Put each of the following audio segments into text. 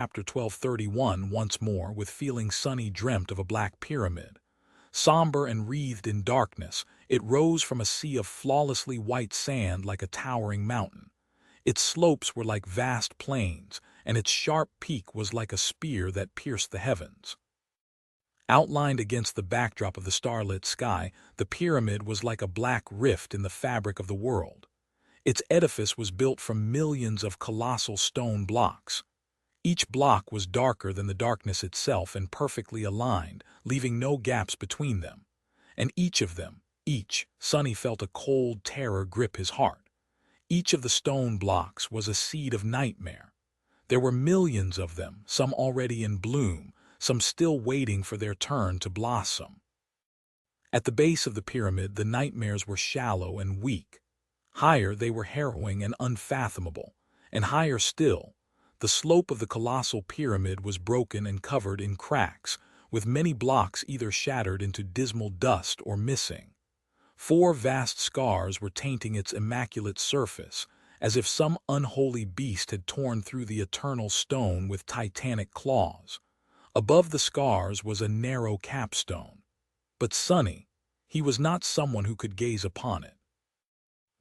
Chapter 1231 once more, with feeling Sunny dreamt of a black pyramid. Somber and wreathed in darkness, it rose from a sea of flawlessly white sand like a towering mountain. Its slopes were like vast plains, and its sharp peak was like a spear that pierced the heavens. Outlined against the backdrop of the starlit sky, the pyramid was like a black rift in the fabric of the world. Its edifice was built from millions of colossal stone blocks. Each block was darker than the darkness itself and perfectly aligned, leaving no gaps between them. And each of them, Sunny felt a cold terror grip his heart. Each of the stone blocks was a seed of nightmare. There were millions of them, some already in bloom, some still waiting for their turn to blossom. At the base of the pyramid, the nightmares were shallow and weak. Higher, they were harrowing and unfathomable, and higher still, the slope of the colossal pyramid was broken and covered in cracks, with many blocks either shattered into dismal dust or missing. 4 vast scars were tainting its immaculate surface, as if some unholy beast had torn through the eternal stone with titanic claws. Above the scars was a narrow capstone. But Sunny, he was not someone who could gaze upon it.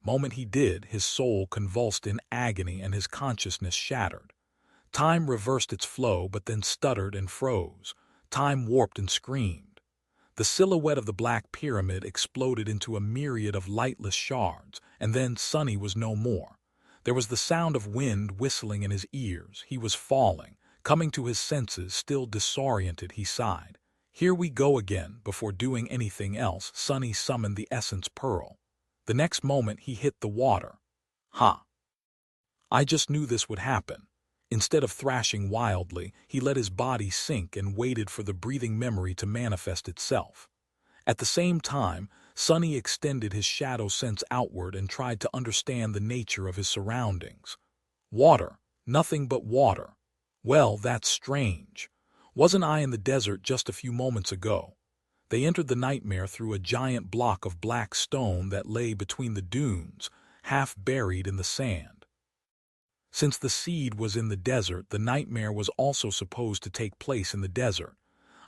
Moment he did, his soul convulsed in agony and his consciousness shattered. Time reversed its flow, but then stuttered and froze. Time warped and screamed. The silhouette of the black pyramid exploded into a myriad of lightless shards, and then Sunny was no more. There was the sound of wind whistling in his ears. He was falling. Coming to his senses, still disoriented, he sighed. Here we go again. Before doing anything else, Sunny summoned the essence pearl. The next moment he hit the water. Ha! I just knew this would happen. Instead of thrashing wildly, he let his body sink and waited for the breathing memory to manifest itself. At the same time, Sunny extended his shadow sense outward and tried to understand the nature of his surroundings. Water, nothing but water. Well, that's strange. Wasn't I in the desert just a few moments ago? They entered the nightmare through a giant block of black stone that lay between the dunes, half buried in the sand. Since the seed was in the desert, the nightmare was also supposed to take place in the desert,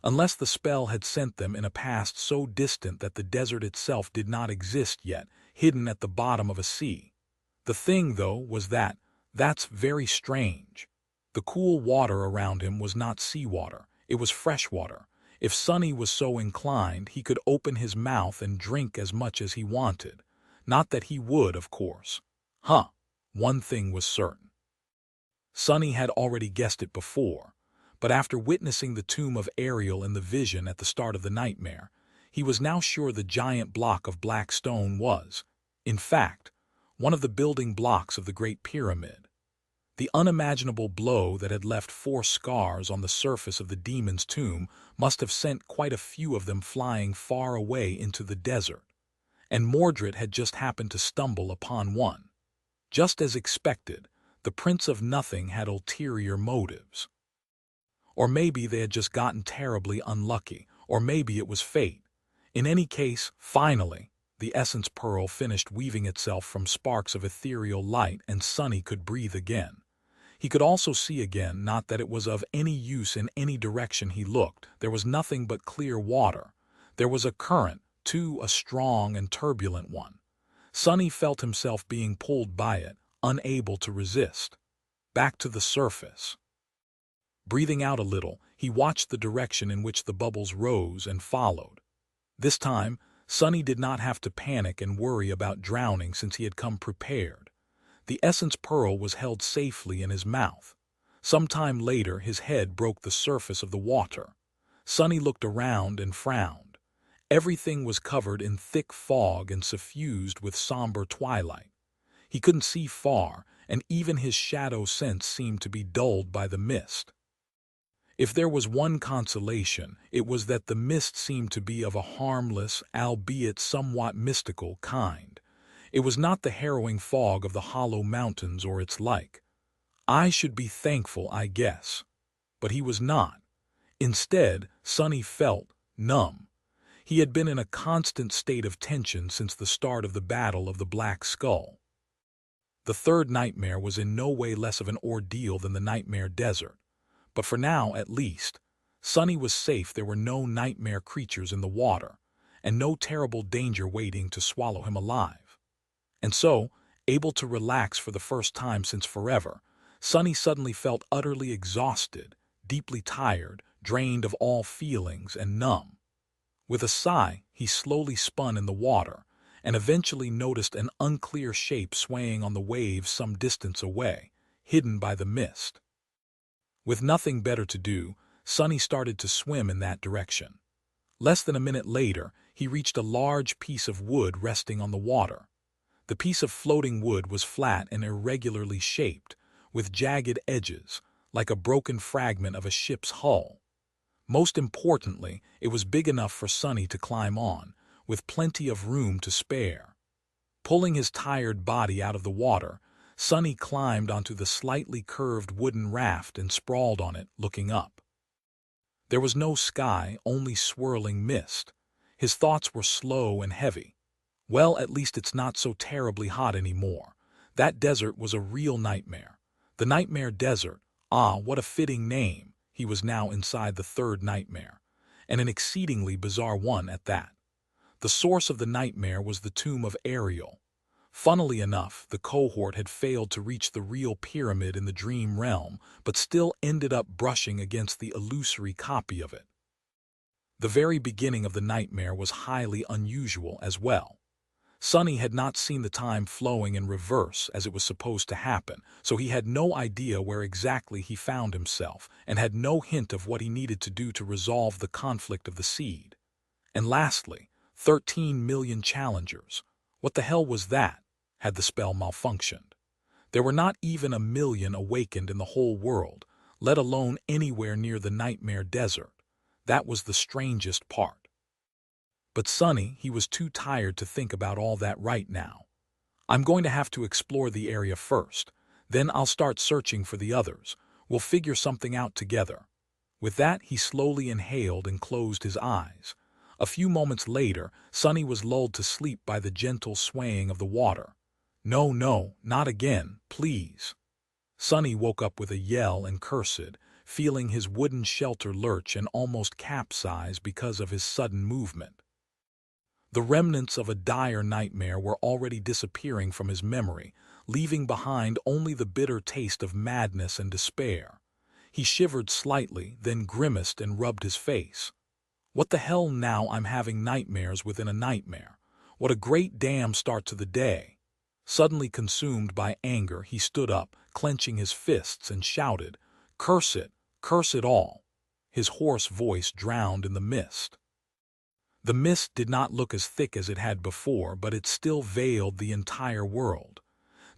unless the spell had sent them in a past so distant that the desert itself did not exist yet, hidden at the bottom of a sea. The thing, though, was that's very strange. The cool water around him was not seawater, it was fresh water. If Sunny was so inclined, he could open his mouth and drink as much as he wanted. Not that he would, of course. One thing was certain. Sunny had already guessed it before, but after witnessing the tomb of Ariel in the vision at the start of the nightmare, he was now sure the giant block of black stone was, in fact, one of the building blocks of the Great Pyramid. The unimaginable blow that had left 4 scars on the surface of the demon's tomb must have sent quite a few of them flying far away into the desert, and Mordred had just happened to stumble upon one. Just as expected, the Prince of Nothing had ulterior motives. Or maybe they had just gotten terribly unlucky, or maybe it was fate. In any case, finally, the essence pearl finished weaving itself from sparks of ethereal light, and Sunny could breathe again. He could also see again, not that it was of any use in any direction he looked. There was nothing but clear water. There was a current, too, a strong and turbulent one. Sunny felt himself being pulled by it, unable to resist. Back to the surface. Breathing out a little, he watched the direction in which the bubbles rose and followed. This time, Sunny did not have to panic and worry about drowning since he had come prepared. The essence pearl was held safely in his mouth. Some time later, his head broke the surface of the water. Sunny looked around and frowned. Everything was covered in thick fog and suffused with somber twilight. He couldn't see far, and even his shadow sense seemed to be dulled by the mist. If there was one consolation, it was that the mist seemed to be of a harmless, albeit somewhat mystical, kind. It was not the harrowing fog of the hollow mountains or its like. I should be thankful, I guess. But he was not. Instead, Sunny felt numb. He had been in a constant state of tension since the start of the Battle of the Black Skull. The third nightmare was in no way less of an ordeal than the nightmare desert. But for now, at least, Sonny was safe. There were no nightmare creatures in the water, and no terrible danger waiting to swallow him alive. And so, able to relax for the first time since forever, Sonny suddenly felt utterly exhausted, deeply tired, drained of all feelings, and numb. With a sigh, he slowly spun in the water, and eventually noticed an unclear shape swaying on the waves some distance away, hidden by the mist. With nothing better to do, Sonny started to swim in that direction. Less than a minute later, he reached a large piece of wood resting on the water. The piece of floating wood was flat and irregularly shaped, with jagged edges, like a broken fragment of a ship's hull. Most importantly, it was big enough for Sonny to climb on, with plenty of room to spare. Pulling his tired body out of the water, Sonny climbed onto the slightly curved wooden raft and sprawled on it, looking up. There was no sky, only swirling mist. His thoughts were slow and heavy. Well, at least it's not so terribly hot anymore. That desert was a real nightmare. The Nightmare Desert. Ah, what a fitting name. He was now inside the third nightmare, and an exceedingly bizarre one at that. The source of the nightmare was the tomb of Ariel. Funnily enough, the cohort had failed to reach the real pyramid in the dream realm, but still ended up brushing against the illusory copy of it. The very beginning of the nightmare was highly unusual as well. Sonny had not seen the time flowing in reverse as it was supposed to happen, so he had no idea where exactly he found himself, and had no hint of what he needed to do to resolve the conflict of the seed. And lastly, 13 million challengers. What the hell was that? Had the spell malfunctioned? There were not even 1 million awakened in the whole world, let alone anywhere near the Nightmare Desert. That was the strangest part. But Sonny, he was too tired to think about all that right now. I'm going to have to explore the area first. Then I'll start searching for the others. We'll figure something out together. With that, he slowly inhaled and closed his eyes. A few moments later, Sonny was lulled to sleep by the gentle swaying of the water. No, no, not again, please. Sonny woke up with a yell and cursed, feeling his wooden shelter lurch and almost capsize because of his sudden movement. The remnants of a dire nightmare were already disappearing from his memory, leaving behind only the bitter taste of madness and despair. He shivered slightly, then grimaced and rubbed his face. What the hell now? I'm having nightmares within a nightmare. What a great damn start to the day. Suddenly consumed by anger, he stood up, clenching his fists, and shouted, curse it all. His hoarse voice drowned in the mist. The mist did not look as thick as it had before, but it still veiled the entire world.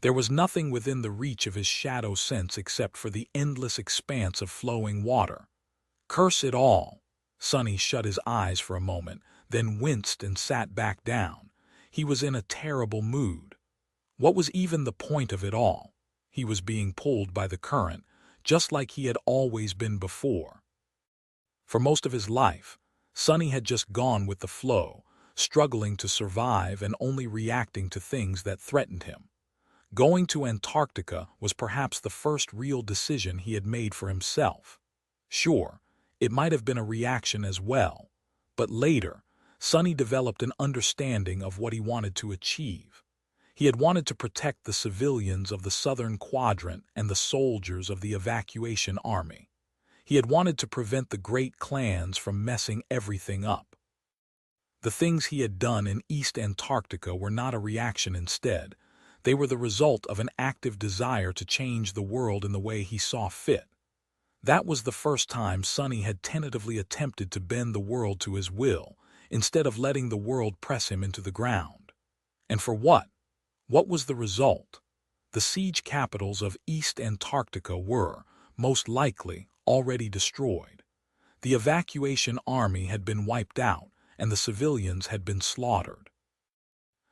There was nothing within the reach of his shadow sense except for the endless expanse of flowing water. Curse it all! Sonny shut his eyes for a moment, then winced and sat back down. He was in a terrible mood. What was even the point of it all? He was being pulled by the current, just like he had always been before. For most of his life, Sonny had just gone with the flow, struggling to survive and only reacting to things that threatened him. Going to Antarctica was perhaps the first real decision he had made for himself. Sure, it might have been a reaction as well, but later, Sonny developed an understanding of what he wanted to achieve. He had wanted to protect the civilians of the southern quadrant and the soldiers of the evacuation army. He had wanted to prevent the great clans from messing everything up. The things he had done in East Antarctica were not a reaction instead. They were the result of an active desire to change the world in the way he saw fit. That was the first time Sonny had tentatively attempted to bend the world to his will, instead of letting the world press him into the ground. And for what? What was the result? The siege capitals of East Antarctica were, most likely, already destroyed. The evacuation army had been wiped out, and the civilians had been slaughtered.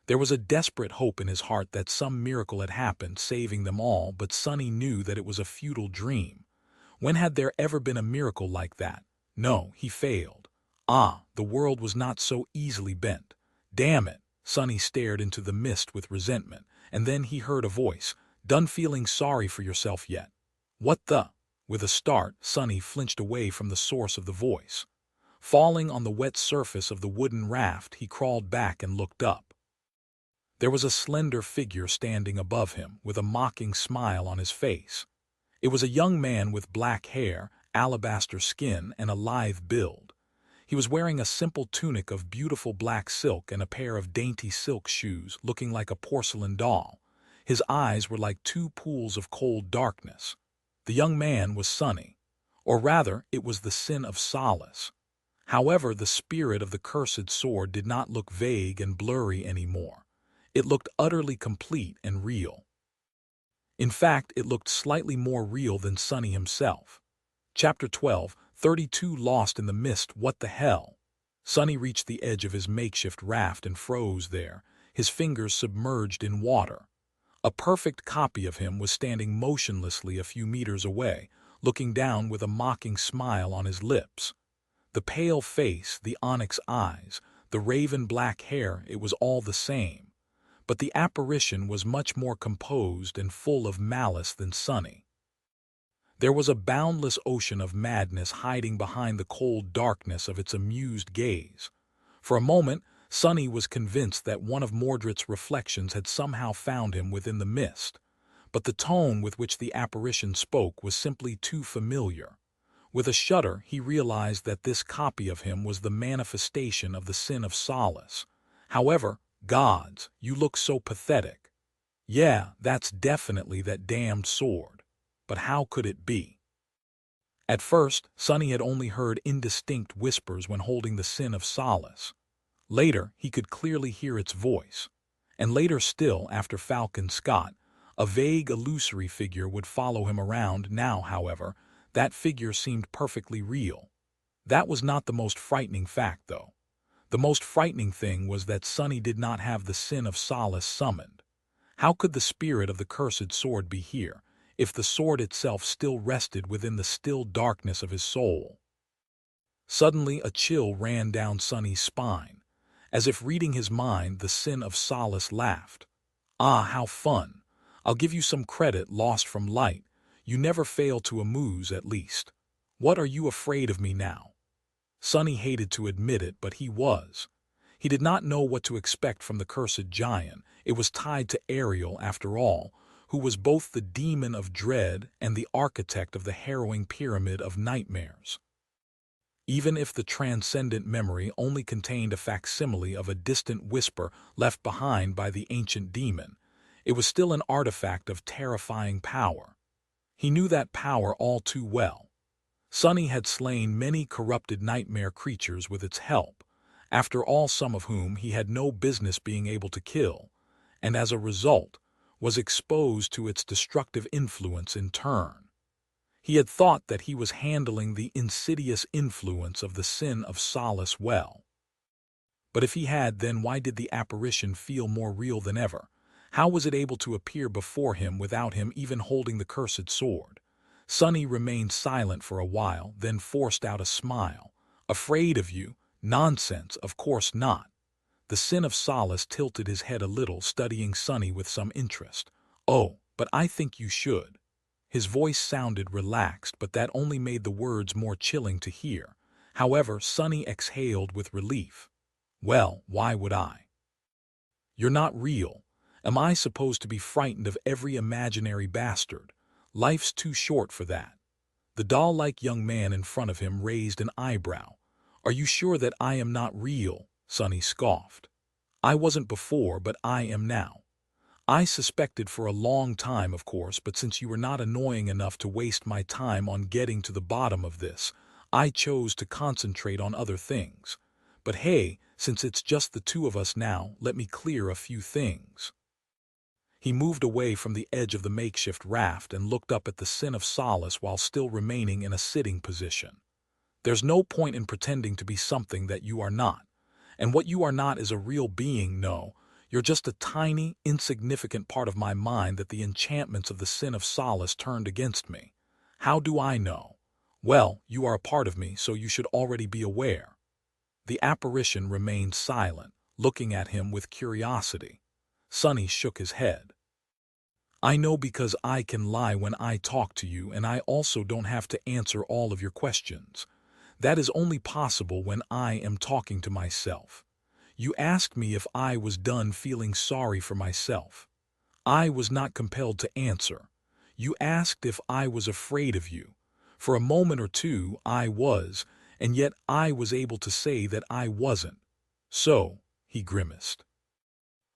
There was a desperate hope in his heart that some miracle had happened, saving them all, but Sonny knew that it was a futile dream. When had there ever been a miracle like that? No, he failed. The world was not so easily bent. Damn it! Sonny stared into the mist with resentment, and then he heard a voice. Done feeling sorry for yourself yet? What the? With a start, Sonny flinched away from the source of the voice. Falling on the wet surface of the wooden raft, he crawled back and looked up. There was a slender figure standing above him, with a mocking smile on his face. It was a young man with black hair, alabaster skin, and a lithe build. He was wearing a simple tunic of beautiful black silk and a pair of dainty silk shoes, looking like a porcelain doll. His eyes were like two pools of cold darkness. The young man was Sonny, or rather, it was the sin of solace. However, the spirit of the cursed sword did not look vague and blurry anymore. It looked utterly complete and real. In fact, it looked slightly more real than Sonny himself. Chapter 12, 32 Lost in the Mist. What the hell? Sonny reached the edge of his makeshift raft and froze there, his fingers submerged in water. A perfect copy of him was standing motionlessly a few meters away, looking down with a mocking smile on his lips. The pale face, the onyx eyes, the raven-black hair, it was all the same. But the apparition was much more composed and full of malice than Sonny. There was a boundless ocean of madness hiding behind the cold darkness of its amused gaze. For a moment, Sonny was convinced that one of Mordred's reflections had somehow found him within the mist, but the tone with which the apparition spoke was simply too familiar. With a shudder, he realized that this copy of him was the manifestation of the sin of solace. However, gods, you look so pathetic. Yeah, that's definitely that damned sword. But how could it be? At first, Sonny had only heard indistinct whispers when holding the sin of solace. Later, he could clearly hear its voice. And later still, after Falcon Scott, a vague, illusory figure would follow him around. Now, however, that figure seemed perfectly real. That was not the most frightening fact, though. The most frightening thing was that Sonny did not have the sin of solace summoned. How could the spirit of the cursed sword be here, if the sword itself still rested within the still darkness of his soul? Suddenly a chill ran down Sonny's spine. As if reading his mind, the sin of solace laughed. Ah, how fun! I'll give you some credit lost from light. You never fail to amuse, at least. What are you afraid of me now? Sonny hated to admit it, but he was. He did not know what to expect from the cursed giant. It was tied to Ariel, after all, who was both the demon of dread and the architect of the harrowing pyramid of nightmares. Even if the transcendent memory only contained a facsimile of a distant whisper left behind by the ancient demon, it was still an artifact of terrifying power. He knew that power all too well. Sonny had slain many corrupted nightmare creatures with its help, after all some of whom he had no business being able to kill, and as a result was exposed to its destructive influence in turn. He had thought that he was handling the insidious influence of the sin of solace well. But if he had, then why did the apparition feel more real than ever? How was it able to appear before him without him even holding the cursed sword? Sonny remained silent for a while, then forced out a smile. Afraid of you? Nonsense, of course not. The sin of solace tilted his head a little, studying Sonny with some interest. Oh, but I think you should. His voice sounded relaxed, but that only made the words more chilling to hear. However, Sonny exhaled with relief. Well, why would I? You're not real. Am I supposed to be frightened of every imaginary bastard? Life's too short for that. The doll-like young man in front of him raised an eyebrow. Are you sure that I am not real? Sonny scoffed. I wasn't before, but I am now. I suspected for a long time, of course, but since you were not annoying enough to waste my time on getting to the bottom of this, I chose to concentrate on other things. But hey, since it's just the two of us now, let me clear a few things. He moved away from the edge of the makeshift raft and looked up at the sin of solace while still remaining in a sitting position. There's no point in pretending to be something that you are not. And what you are not is a real being, no. You're just a tiny, insignificant part of my mind that the enchantments of the sin of solace turned against me. How do I know? Well, you are a part of me, so you should already be aware. The apparition remained silent, looking at him with curiosity. Sonny shook his head. I know because I can lie when I talk to you, and I also don't have to answer all of your questions. That is only possible when I am talking to myself. You asked me if I was done feeling sorry for myself. I was not compelled to answer. You asked if I was afraid of you. For a moment or two, I was, and yet I was able to say that I wasn't. So, he grimaced.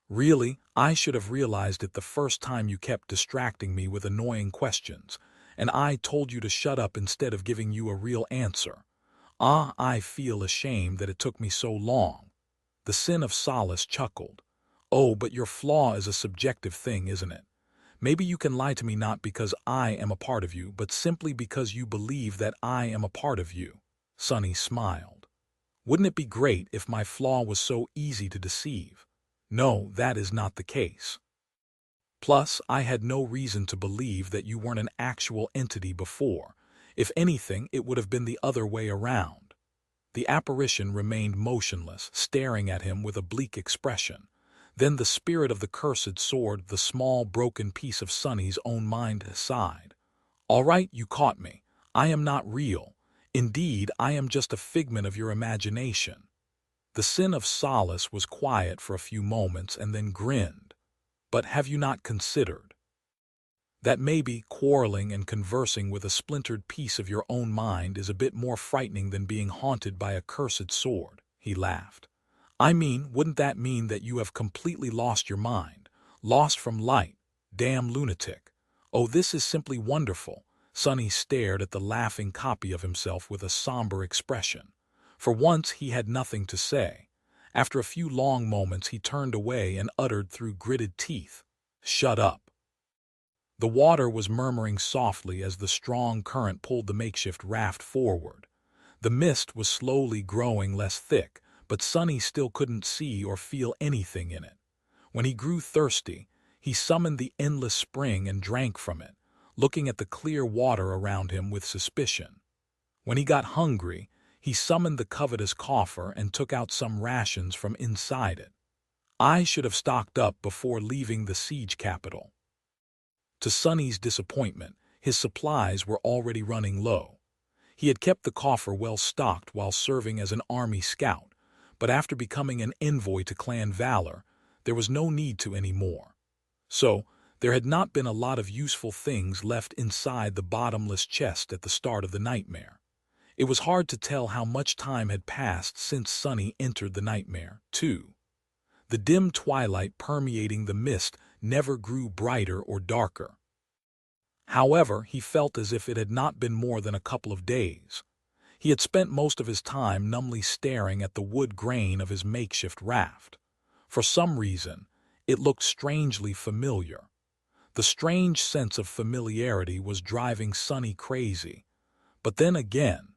Really, I should have realized it the first time you kept distracting me with annoying questions, and I told you to shut up instead of giving you a real answer. Ah, I feel ashamed that it took me so long. The sin of solace chuckled. Oh, but your flaw is a subjective thing, isn't it? Maybe you can lie to me not because I am a part of you, but simply because you believe that I am a part of you. Sonny smiled. Wouldn't it be great if my flaw was so easy to deceive? No, that is not the case. Plus, I had no reason to believe that you weren't an actual entity before. If anything, it would have been the other way around. The apparition remained motionless, staring at him with a bleak expression. Then the spirit of the cursed sword, the small broken piece of Sonny's own mind, sighed. All right, you caught me. I am not real. Indeed, I am just a figment of your imagination. The sin of solace was quiet for a few moments and then grinned. But have you not considered that maybe quarreling and conversing with a splintered piece of your own mind is a bit more frightening than being haunted by a cursed sword? He laughed. I mean, wouldn't that mean that you have completely lost your mind, lost from light? Damn lunatic. Oh, this is simply wonderful. Sonny stared at the laughing copy of himself with a somber expression. For once he had nothing to say. After a few long moments he turned away and uttered through gritted teeth, "Shut up." The water was murmuring softly as the strong current pulled the makeshift raft forward. The mist was slowly growing less thick, but Sonny still couldn't see or feel anything in it. When he grew thirsty, he summoned the endless spring and drank from it, looking at the clear water around him with suspicion. When he got hungry, he summoned the covetous coffer and took out some rations from inside it. I should have stocked up before leaving the siege capital. To Sonny's disappointment, his supplies were already running low. He had kept the coffer well stocked while serving as an army scout, but after becoming an envoy to Clan Valor, there was no need to any more. So, there had not been a lot of useful things left inside the bottomless chest at the start of the nightmare. It was hard to tell how much time had passed since Sonny entered the nightmare, too. The dim twilight permeating the mist never grew brighter or darker. However, he felt as if it had not been more than a couple of days. He had spent most of his time numbly staring at the wood grain of his makeshift raft. For some reason, it looked strangely familiar. The strange sense of familiarity was driving Sonny crazy. But then again,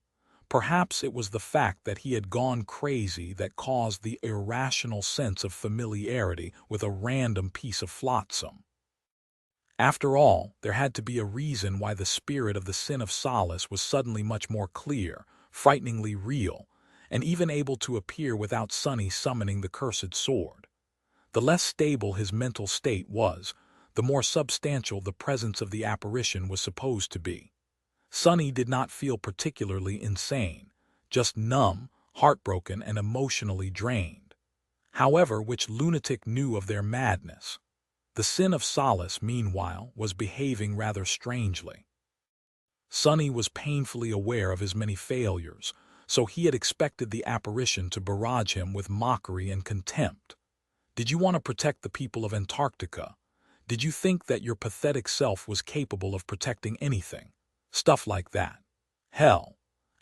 perhaps it was the fact that he had gone crazy that caused the irrational sense of familiarity with a random piece of flotsam. After all, there had to be a reason why the spirit of the sin of solace was suddenly much more clear, frighteningly real, and even able to appear without Sonny summoning the cursed sword. The less stable his mental state was, the more substantial the presence of the apparition was supposed to be. Sonny did not feel particularly insane, just numb, heartbroken, and emotionally drained. However, which lunatic knew of their madness? The sin of solace, meanwhile, was behaving rather strangely. Sonny was painfully aware of his many failures, so he had expected the apparition to barrage him with mockery and contempt. Did you want to protect the people of Antarctica? Did you think that your pathetic self was capable of protecting anything? Stuff like that. Hell,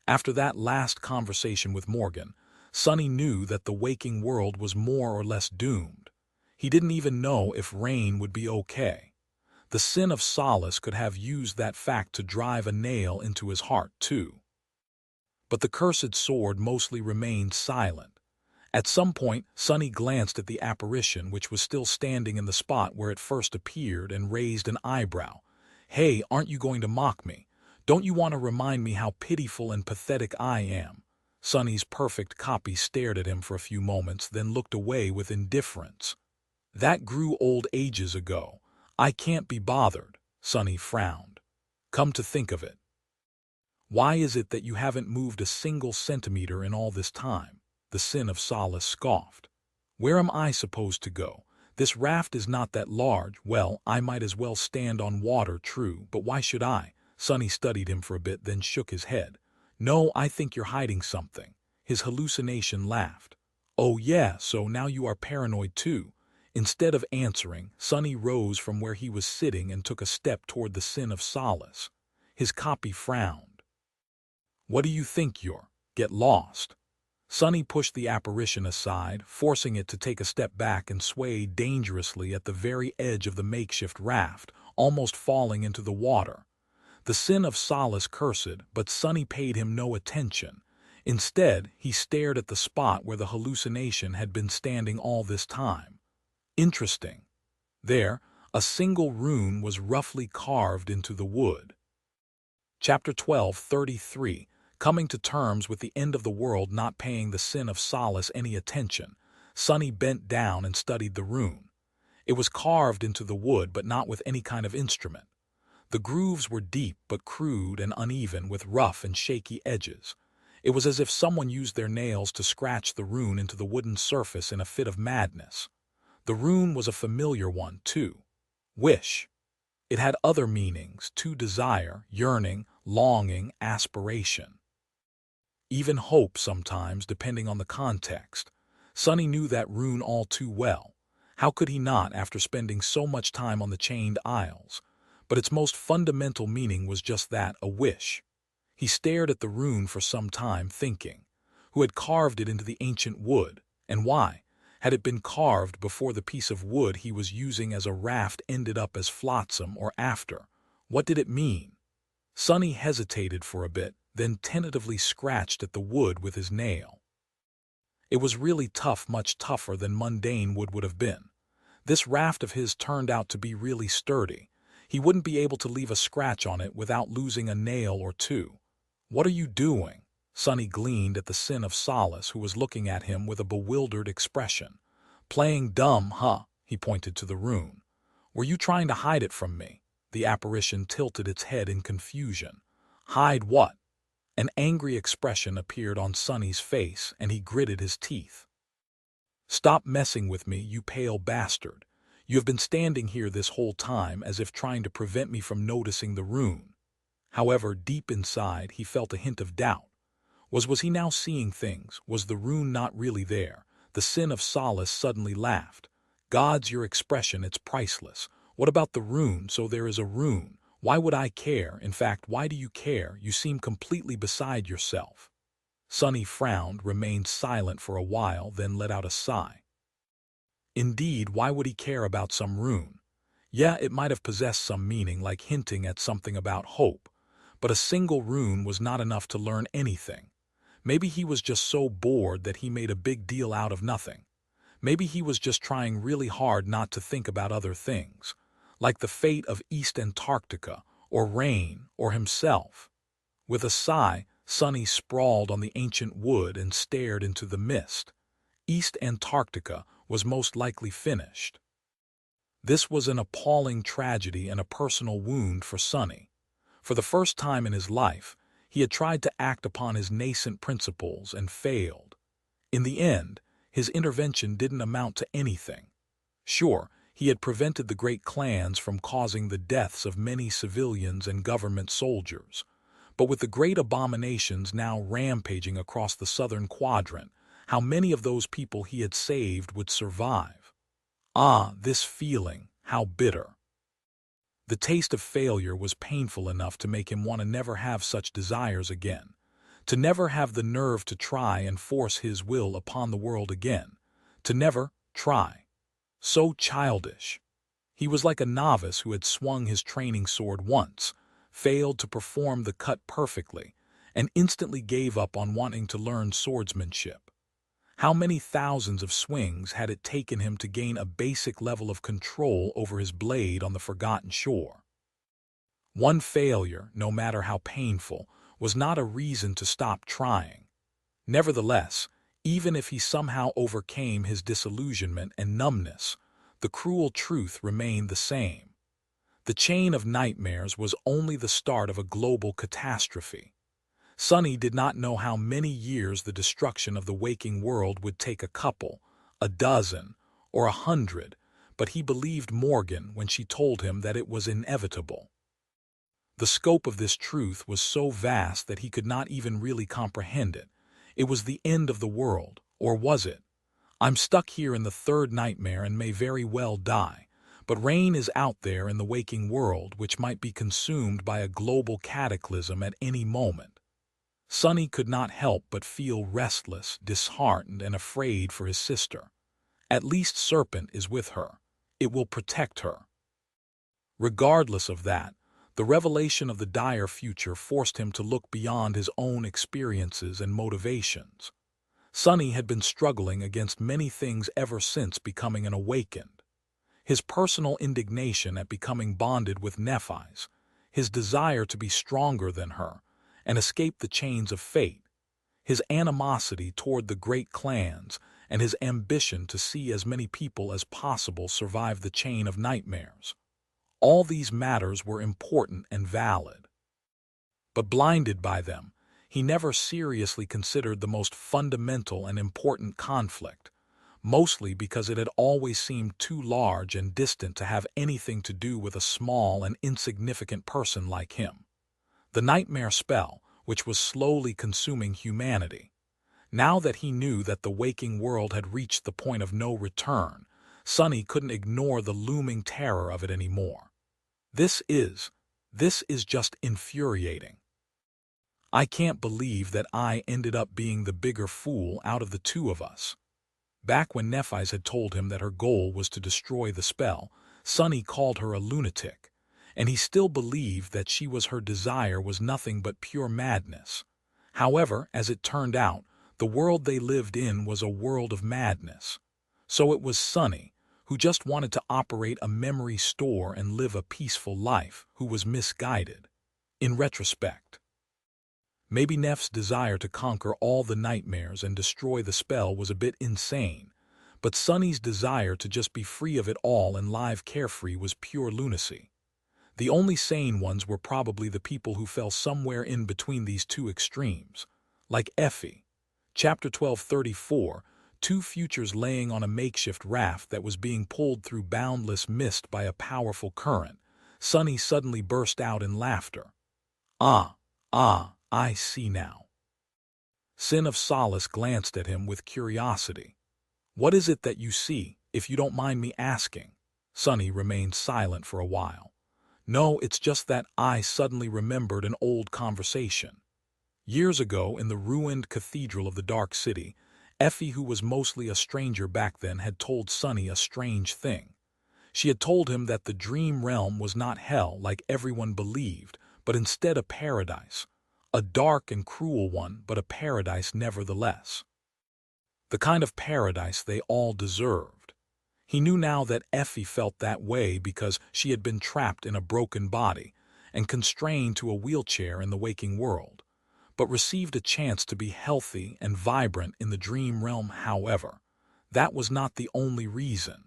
after that last conversation with Morgan, Sonny knew that the waking world was more or less doomed. He didn't even know if Rain would be okay. The sin of solace could have used that fact to drive a nail into his heart, too. But the cursed sword mostly remained silent. At some point, Sonny glanced at the apparition, which was still standing in the spot where it first appeared, and raised an eyebrow. Hey, aren't you going to mock me? Don't you want to remind me how pitiful and pathetic I am? Sonny's perfect copy stared at him for a few moments, then looked away with indifference. That grew old ages ago. I can't be bothered, Sonny frowned. Come to think of it, why is it that you haven't moved a single centimeter in all this time? The Sin of Solace scoffed. Where am I supposed to go? This raft is not that large. Well, I might as well stand on water, true, but why should I? Sonny studied him for a bit, then shook his head. No, I think you're hiding something. His hallucination laughed. Oh yeah, so now you are paranoid too. Instead of answering, Sonny rose from where he was sitting and took a step toward the Sin of Solace. His copy frowned. What do you think you're? Get lost. Sonny pushed the apparition aside, forcing it to take a step back and sway dangerously at the very edge of the makeshift raft, almost falling into the water. The Sin of Solace cursed, but Sonny paid him no attention. Instead, he stared at the spot where the hallucination had been standing all this time. Interesting. There, a single rune was roughly carved into the wood. Chapter 12:33. Coming to terms with the end of the world not paying the Sin of Solace any attention, Sonny bent down and studied the rune. It was carved into the wood, but not with any kind of instrument. The grooves were deep but crude and uneven, with rough and shaky edges. It was as if someone used their nails to scratch the rune into the wooden surface in a fit of madness. The rune was a familiar one, too. Wish. It had other meanings, to desire, yearning, longing, aspiration. Even hope sometimes, depending on the context. Sonny knew that rune all too well. How could he not after spending so much time on the Chained Isles? But its most fundamental meaning was just that, a wish. He stared at the rune for some time, thinking. Who had carved it into the ancient wood, and why? Had it been carved before the piece of wood he was using as a raft ended up as flotsam, or after? What did it mean? Sonny hesitated for a bit, then tentatively scratched at the wood with his nail. It was really tough, much tougher than mundane wood would have been. This raft of his turned out to be really sturdy. He wouldn't be able to leave a scratch on it without losing a nail or two. What are you doing? Sonny gleaned at the Sin of Solace, who was looking at him with a bewildered expression. Playing dumb, huh? He pointed to the rune. Were you trying to hide it from me? The apparition tilted its head in confusion. Hide what? An angry expression appeared on Sonny's face, and he gritted his teeth. Stop messing with me, you pale bastard. You have been standing here this whole time as if trying to prevent me from noticing the rune. However, deep inside, he felt a hint of doubt. Was he now seeing things? Was the rune not really there? The Sin of Solace suddenly laughed. God's your expression, it's priceless. What about the rune? So there is a rune. Why would I care? In fact, why do you care? You seem completely beside yourself. Sonny frowned, remained silent for a while, then let out a sigh. Indeed, why would he care about some rune? Yeah, it might have possessed some meaning, like hinting at something about hope. But a single rune was not enough to learn anything. Maybe he was just so bored that he made a big deal out of nothing. Maybe he was just trying really hard not to think about other things, like the fate of East Antarctica, or rain, or himself. With a sigh, Sonny sprawled on the ancient wood and stared into the mist. East Antarctica was most likely finished. This was an appalling tragedy and a personal wound for Sonny. For the first time in his life, he had tried to act upon his nascent principles and failed. In the end, his intervention didn't amount to anything. Sure, he had prevented the great clans from causing the deaths of many civilians and government soldiers. But with the great abominations now rampaging across the southern quadrant, how many of those people he had saved would survive? Ah, this feeling, how bitter. The taste of failure was painful enough to make him want to never have such desires again, to never have the nerve to try and force his will upon the world again, to never try. So childish. He was like a novice who had swung his training sword once, failed to perform the cut perfectly, and instantly gave up on wanting to learn swordsmanship. How many thousands of swings had it taken him to gain a basic level of control over his blade on the forgotten shore? One failure, no matter how painful, was not a reason to stop trying. Nevertheless, even if he somehow overcame his disillusionment and numbness, the cruel truth remained the same. The chain of nightmares was only the start of a global catastrophe. Sonny did not know how many years the destruction of the waking world would take, a couple, a dozen, or 100, but he believed Morgan when she told him that it was inevitable. The scope of this truth was so vast that he could not even really comprehend it. It was the end of the world, or was it? I'm stuck here in the third nightmare and may very well die, but Rain is out there in the waking world which might be consumed by a global cataclysm at any moment. Sonny could not help but feel restless, disheartened, and afraid for his sister. At least Serpent is with her. It will protect her. Regardless of that, the revelation of the dire future forced him to look beyond his own experiences and motivations. Sonny had been struggling against many things ever since becoming an awakened. His personal indignation at becoming bonded with Nephi's, his desire to be stronger than her and escape the chains of fate, his animosity toward the great clans, and his ambition to see as many people as possible survive the chain of nightmares. All these matters were important and valid. But blinded by them, he never seriously considered the most fundamental and important conflict, mostly because it had always seemed too large and distant to have anything to do with a small and insignificant person like him. The nightmare spell, which was slowly consuming humanity. Now that he knew that the waking world had reached the point of no return, Sonny couldn't ignore the looming terror of it anymore. This is just infuriating. I can't believe that I ended up being the bigger fool out of the two of us. Back when Nephi's had told him that her goal was to destroy the spell, Sonny called her a lunatic, and he still believed that her desire was nothing but pure madness. However, as it turned out, the world they lived in was a world of madness. So it was Sonny, who just wanted to operate a memory store and live a peaceful life, who was misguided. In retrospect, maybe Neff's desire to conquer all the nightmares and destroy the spell was a bit insane, but Sonny's desire to just be free of it all and live carefree was pure lunacy. The only sane ones were probably the people who fell somewhere in between these two extremes, like Effie. Chapter 1234, two futures laying on a makeshift raft that was being pulled through boundless mist by a powerful current. Sonny suddenly burst out in laughter. I see now. Sin of Solace glanced at him with curiosity. What is it that you see, if you don't mind me asking? Sonny remained silent for a while. No, it's just that I suddenly remembered an old conversation. Years ago, in the ruined cathedral of the Dark City, Effie, who was mostly a stranger back then, had told Sonny a strange thing. She had told him that the dream realm was not hell like everyone believed, but instead a paradise. A dark and cruel one, but a paradise nevertheless. The kind of paradise they all deserved. He knew now that Effie felt that way because she had been trapped in a broken body and constrained to a wheelchair in the waking world, but received a chance to be healthy and vibrant in the dream realm. However, that was not the only reason.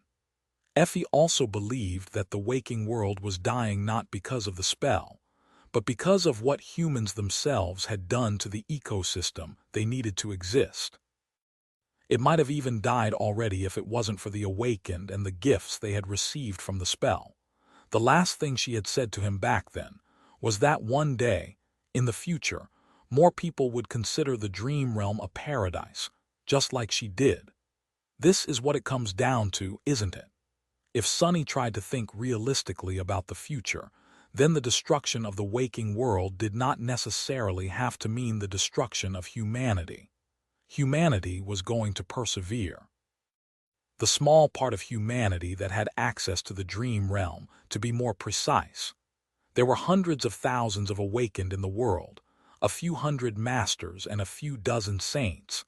Effie also believed that the waking world was dying not because of the spell, but because of what humans themselves had done to the ecosystem they needed to exist. It might have even died already if it wasn't for the awakened and the gifts they had received from the spell. The last thing she had said to him back then was that one day, in the future, more people would consider the dream realm a paradise, just like she did. This is what it comes down to, isn't it? If Sonny tried to think realistically about the future, then the destruction of the waking world did not necessarily have to mean the destruction of humanity. Humanity was going to persevere. The small part of humanity that had access to the dream realm, to be more precise. There were hundreds of thousands of awakened in the world, a few hundred masters and a few dozen saints.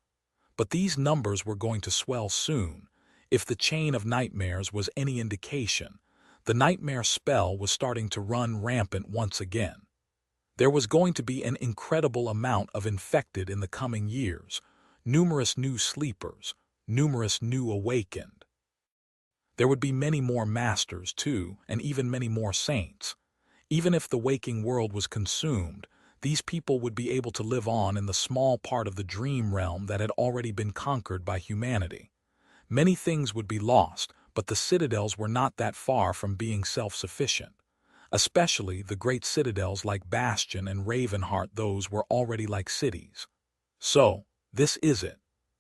But these numbers were going to swell soon. If the chain of nightmares was any indication, the nightmare spell was starting to run rampant once again. There was going to be an incredible amount of infected in the coming years, numerous new sleepers, numerous new awakened. There would be many more masters, too, and even many more saints. Even if the waking world was consumed, these people would be able to live on in the small part of the dream realm that had already been conquered by humanity. Many things would be lost, but the citadels were not that far from being self-sufficient. Especially the great citadels like Bastion and Ravenheart, those were already like cities. So, this is it.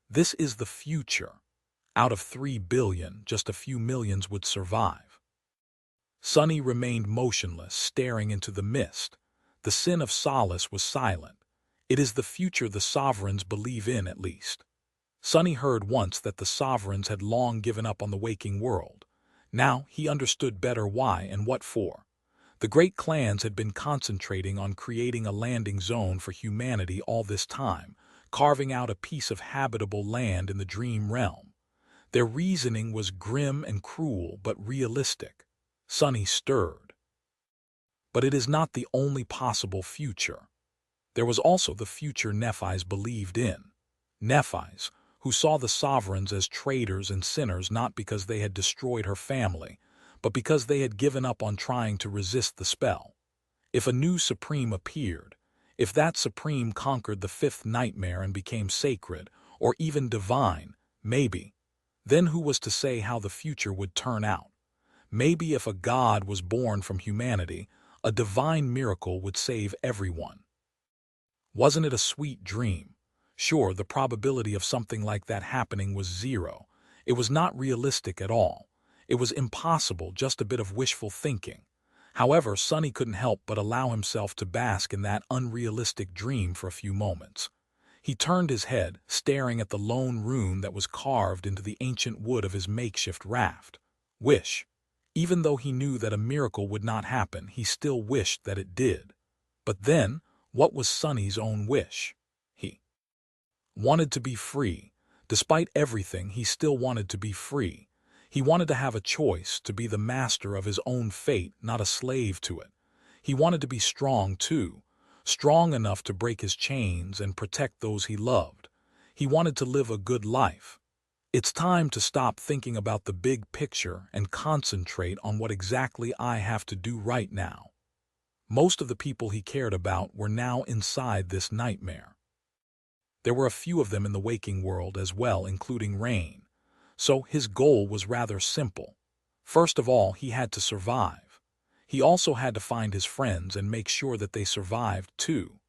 This is the future. Out of 3 billion, just a few millions would survive. Sunny remained motionless, staring into the mist. The sin of solace was silent. It is the future the sovereigns believe in, at least. Sunny heard once that the sovereigns had long given up on the waking world. Now he understood better why and what for. The great clans had been concentrating on creating a landing zone for humanity all this time, carving out a piece of habitable land in the dream realm. Their reasoning was grim and cruel but realistic. Sunny stirred. But it is not the only possible future. There was also the future Nephis believed in. Nephis, who saw the sovereigns as traitors and sinners not because they had destroyed her family, but because they had given up on trying to resist the spell. If a new supreme appeared, if that supreme conquered the fifth nightmare and became sacred, or even divine, maybe, then who was to say how the future would turn out? Maybe if a god was born from humanity, a divine miracle would save everyone. Wasn't it a sweet dream? Sure, the probability of something like that happening was zero. It was not realistic at all. It was impossible, just a bit of wishful thinking. However, Sunny couldn't help but allow himself to bask in that unrealistic dream for a few moments. He turned his head, staring at the lone rune that was carved into the ancient wood of his makeshift raft. Wish. Even though he knew that a miracle would not happen, he still wished that it did. But then, what was Sunny's own wish? He wanted to be free. Despite everything, he still wanted to be free. He wanted to have a choice, to be the master of his own fate, not a slave to it. He wanted to be strong, too. Strong enough to break his chains and protect those he loved. He wanted to live a good life. It's time to stop thinking about the big picture and concentrate on what exactly I have to do right now. Most of the people he cared about were now inside this nightmare. There were a few of them in the waking world as well, including Rain. So his goal was rather simple. First of all, he had to survive. He also had to find his friends and make sure that they survived too.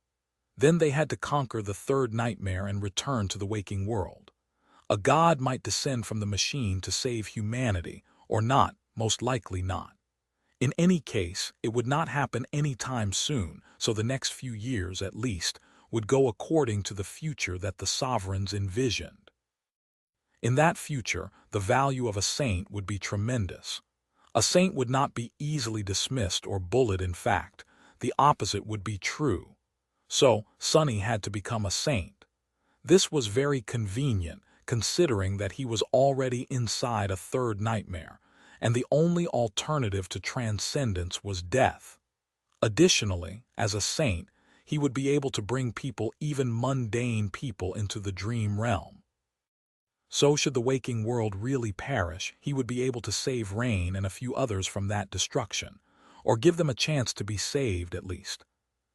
Then they had to conquer the third nightmare and return to the waking world. A god might descend from the machine to save humanity, or not, most likely not. In any case, it would not happen any time soon, so the next few years, at least, would go according to the future that the sovereigns envisioned. In that future, the value of a saint would be tremendous. A saint would not be easily dismissed or bullied. In fact, the opposite would be true. So, Sunny had to become a saint. This was very convenient, considering that he was already inside a third nightmare, and the only alternative to transcendence was death. Additionally, as a saint, he would be able to bring people, even mundane people, into the dream realm. So should the waking world really perish, he would be able to save Rain and a few others from that destruction, or give them a chance to be saved at least.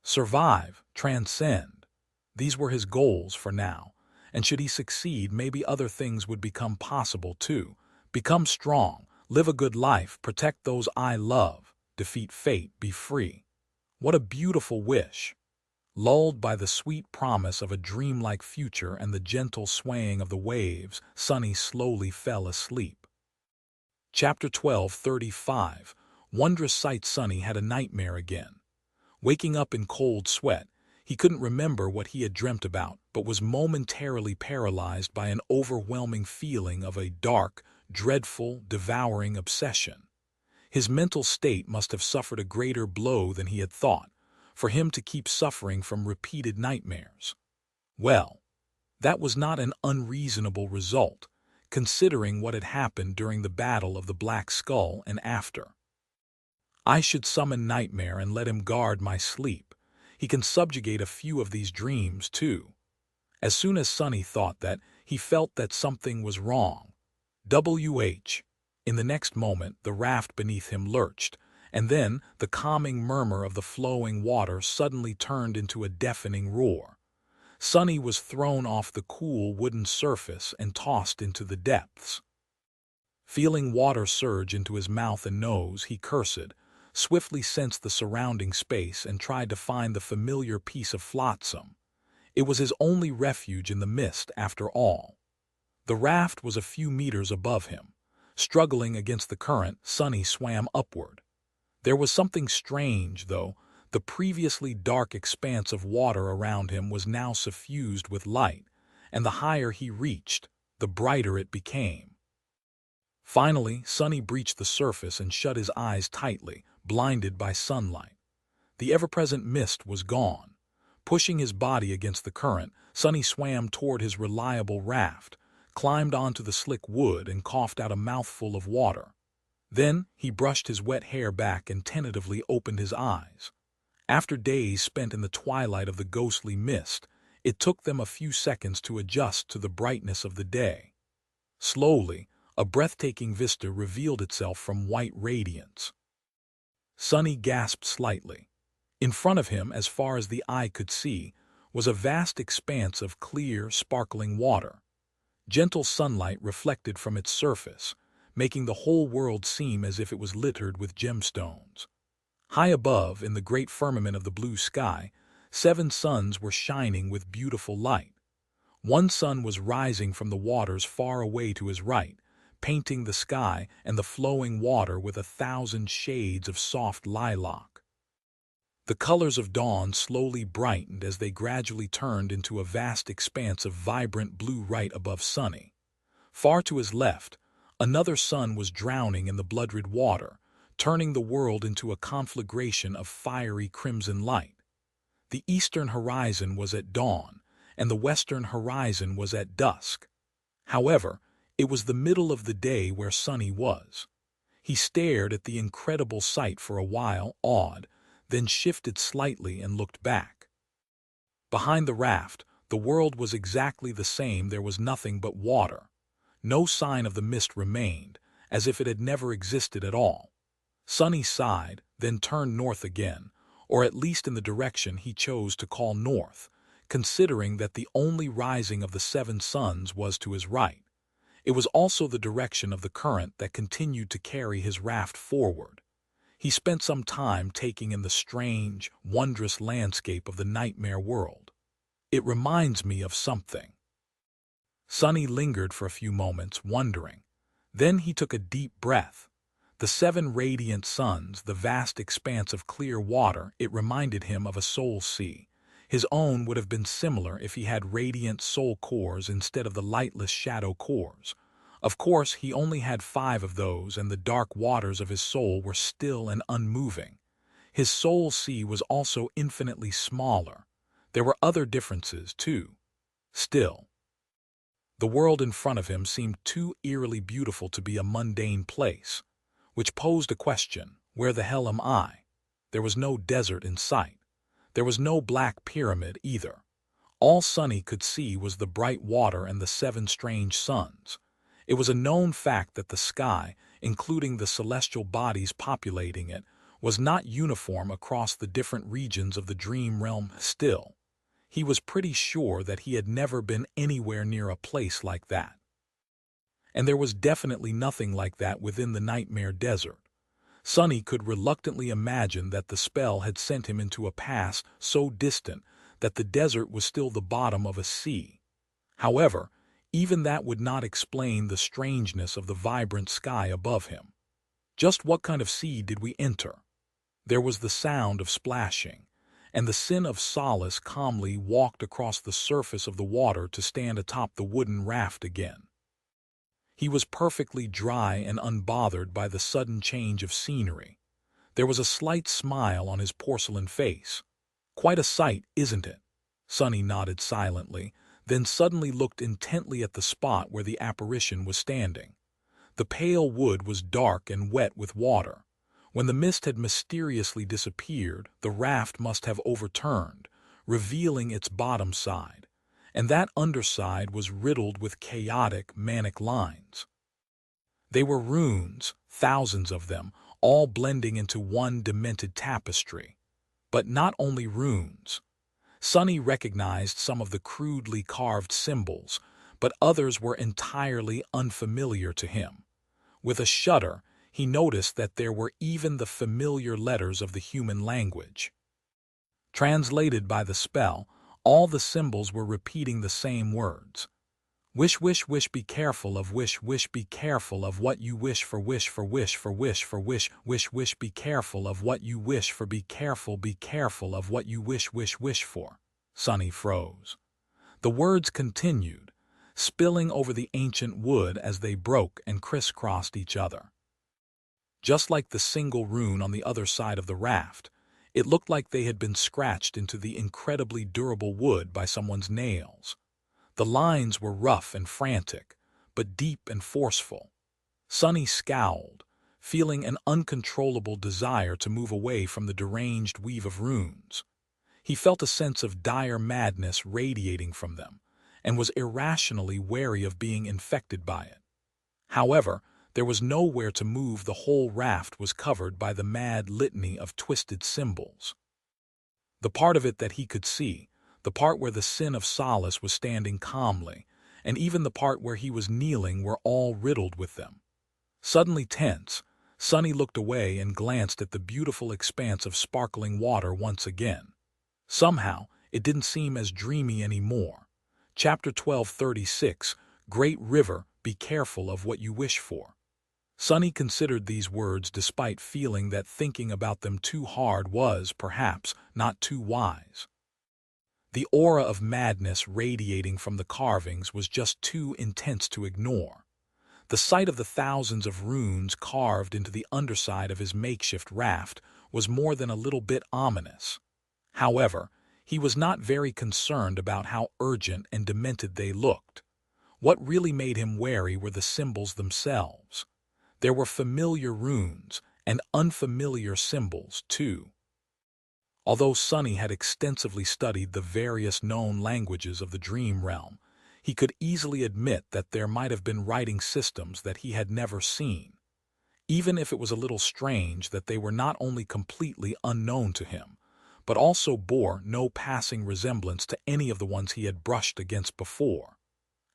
Survive, transcend. These were his goals for now, and should he succeed, maybe other things would become possible too. Become strong, live a good life, protect those I love, defeat fate, be free. What a beautiful wish! Lulled by the sweet promise of a dreamlike future and the gentle swaying of the waves, Sunny slowly fell asleep. Chapter 12:35. Wondrous sight. Sunny had a nightmare again. Waking up in cold sweat, he couldn't remember what he had dreamt about, but was momentarily paralyzed by an overwhelming feeling of a dark, dreadful, devouring obsession. His mental state must have suffered a greater blow than he had thought, for him to keep suffering from repeated nightmares. Well, that was not an unreasonable result, considering what had happened during the Battle of the Black Skull and after. I should summon Nightmare and let him guard my sleep. He can subjugate a few of these dreams, too. As soon as Sunny thought that, he felt that something was wrong. In the next moment, the raft beneath him lurched, and then the calming murmur of the flowing water suddenly turned into a deafening roar. Sonny was thrown off the cool wooden surface and tossed into the depths. Feeling water surge into his mouth and nose, he cursed, swiftly sensed the surrounding space, and tried to find the familiar piece of flotsam. It was his only refuge in the mist, after all. The raft was a few meters above him. Struggling against the current, Sonny swam upward. There was something strange, though. The previously dark expanse of water around him was now suffused with light, and the higher he reached, the brighter it became. Finally, Sonny breached the surface and shut his eyes tightly, blinded by sunlight. The ever-present mist was gone. Pushing his body against the current, Sonny swam toward his reliable raft, climbed onto the slick wood, and coughed out a mouthful of water. Then he brushed his wet hair back and tentatively opened his eyes. After days spent in the twilight of the ghostly mist, it took them a few seconds to adjust to the brightness of the day. Slowly, a breathtaking vista revealed itself from white radiance. Sonny gasped slightly. In front of him, as far as the eye could see, was a vast expanse of clear, sparkling water. Gentle sunlight reflected from its surface, making the whole world seem as if it was littered with gemstones. High above, in the great firmament of the blue sky, 7 suns were shining with beautiful light. One sun was rising from the waters far away to his right, painting the sky and the flowing water with 1,000 shades of soft lilac. The colors of dawn slowly brightened as they gradually turned into a vast expanse of vibrant blue right above Sonny. Far to his left, another sun was drowning in the blood-red water, turning the world into a conflagration of fiery crimson light. The eastern horizon was at dawn, and the western horizon was at dusk. However, it was the middle of the day where Sonny was. He stared at the incredible sight for a while, awed, then shifted slightly and looked back. Behind the raft, the world was exactly the same. There was nothing but water. No sign of the mist remained, as if it had never existed at all. Sonny sighed, then turned north again, or at least in the direction he chose to call north, considering that the only rising of the 7 suns was to his right. It was also the direction of the current that continued to carry his raft forward. He spent some time taking in the strange, wondrous landscape of the nightmare world. It reminds me of something. Sonny lingered for a few moments, wondering. Then he took a deep breath. The 7 radiant suns, the vast expanse of clear water, it reminded him of a soul sea. His own would have been similar if he had radiant soul cores instead of the lightless shadow cores. Of course, he only had 5 of those, and the dark waters of his soul were still and unmoving. His soul sea was also infinitely smaller. There were other differences, too. Still, the world in front of him seemed too eerily beautiful to be a mundane place, which posed a question: where the hell am I? There was no desert in sight. There was no black pyramid either. All Sonny could see was the bright water and the 7 strange suns. It was a known fact that the sky, including the celestial bodies populating it, was not uniform across the different regions of the dream realm. Still, he was pretty sure that he had never been anywhere near a place like that. And there was definitely nothing like that within the nightmare desert. Sonny could reluctantly imagine that the spell had sent him into a past so distant that the desert was still the bottom of a sea. However, even that would not explain the strangeness of the vibrant sky above him. Just what kind of sea did we enter? There was the sound of splashing, and the Sin of Solace calmly walked across the surface of the water to stand atop the wooden raft again. He was perfectly dry and unbothered by the sudden change of scenery. There was a slight smile on his porcelain face. Quite a sight, isn't it? Sonny nodded silently, then suddenly looked intently at the spot where the apparition was standing. The pale wood was dark and wet with water. When the mist had mysteriously disappeared, the raft must have overturned, revealing its bottom side, and that underside was riddled with chaotic, manic lines. They were runes, thousands of them, all blending into one demented tapestry. But not only runes. Sonny recognized some of the crudely carved symbols, but others were entirely unfamiliar to him. With a shudder, he noticed that there were even the familiar letters of the human language. Translated by the spell, all the symbols were repeating the same words. Wish, wish, wish, be careful of wish, wish, be careful of what you wish for, wish for, wish for, wish for, wish, wish, wish, be careful of what you wish for, be careful of what you wish, wish for. Sonny froze. The words continued, spilling over the ancient wood as they broke and crisscrossed each other. Just like the single rune on the other side of the raft, it looked like they had been scratched into the incredibly durable wood by someone's nails. The lines were rough and frantic, but deep and forceful. Sonny scowled, feeling an uncontrollable desire to move away from the deranged weave of runes. He felt a sense of dire madness radiating from them, and was irrationally wary of being infected by it. However, there was nowhere to move. The whole raft was covered by the mad litany of twisted symbols. The part of it that he could see, the part where the sin of solace was standing calmly, and even the part where he was kneeling were all riddled with them. Suddenly tense, Sonny looked away and glanced at the beautiful expanse of sparkling water once again. Somehow, it didn't seem as dreamy anymore. Chapter 1236, Great River, be careful of what you wish for. Sonny considered these words despite feeling that thinking about them too hard was, perhaps, not too wise. The aura of madness radiating from the carvings was just too intense to ignore. The sight of the thousands of runes carved into the underside of his makeshift raft was more than a little bit ominous. However, he was not very concerned about how urgent and demented they looked. What really made him wary were the symbols themselves. There were familiar runes and unfamiliar symbols, too. Although Sonny had extensively studied the various known languages of the dream realm, he could easily admit that there might have been writing systems that he had never seen, even if it was a little strange that they were not only completely unknown to him, but also bore no passing resemblance to any of the ones he had brushed against before.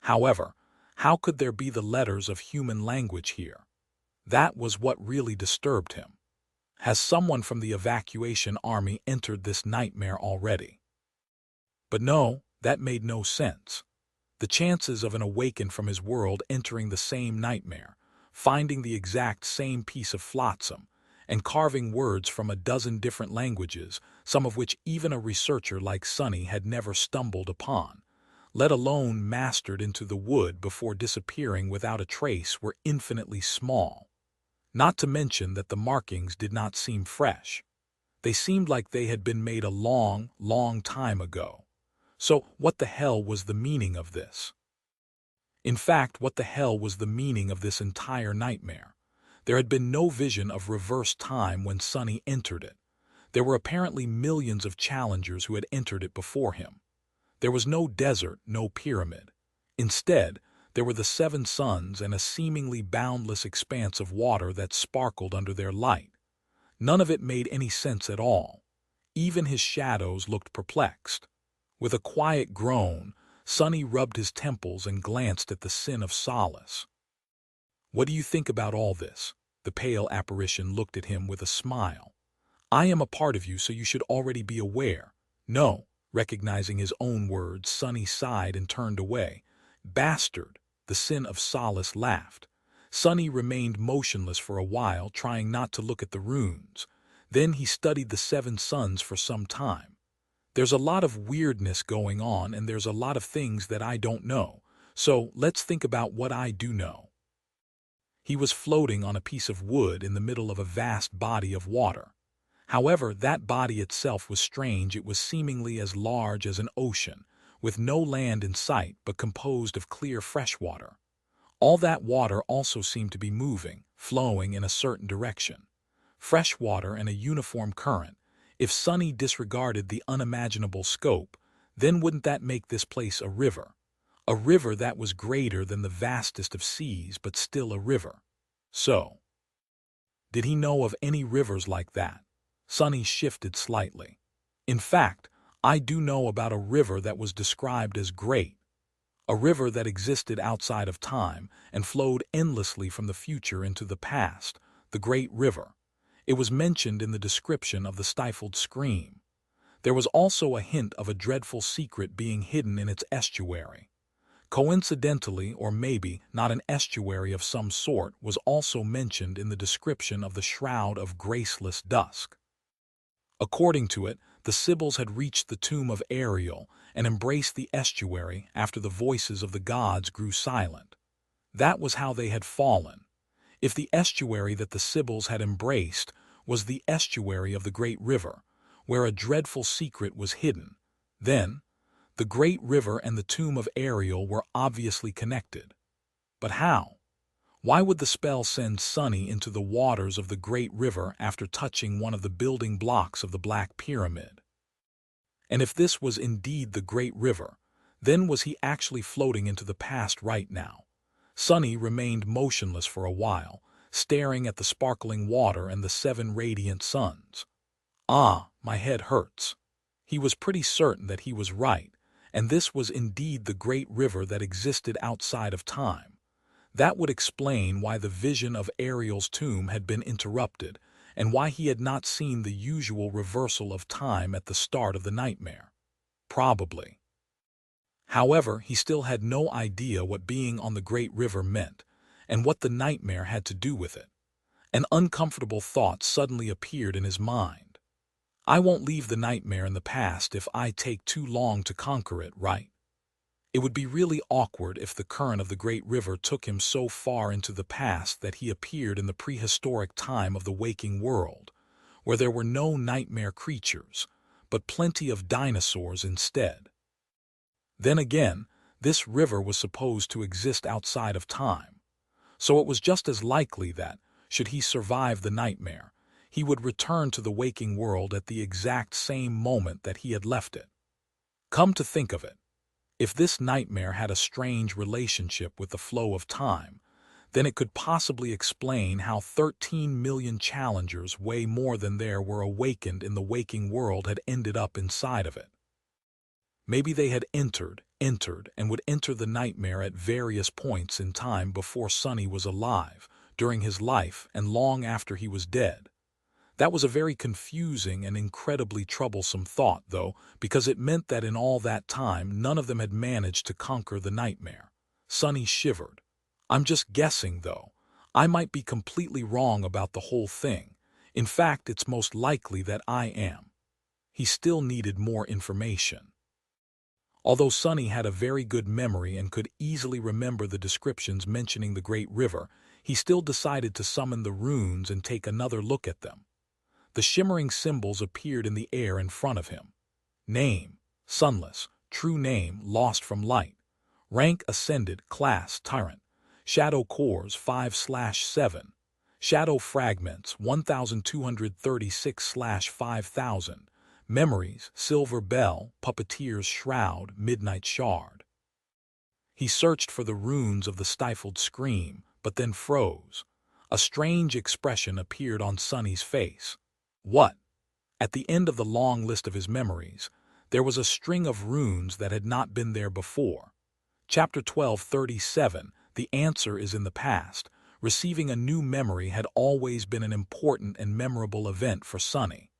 However, how could there be the letters of human language here? That was what really disturbed him. Has someone from the evacuation army entered this nightmare already? But no, that made no sense. The chances of an awakened from his world entering the same nightmare, finding the exact same piece of flotsam, and carving words from a dozen different languages, some of which even a researcher like Sonny had never stumbled upon, let alone mastered into the wood before disappearing without a trace, were infinitely small. Not to mention that the markings did not seem fresh. They seemed like they had been made a long, long time ago. So what the hell was the meaning of this? In fact, what the hell was the meaning of this entire nightmare? There had been no vision of reverse time when Sonny entered it. There were apparently millions of challengers who had entered it before him. There was no desert, no pyramid. Instead, there were the 7 suns and a seemingly boundless expanse of water that sparkled under their light. None of it made any sense at all. Even his shadows looked perplexed. With a quiet groan, Sonny rubbed his temples and glanced at the sin of solace. "What do you think about all this?" The pale apparition looked at him with a smile. "I am a part of you, so you should already be aware." "No," recognizing his own words, Sonny sighed and turned away. "Bastard," the sin of solace laughed. Sonny remained motionless for a while, trying not to look at the runes. Then he studied the 7 suns for some time. "There's a lot of weirdness going on, and there's a lot of things that I don't know. So let's think about what I do know." He was floating on a piece of wood in the middle of a vast body of water. However, that body itself was strange. It was seemingly as large as an ocean, with no land in sight but composed of clear fresh water. All that water also seemed to be moving, flowing in a certain direction. Fresh water and a uniform current. If Sonny disregarded the unimaginable scope, then wouldn't that make this place a river? A river that was greater than the vastest of seas, but still a river. So, did he know of any rivers like that? Sonny shifted slightly. In fact, I do know about a river that was described as great, a river that existed outside of time and flowed endlessly from the future into the past, the Great River. It was mentioned in the description of the stifled scream. There was also a hint of a dreadful secret being hidden in its estuary. Coincidentally, or maybe not, an estuary of some sort was also mentioned in the description of the shroud of graceless dusk. According to it, the Sibyls had reached the tomb of Ariel and embraced the estuary after the voices of the gods grew silent. That was how they had fallen. If the estuary that the Sibyls had embraced was the estuary of the great river, where a dreadful secret was hidden, then the great river and the tomb of Ariel were obviously connected. But how? Why would the spell send Sonny into the waters of the great river after touching one of the building blocks of the Black Pyramid? And if this was indeed the great river, then was he actually floating into the past right now? Sonny remained motionless for a while, staring at the sparkling water and the 7 radiant suns. Ah, my head hurts. He was pretty certain that he was right, and this was indeed the great river that existed outside of time. That would explain why the vision of Ariel's tomb had been interrupted, and why he had not seen the usual reversal of time at the start of the nightmare. Probably. However, he still had no idea what being on the great river meant, and what the nightmare had to do with it. An uncomfortable thought suddenly appeared in his mind. I won't leave the nightmare in the past if I take too long to conquer it, right? It would be really awkward if the current of the great river took him so far into the past that he appeared in the prehistoric time of the waking world, where there were no nightmare creatures, but plenty of dinosaurs instead. Then again, this river was supposed to exist outside of time, so it was just as likely that, should he survive the nightmare, he would return to the waking world at the exact same moment that he had left it. Come to think of it, if this nightmare had a strange relationship with the flow of time, then it could possibly explain how 13 million challengers way more than there were awakened in the waking world had ended up inside of it. Maybe they had entered, and would enter the nightmare at various points in time before Sonny was alive, during his life, and long after he was dead. That was a very confusing and incredibly troublesome thought, though, because it meant that in all that time none of them had managed to conquer the nightmare. Sonny shivered. I'm just guessing, though. I might be completely wrong about the whole thing. In fact, it's most likely that I am. He still needed more information. Although Sonny had a very good memory and could easily remember the descriptions mentioning the great river, he still decided to summon the runes and take another look at them. The shimmering symbols appeared in the air in front of him. Name, sunless. True name, lost from light. Rank, ascended. Class, tyrant. Shadow cores, 5/7. Shadow fragments, 1236/5000. Memories, silver bell, puppeteer's shroud, midnight shard. He searched for the runes of the stifled scream, but then froze. A strange expression appeared on Sonny's face. What? At the end of the long list of his memories, there was a string of runes that had not been there before. Chapter 12:37, the answer is in the past. Receiving a new memory had always been an important and memorable event for Sonny.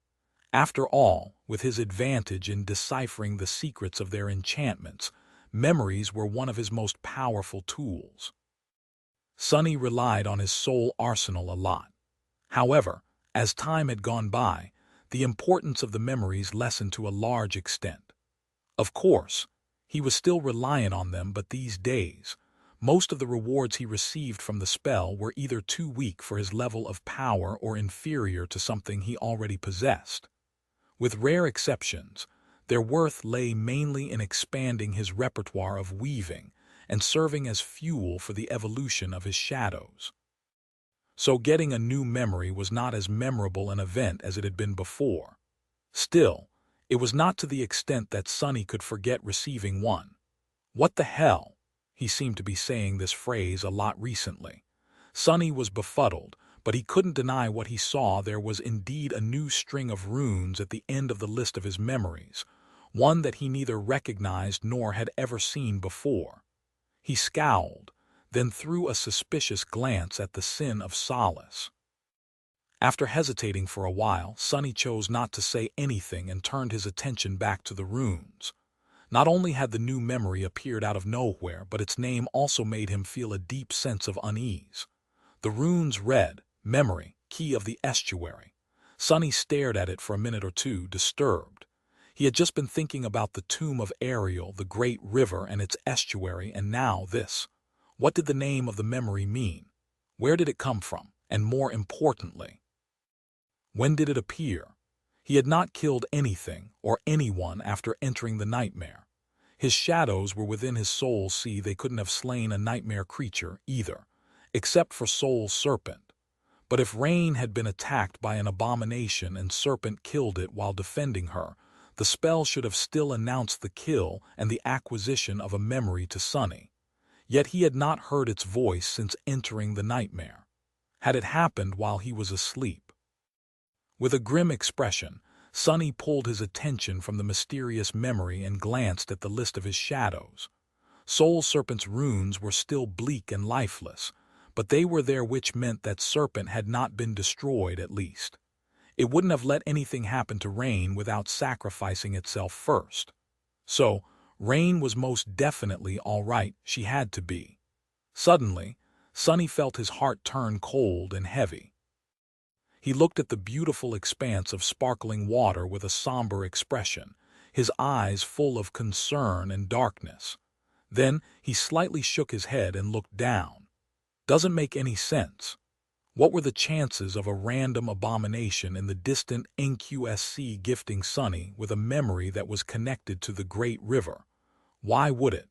After all, with his advantage in deciphering the secrets of their enchantments, memories were one of his most powerful tools. Sonny relied on his soul arsenal a lot. However, as time had gone by, the importance of the memories lessened to a large extent. Of course, he was still reliant on them, but these days, most of the rewards he received from the spell were either too weak for his level of power or inferior to something he already possessed. With rare exceptions, their worth lay mainly in expanding his repertoire of weaving and serving as fuel for the evolution of his shadows. So getting a new memory was not as memorable an event as it had been before. Still, it was not to the extent that Sonny could forget receiving one. What the hell? He seemed to be saying this phrase a lot recently. Sonny was befuddled, but he couldn't deny what he saw. There was indeed a new string of runes at the end of the list of his memories, one that he neither recognized nor had ever seen before. He scowled, then threw a suspicious glance at the Sin of Solace. After hesitating for a while, Sonny chose not to say anything and turned his attention back to the runes. Not only had the new memory appeared out of nowhere, but its name also made him feel a deep sense of unease. The runes read, "Memory, Key of the Estuary." Sonny stared at it for a minute or two, disturbed. He had just been thinking about the tomb of Ariel, the great river, and its estuary, and now this. What did the name of the memory mean? Where did it come from? And more importantly, when did it appear? He had not killed anything or anyone after entering the nightmare. His shadows were within his soul. See, they couldn't have slain a nightmare creature either, except for Soul's serpent. But if Rain had been attacked by an abomination and Serpent killed it while defending her, the spell should have still announced the kill and the acquisition of a memory to Sonny. Yet he had not heard its voice since entering the nightmare. Had it happened while he was asleep? With a grim expression, Sonny pulled his attention from the mysterious memory and glanced at the list of his shadows. Soul Serpent's runes were still bleak and lifeless, but they were there, which meant that Serpent had not been destroyed at least. It wouldn't have let anything happen to Rain without sacrificing itself first. So, Rain was most definitely all right. She had to be. Suddenly, Sonny felt his heart turn cold and heavy. He looked at the beautiful expanse of sparkling water with a somber expression, his eyes full of concern and darkness. Then he slightly shook his head and looked down. Doesn't make any sense. What were the chances of a random abomination in the distant NQSC gifting Sonny with a memory that was connected to the great river? Why would it?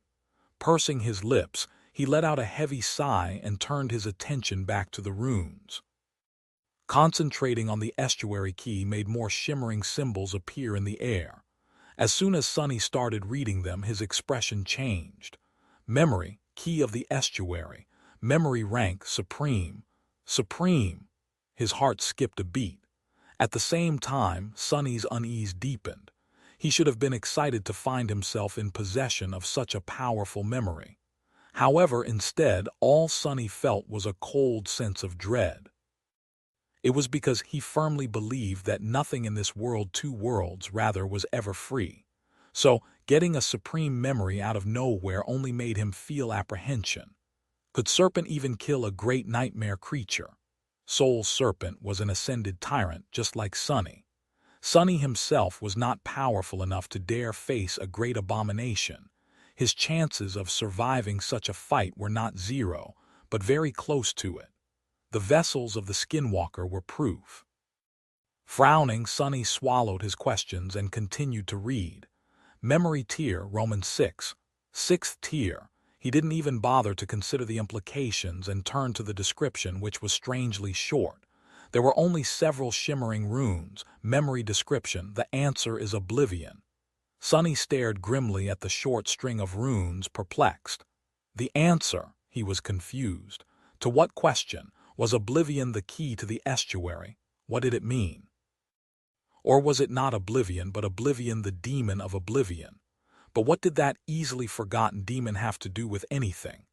Pursing his lips, he let out a heavy sigh and turned his attention back to the runes. Concentrating on the estuary key made more shimmering symbols appear in the air. As soon as Sonny started reading them, his expression changed. Memory, Key of the Estuary. Memory rank, Supreme. Supreme! His heart skipped a beat. At the same time, Sonny's unease deepened. He should have been excited to find himself in possession of such a powerful memory. However, instead, all Sonny felt was a cold sense of dread. It was because he firmly believed that nothing in this world, two worlds rather, was ever free. So, getting a supreme memory out of nowhere only made him feel apprehension. Could Serpent even kill a great nightmare creature? Soul Serpent was an ascended tyrant just like Sonny. Sonny himself was not powerful enough to dare face a great abomination. His chances of surviving such a fight were not zero, but very close to it. The vessels of the Skinwalker were proof. Frowning, Sonny swallowed his questions and continued to read. Memory tier, Romans 6. Sixth tier. He didn't even bother to consider the implications and turned to the description, which was strangely short. There were only several shimmering runes. Memory description, the answer is oblivion. Sonny stared grimly at the short string of runes, perplexed. The answer? He was confused. To what question? Was oblivion the key to the estuary? What did it mean? Or was it not oblivion, but oblivion, the demon of oblivion? But what did that easily forgotten demon have to do with anything?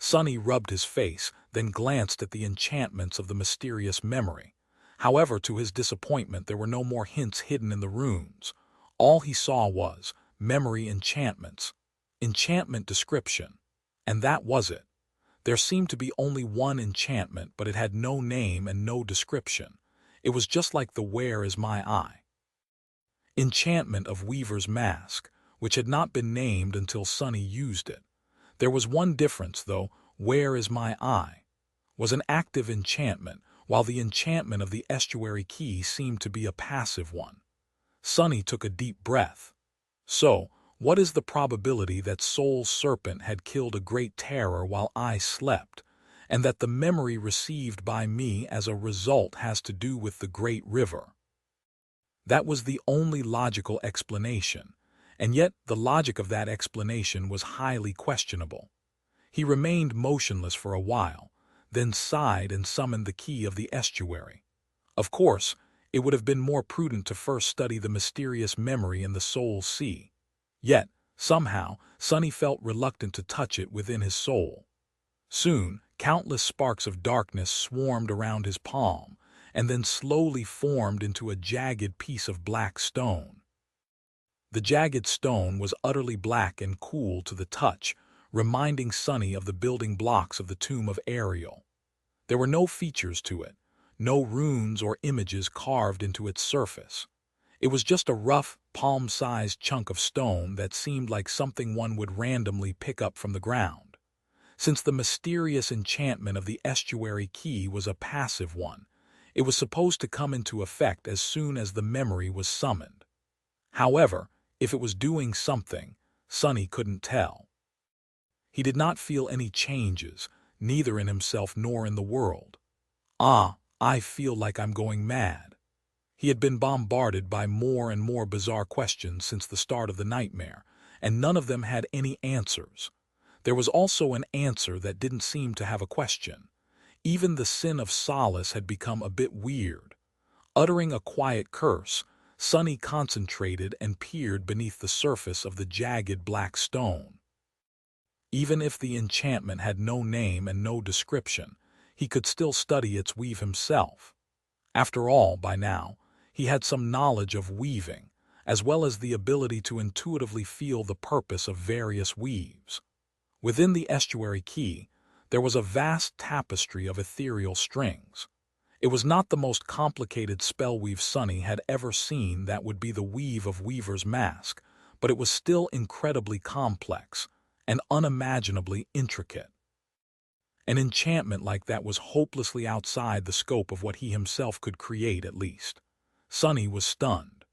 Sonny rubbed his face, then glanced at the enchantments of the mysterious memory. However, to his disappointment, there were no more hints hidden in the runes. All he saw was memory enchantments, enchantment description, and that was it. There seemed to be only one enchantment, but it had no name and no description. It was just like the Where is my eye? Enchantment of Weaver's Mask, which had not been named until Sonny used it. There was one difference, though. Where is my eye? Was an active enchantment, while the enchantment of the estuary key seemed to be a passive one. Sonny took a deep breath. So, what is the probability that Soul Serpent had killed a great terror while I slept, and that the memory received by me as a result has to do with the great river? That was the only logical explanation, and yet the logic of that explanation was highly questionable. He remained motionless for a while, then sighed and summoned the key of the estuary. Of course, it would have been more prudent to first study the mysterious memory in the soul sea. Yet, somehow, Sonny felt reluctant to touch it within his soul. Soon, countless sparks of darkness swarmed around his palm, and then slowly formed into a jagged piece of black stone. The jagged stone was utterly black and cool to the touch, reminding Sonny of the building blocks of the tomb of Ariel. There were no features to it, no runes or images carved into its surface. It was just a rough, palm-sized chunk of stone that seemed like something one would randomly pick up from the ground. Since the mysterious enchantment of the estuary key was a passive one, it was supposed to come into effect as soon as the memory was summoned. However, if it was doing something, Sonny couldn't tell. He did not feel any changes, neither in himself nor in the world. I feel like I'm going mad. He had been bombarded by more and more bizarre questions since the start of the nightmare, and none of them had any answers. There was also an answer that didn't seem to have a question. Even the sin of solace had become a bit weird. Uttering a quiet curse, Sonny concentrated and peered beneath the surface of the jagged black stone. Even if the enchantment had no name and no description, he could still study its weave himself. After all, by now, he had some knowledge of weaving, as well as the ability to intuitively feel the purpose of various weaves. Within the estuary key, there was a vast tapestry of ethereal strings. It was not the most complicated spell weave Sonny had ever seen that would be the weave of Weaver's mask, but it was still incredibly complex and unimaginably intricate. An enchantment like that was hopelessly outside the scope of what he himself could create, at least. Sonny was stunned.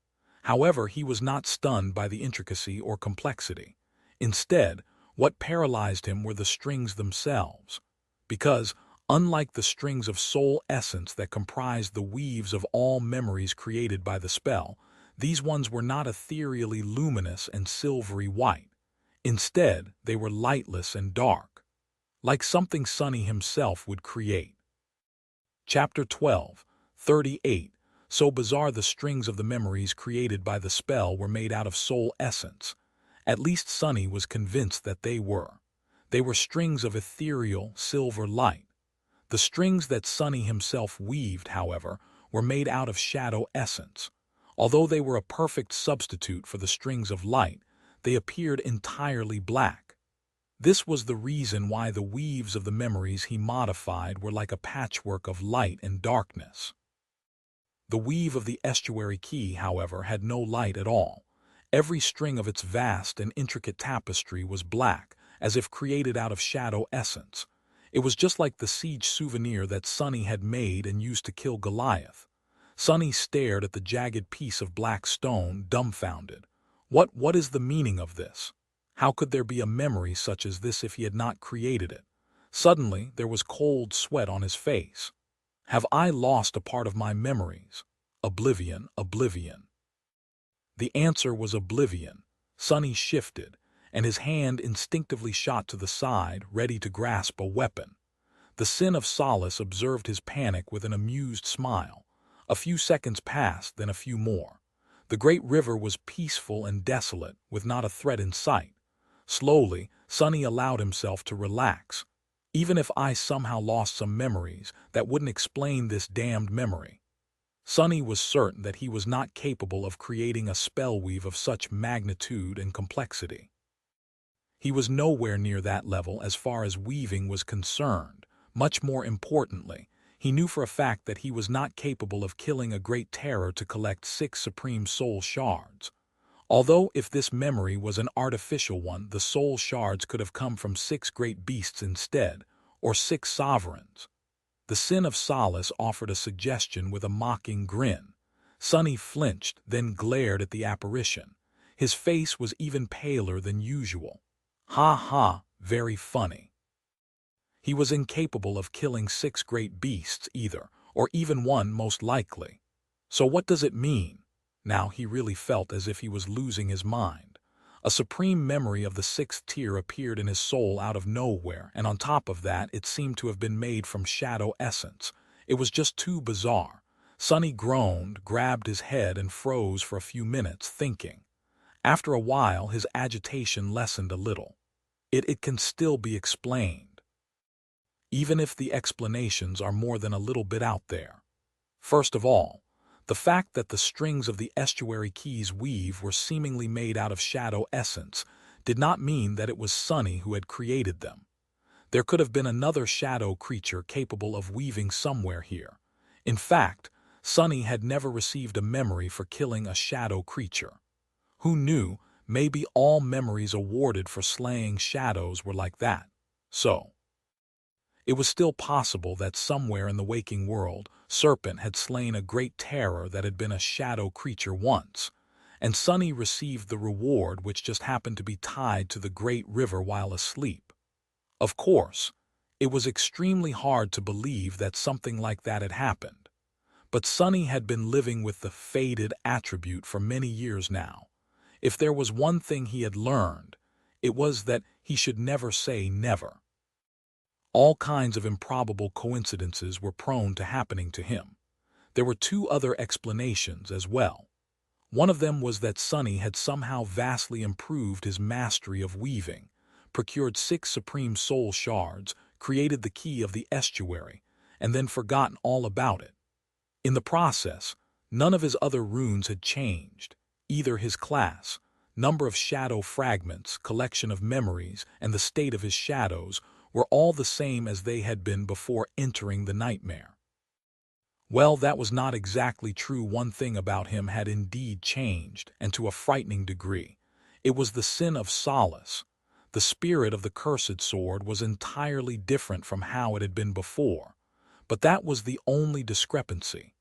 However, he was not stunned by the intricacy or complexity. Instead, what paralyzed him were the strings themselves. Because, unlike the strings of soul essence that comprised the weaves of all memories created by the spell, these ones were not ethereally luminous and silvery white. Instead, they were lightless and dark, like something Sonny himself would create. Chapter 12, 38. So bizarre the strings of the memories created by the spell were made out of soul essence. At least Sonny was convinced that they were. They were strings of ethereal, silver light. The strings that Sonny himself weaved, however, were made out of shadow essence. Although they were a perfect substitute for the strings of light, they appeared entirely black. This was the reason why the weaves of the memories he modified were like a patchwork of light and darkness. The weave of the estuary key, however, had no light at all. Every string of its vast and intricate tapestry was black, as if created out of shadow essence. It was just like the siege souvenir that Sonny had made and used to kill Goliath. Sonny stared at the jagged piece of black stone, dumbfounded. What is the meaning of this? How could there be a memory such as this if he had not created it? Suddenly, there was cold sweat on his face. Have I lost a part of my memories? Oblivion, oblivion. The answer was oblivion. Sonny shifted, and his hand instinctively shot to the side, ready to grasp a weapon. The sin of solace observed his panic with an amused smile. A few seconds passed, then a few more. The great river was peaceful and desolate, with not a threat in sight. Slowly, Sonny allowed himself to relax. Even if I somehow lost some memories, that wouldn't explain this damned memory. Sonny was certain that he was not capable of creating a spellweave of such magnitude and complexity. He was nowhere near that level as far as weaving was concerned. Much more importantly, he knew for a fact that he was not capable of killing a great terror to collect 6 supreme soul shards. Although if this memory was an artificial one, the soul shards could have come from 6 great beasts instead, or 6 sovereigns. The sin of solace offered a suggestion with a mocking grin. Sonny flinched, then glared at the apparition. His face was even paler than usual. Ha ha, very funny. He was incapable of killing 6 great beasts either, or even one most likely. So what does it mean? Now he really felt as if he was losing his mind. A supreme memory of the sixth tier appeared in his soul out of nowhere, and on top of that, it seemed to have been made from shadow essence. It was just too bizarre. Sonny groaned, grabbed his head, and froze for a few minutes, thinking. After a while, his agitation lessened a little. It can still be explained, even if the explanations are more than a little bit out there. First of all, the fact that the strings of the estuary key's weave were seemingly made out of shadow essence did not mean that it was Sonny who had created them. There could have been another shadow creature capable of weaving somewhere here. In fact, Sonny had never received a memory for killing a shadow creature. Who knew, maybe all memories awarded for slaying shadows were like that. So, it was still possible that somewhere in the waking world, Serpent had slain a great terror that had been a shadow creature once, and Sonny received the reward which just happened to be tied to the great river while asleep. Of course, it was extremely hard to believe that something like that had happened, but Sonny had been living with the fated attribute for many years now. If there was one thing he had learned, it was that he should never say never. All kinds of improbable coincidences were prone to happening to him. There were two other explanations as well. One of them was that Sonny had somehow vastly improved his mastery of weaving, procured 6 supreme soul shards, created the key of the estuary, and then forgotten all about it. In the process, none of his other runes had changed. Either his class, number of shadow fragments, collection of memories, and the state of his shadows were all the same as they had been before entering the nightmare. Well, that was not exactly true. One thing about him had indeed changed, and to a frightening degree. It was the sin of solace. The spirit of the cursed sword was entirely different from how it had been before, but that was the only discrepancy.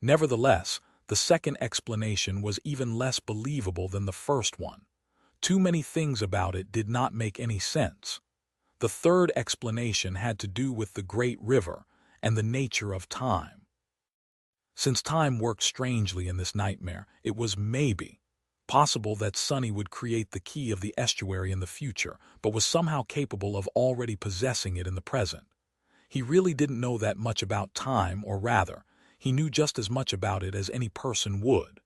Nevertheless, the second explanation was even less believable than the first one. Too many things about it did not make any sense. The third explanation had to do with the great river and the nature of time. Since time worked strangely in this nightmare, it was maybe possible that Sonny would create the key of the estuary in the future, but was somehow capable of already possessing it in the present. He really didn't know that much about time, or rather, he knew just as much about it as any person would.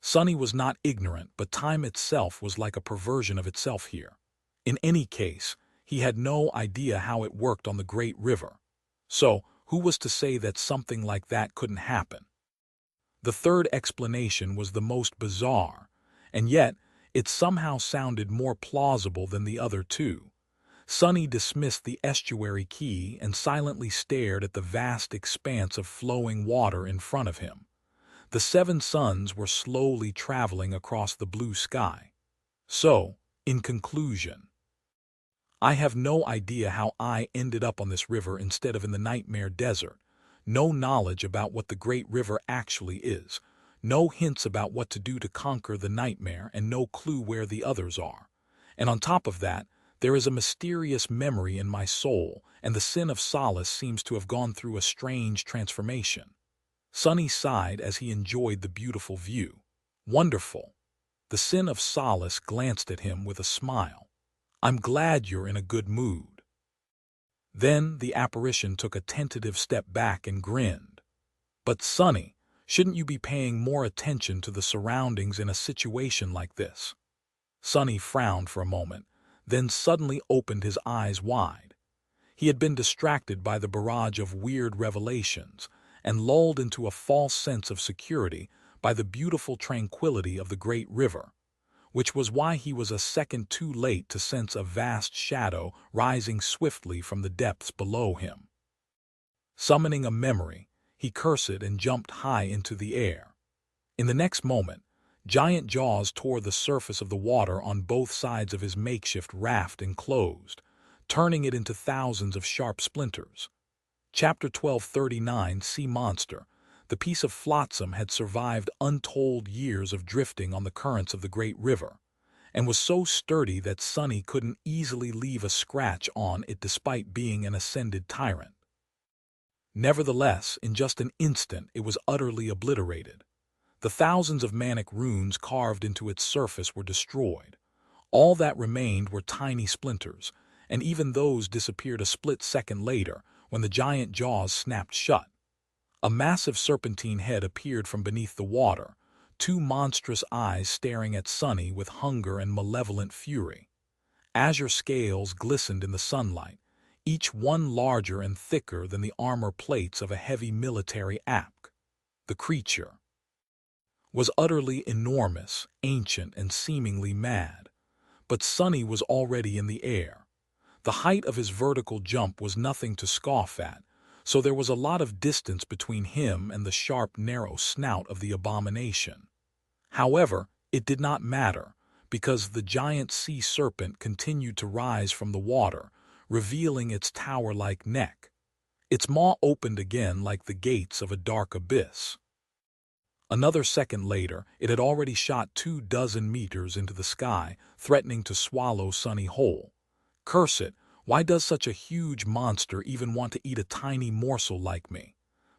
Sonny was not ignorant, but time itself was like a perversion of itself here. In any case, he had no idea how it worked on the great river. So, who was to say that something like that couldn't happen? The third explanation was the most bizarre, and yet it somehow sounded more plausible than the other two. Sonny dismissed the estuary key and silently stared at the vast expanse of flowing water in front of him. The 7 suns were slowly traveling across the blue sky. So, in conclusion, I have no idea how I ended up on this river instead of in the nightmare desert. No knowledge about what the great river actually is. No hints about what to do to conquer the nightmare, and no clue where the others are. And on top of that, there is a mysterious memory in my soul, and the sin of solace seems to have gone through a strange transformation. Sonny sighed as he enjoyed the beautiful view. Wonderful. The sin of solace glanced at him with a smile. I'm glad you're in a good mood. Then the apparition took a tentative step back and grinned. But Sonny, shouldn't you be paying more attention to the surroundings in a situation like this? Sonny frowned for a moment, then suddenly opened his eyes wide. He had been distracted by the barrage of weird revelations and lulled into a false sense of security by the beautiful tranquility of the great river, which was why he was a second too late to sense a vast shadow rising swiftly from the depths below him. Summoning a memory, he cursed and jumped high into the air. In the next moment, giant jaws tore the surface of the water on both sides of his makeshift raft and closed, turning it into thousands of sharp splinters. Chapter 1239, Sea Monster. The piece of flotsam had survived untold years of drifting on the currents of the great river, and was so sturdy that Sonny couldn't easily leave a scratch on it despite being an ascended tyrant. Nevertheless, in just an instant it was utterly obliterated. The thousands of manic runes carved into its surface were destroyed. All that remained were tiny splinters, and even those disappeared a split second later when the giant jaws snapped shut. A massive serpentine head appeared from beneath the water, two monstrous eyes staring at Sunny with hunger and malevolent fury. Azure scales glistened in the sunlight, each one larger and thicker than the armor plates of a heavy military app. The creature was utterly enormous, ancient, and seemingly mad. But Sunny was already in the air. The height of his vertical jump was nothing to scoff at, so there was a lot of distance between him and the sharp, narrow snout of the abomination. However, it did not matter, because the giant sea serpent continued to rise from the water, revealing its tower-like neck. Its maw opened again like the gates of a dark abyss. Another second later, it had already shot 24 meters into the sky, threatening to swallow Sunny whole. Curse it, why does such a huge monster even want to eat a tiny morsel like me?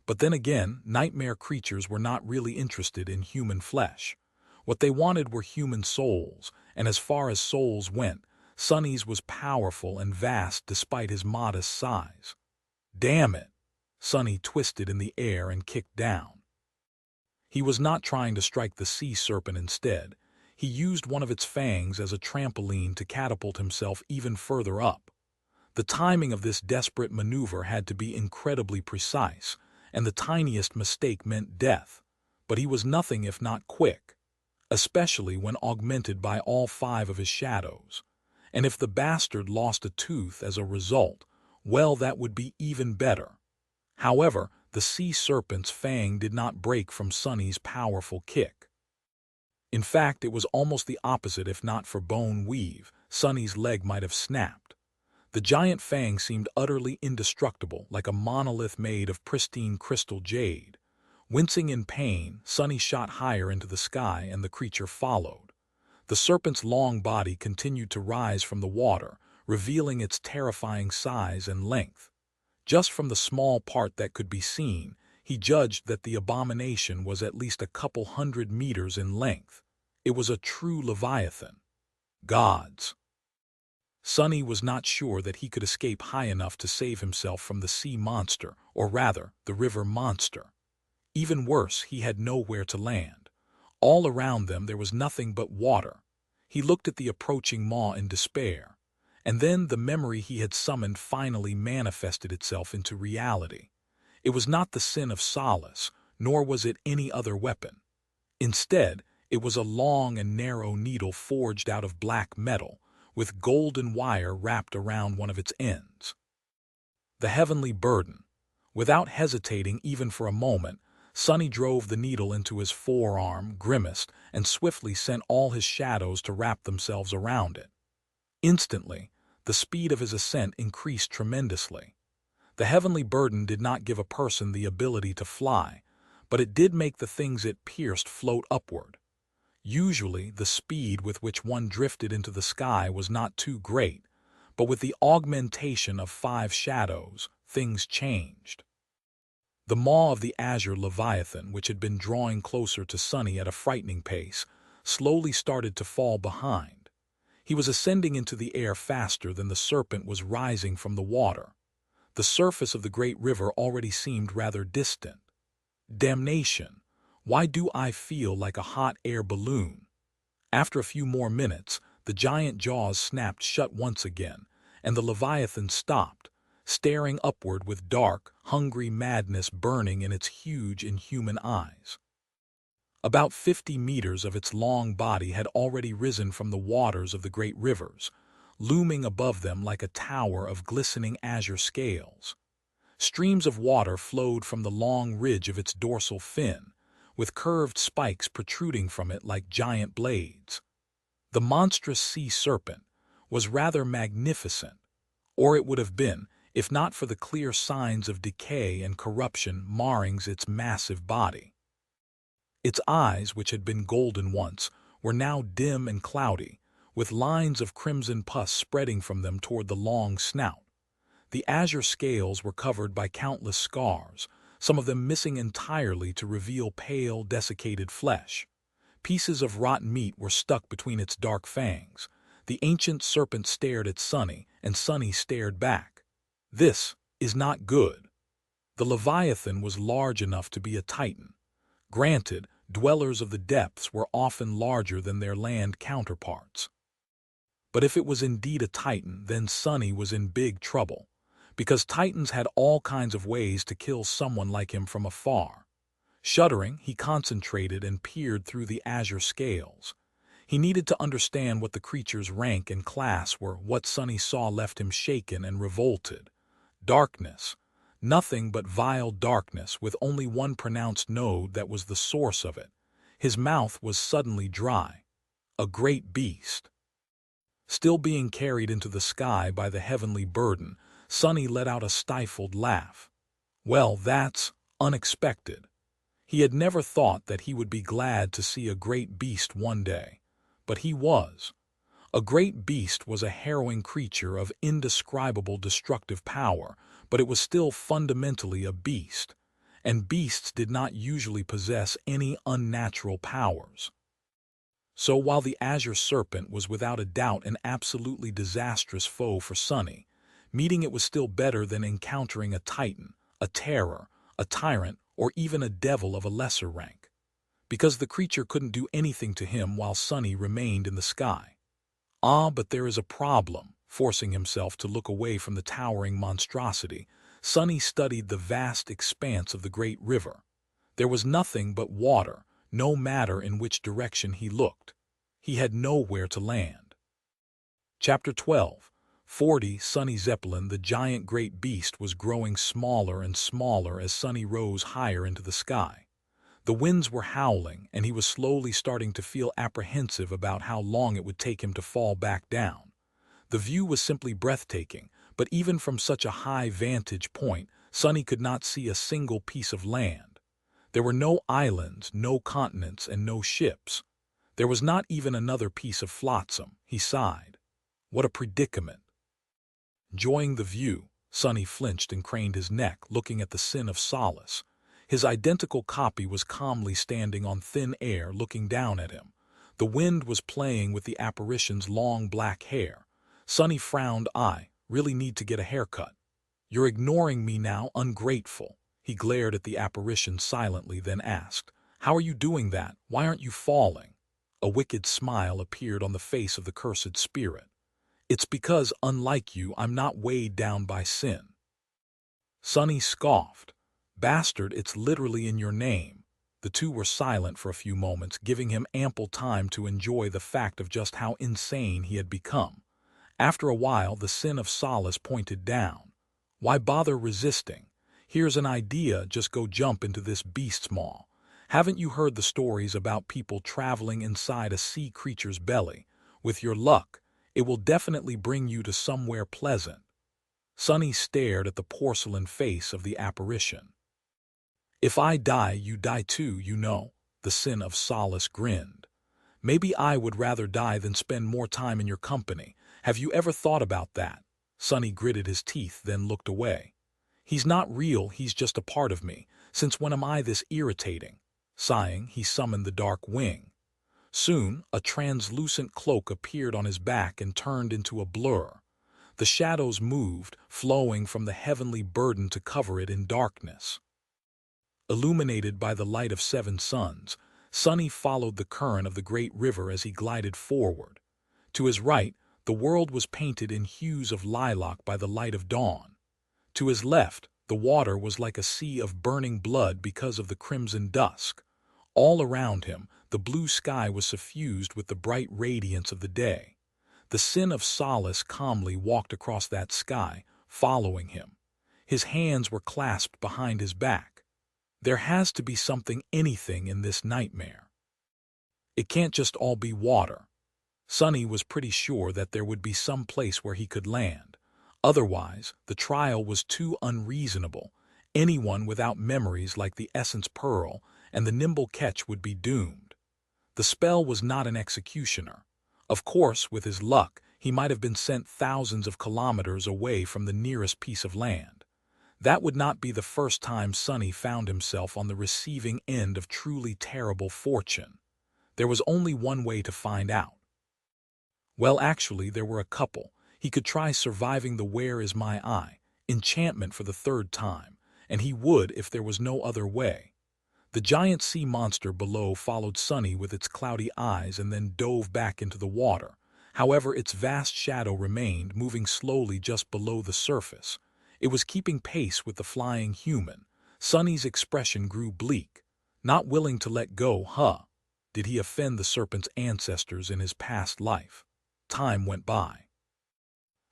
But then again, nightmare creatures were not really interested in human flesh. What they wanted were human souls, and as far as souls went, Sunny's was powerful and vast despite his modest size. Damn it! Sunny twisted in the air and kicked down. He was not trying to strike the sea serpent instead. He used one of its fangs as a trampoline to catapult himself even further up. The timing of this desperate maneuver had to be incredibly precise, and the tiniest mistake meant death. But he was nothing if not quick, especially when augmented by all 5 of his shadows. And if the bastard lost a tooth as a result, well, that would be even better. However, the sea serpent's fang did not break from Sunny's powerful kick. In fact, it was almost the opposite. If not for bone weave, Sunny's leg might have snapped. The giant fang seemed utterly indestructible, like a monolith made of pristine crystal jade. Wincing in pain, Sunny shot higher into the sky, and the creature followed. The serpent's long body continued to rise from the water, revealing its terrifying size and length. Just from the small part that could be seen, he judged that the abomination was at least a couple 100 meters in length. It was a true leviathan. Gods! Sunny was not sure that he could escape high enough to save himself from the sea monster, or rather, the river monster. Even worse, he had nowhere to land. All around them there was nothing but water. He looked at the approaching maw in despair. And then the memory he had summoned finally manifested itself into reality. It was not the sin of solace, nor was it any other weapon. Instead, it was a long and narrow needle forged out of black metal, with golden wire wrapped around one of its ends. The heavenly burden. Without hesitating even for a moment, Sunny drove the needle into his forearm, grimaced, and swiftly sent all his shadows to wrap themselves around it. Instantly, the speed of his ascent increased tremendously. The heavenly burden did not give a person the ability to fly, but it did make the things it pierced float upward. Usually, the speed with which one drifted into the sky was not too great, but with the augmentation of 5 shadows, things changed. The maw of the azure leviathan, which had been drawing closer to Sunny at a frightening pace, slowly started to fall behind. He was ascending into the air faster than the serpent was rising from the water. The surface of the great river already seemed rather distant. Damnation! Why do I feel like a hot air balloon? After a few more minutes, the giant jaws snapped shut once again, and the leviathan stopped, staring upward with dark, hungry madness burning in its huge, inhuman eyes. About 50 meters of its long body had already risen from the waters of the great rivers, looming above them like a tower of glistening azure scales. Streams of water flowed from the long ridge of its dorsal fin, with curved spikes protruding from it like giant blades. The monstrous sea serpent was rather magnificent, or it would have been, if not for the clear signs of decay and corruption marring its massive body. Its eyes, which had been golden once, were now dim and cloudy, with lines of crimson pus spreading from them toward the long snout. The azure scales were covered by countless scars, some of them missing entirely to reveal pale, desiccated flesh. Pieces of rotten meat were stuck between its dark fangs, The ancient serpent stared at Sunny, and Sunny stared back. This is not good. The Leviathan was large enough to be a titan. Granted, dwellers of the depths were often larger than their land counterparts. But if it was indeed a titan, then Sunny was in big trouble, because titans had all kinds of ways to kill someone like him from afar. Shuddering, he concentrated and peered through the azure scales. He needed to understand what the creature's rank and class were. What Sunny saw left him shaken and revolted. Darkness. Nothing but vile darkness, with only one pronounced node that was the source of it. His mouth was suddenly dry. A great beast. Still being carried into the sky by the heavenly burden, Sunny let out a stifled laugh. Well, that's unexpected. He had never thought that he would be glad to see a great beast one day. But he was. A great beast was a harrowing creature of indescribable destructive power, but it was still fundamentally a beast, and beasts did not usually possess any unnatural powers. So while the azure serpent was without a doubt an absolutely disastrous foe for Sunny, meeting it was still better than encountering a titan, a terror, a tyrant, or even a devil of a lesser rank, because the creature couldn't do anything to him while Sunny remained in the sky. Ah, but there is a problem. Forcing himself to look away from the towering monstrosity, Sunny studied the vast expanse of the great river. There was nothing but water, no matter in which direction he looked. He had nowhere to land. Chapter 12. 40. Sunny Zeppelin. The giant great beast was growing smaller and smaller as Sunny rose higher into the sky. The winds were howling, and he was slowly starting to feel apprehensive about how long it would take him to fall back down. The view was simply breathtaking, but even from such a high vantage point, Sunny could not see a single piece of land. There were no islands, no continents, and no ships. There was not even another piece of flotsam. He sighed. What a predicament. Enjoying the view, Sunny flinched and craned his neck, looking at the Sin of Solace. His identical copy was calmly standing on thin air, looking down at him. The wind was playing with the apparition's long black hair. Sunny frowned. I really need to get a haircut. You're ignoring me now, ungrateful. He glared at the apparition silently, then asked, How are you doing that? Why aren't you falling? A wicked smile appeared on the face of the cursed spirit. It's because, unlike you, I'm not weighed down by sin. Sunny scoffed. Bastard, it's literally in your name. The two were silent for a few moments, giving him ample time to enjoy the fact of just how insane he had become. After a while, the Sin of Solace pointed down. Why bother resisting? Here's an idea, just go jump into this beast's maw. Haven't you heard the stories about people traveling inside a sea creature's belly? With your luck, it will definitely bring you to somewhere pleasant. Sunny stared at the porcelain face of the apparition. If I die, you die too, you know, the Sin of Solace grinned. Maybe I would rather die than spend more time in your company. Have you ever thought about that? Sunny gritted his teeth, then looked away. He's not real, he's just a part of me. Since when am I this irritating? Sighing, he summoned the dark wing. Soon, a translucent cloak appeared on his back and turned into a blur. The shadows moved, flowing from the heavenly burden to cover it in darkness. Illuminated by the light of 7 suns, Sunny followed the current of the great river as he glided forward. To his right, the world was painted in hues of lilac by the light of dawn. To his left, the water was like a sea of burning blood because of the crimson dusk. All around him, the blue sky was suffused with the bright radiance of the day. The Sin of Solace calmly walked across that sky, following him. His hands were clasped behind his back. There has to be something, anything in this nightmare. It can't just all be water. Sunny was pretty sure that there would be some place where he could land. Otherwise, the trial was too unreasonable. Anyone without memories like the Essence Pearl and the Nimble Catch would be doomed. The spell was not an executioner. Of course, with his luck, he might have been sent thousands of kilometers away from the nearest piece of land. That would not be the first time Sunny found himself on the receiving end of truly terrible fortune. There was only one way to find out. Well, actually, there were a couple. He could try surviving the Where Is My Eye enchantment for the third time, and he would if there was no other way. The giant sea monster below followed Sunny with its cloudy eyes and then dove back into the water. However, its vast shadow remained, moving slowly just below the surface. It was keeping pace with the flying human. Sunny's expression grew bleak. Not willing to let go, Did he offend the serpent's ancestors in his past life? Time went by.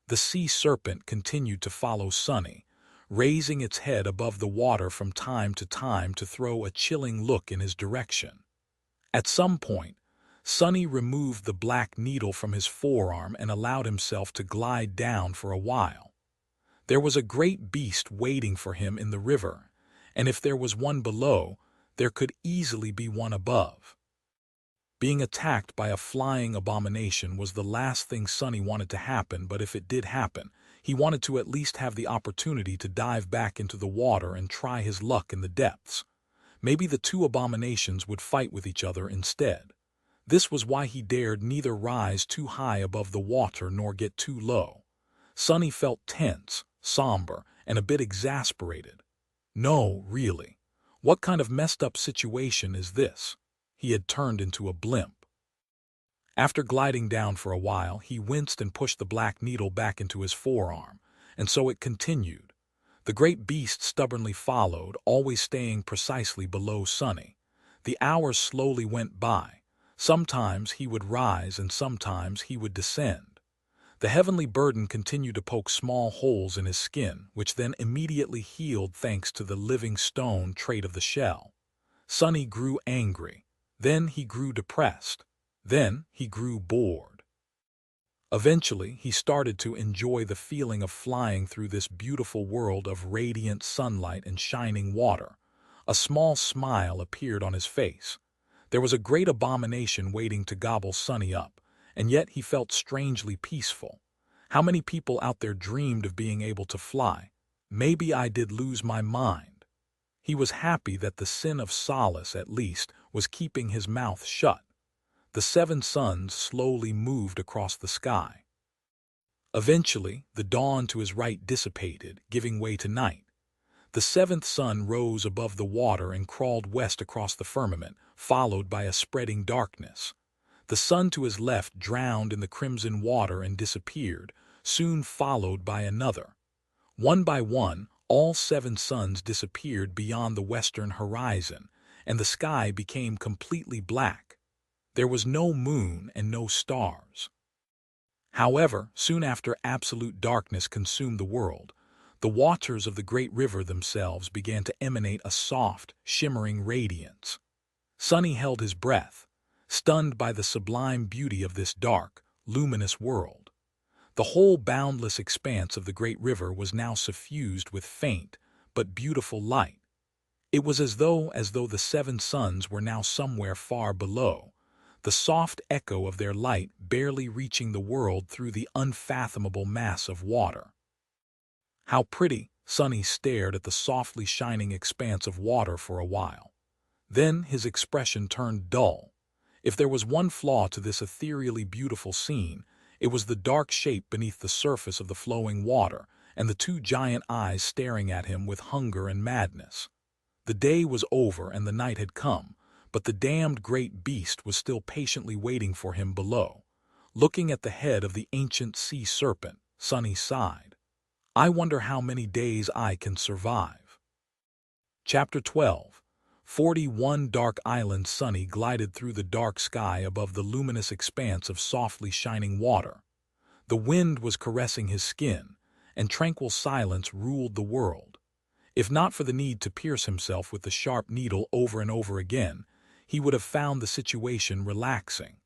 The sea serpent continued to follow Sunny, raising its head above the water from time to throw a chilling look in his direction. At some point, Sunny removed the black needle from his forearm and allowed himself to glide down for a while. There was a great beast waiting for him in the river, and if there was one below, there could easily be one above. Being attacked by a flying abomination was the last thing Sunny wanted to happen, but if it did happen, he wanted to at least have the opportunity to dive back into the water and try his luck in the depths. Maybe the two abominations would fight with each other instead. This was why he dared neither rise too high above the water nor get too low. Sunny felt tense, somber, and a bit exasperated. No, really. What kind of messed up situation is this? He had turned into a blimp. After gliding down for a while, he winced and pushed the black needle back into his forearm, and so it continued. The great beast stubbornly followed, always staying precisely below Sunny. The hours slowly went by. Sometimes he would rise and sometimes he would descend. The heavenly burden continued to poke small holes in his skin, which then immediately healed thanks to the living stone trait of the shell. Sunny grew angry. Then he grew depressed. Then he grew bored. Eventually, he started to enjoy the feeling of flying through this beautiful world of radiant sunlight and shining water. A small smile appeared on his face. There was a great abomination waiting to gobble Sunny up, and yet he felt strangely peaceful. How many people out there dreamed of being able to fly? Maybe I did lose my mind. He was happy that the sin of solace, at least, was keeping his mouth shut. The 7 suns slowly moved across the sky. Eventually, the dawn to his right dissipated, giving way to night. The 7th sun rose above the water and crawled west across the firmament, followed by a spreading darkness. The sun to his left drowned in the crimson water and disappeared, soon followed by another. One by one, all 7 suns disappeared beyond the western horizon, and the sky became completely black. There was no moon and no stars. However, soon after absolute darkness consumed the world, the waters of the great river themselves began to emanate a soft, shimmering radiance. Sunny held his breath, stunned by the sublime beauty of this dark, luminous world. The whole boundless expanse of the great river was now suffused with faint but beautiful light. It was as though the 7 suns were now somewhere far below, the soft echo of their light barely reaching the world through the unfathomable mass of water. How pretty! Sunny stared at the softly shining expanse of water for a while. Then his expression turned dull. If there was one flaw to this ethereally beautiful scene, it was the dark shape beneath the surface of the flowing water and the 2 giant eyes staring at him with hunger and madness. The day was over and the night had come, but the damned great beast was still patiently waiting for him below. Looking at the head of the ancient sea serpent, Sunny sighed. I wonder how many days I can survive. Chapter 12. 41 Dark Island. Sunny glided through the dark sky above the luminous expanse of softly shining water. The wind was caressing his skin, and tranquil silence ruled the world. If not for the need to pierce himself with the sharp needle over and over again, he would have found the situation relaxing.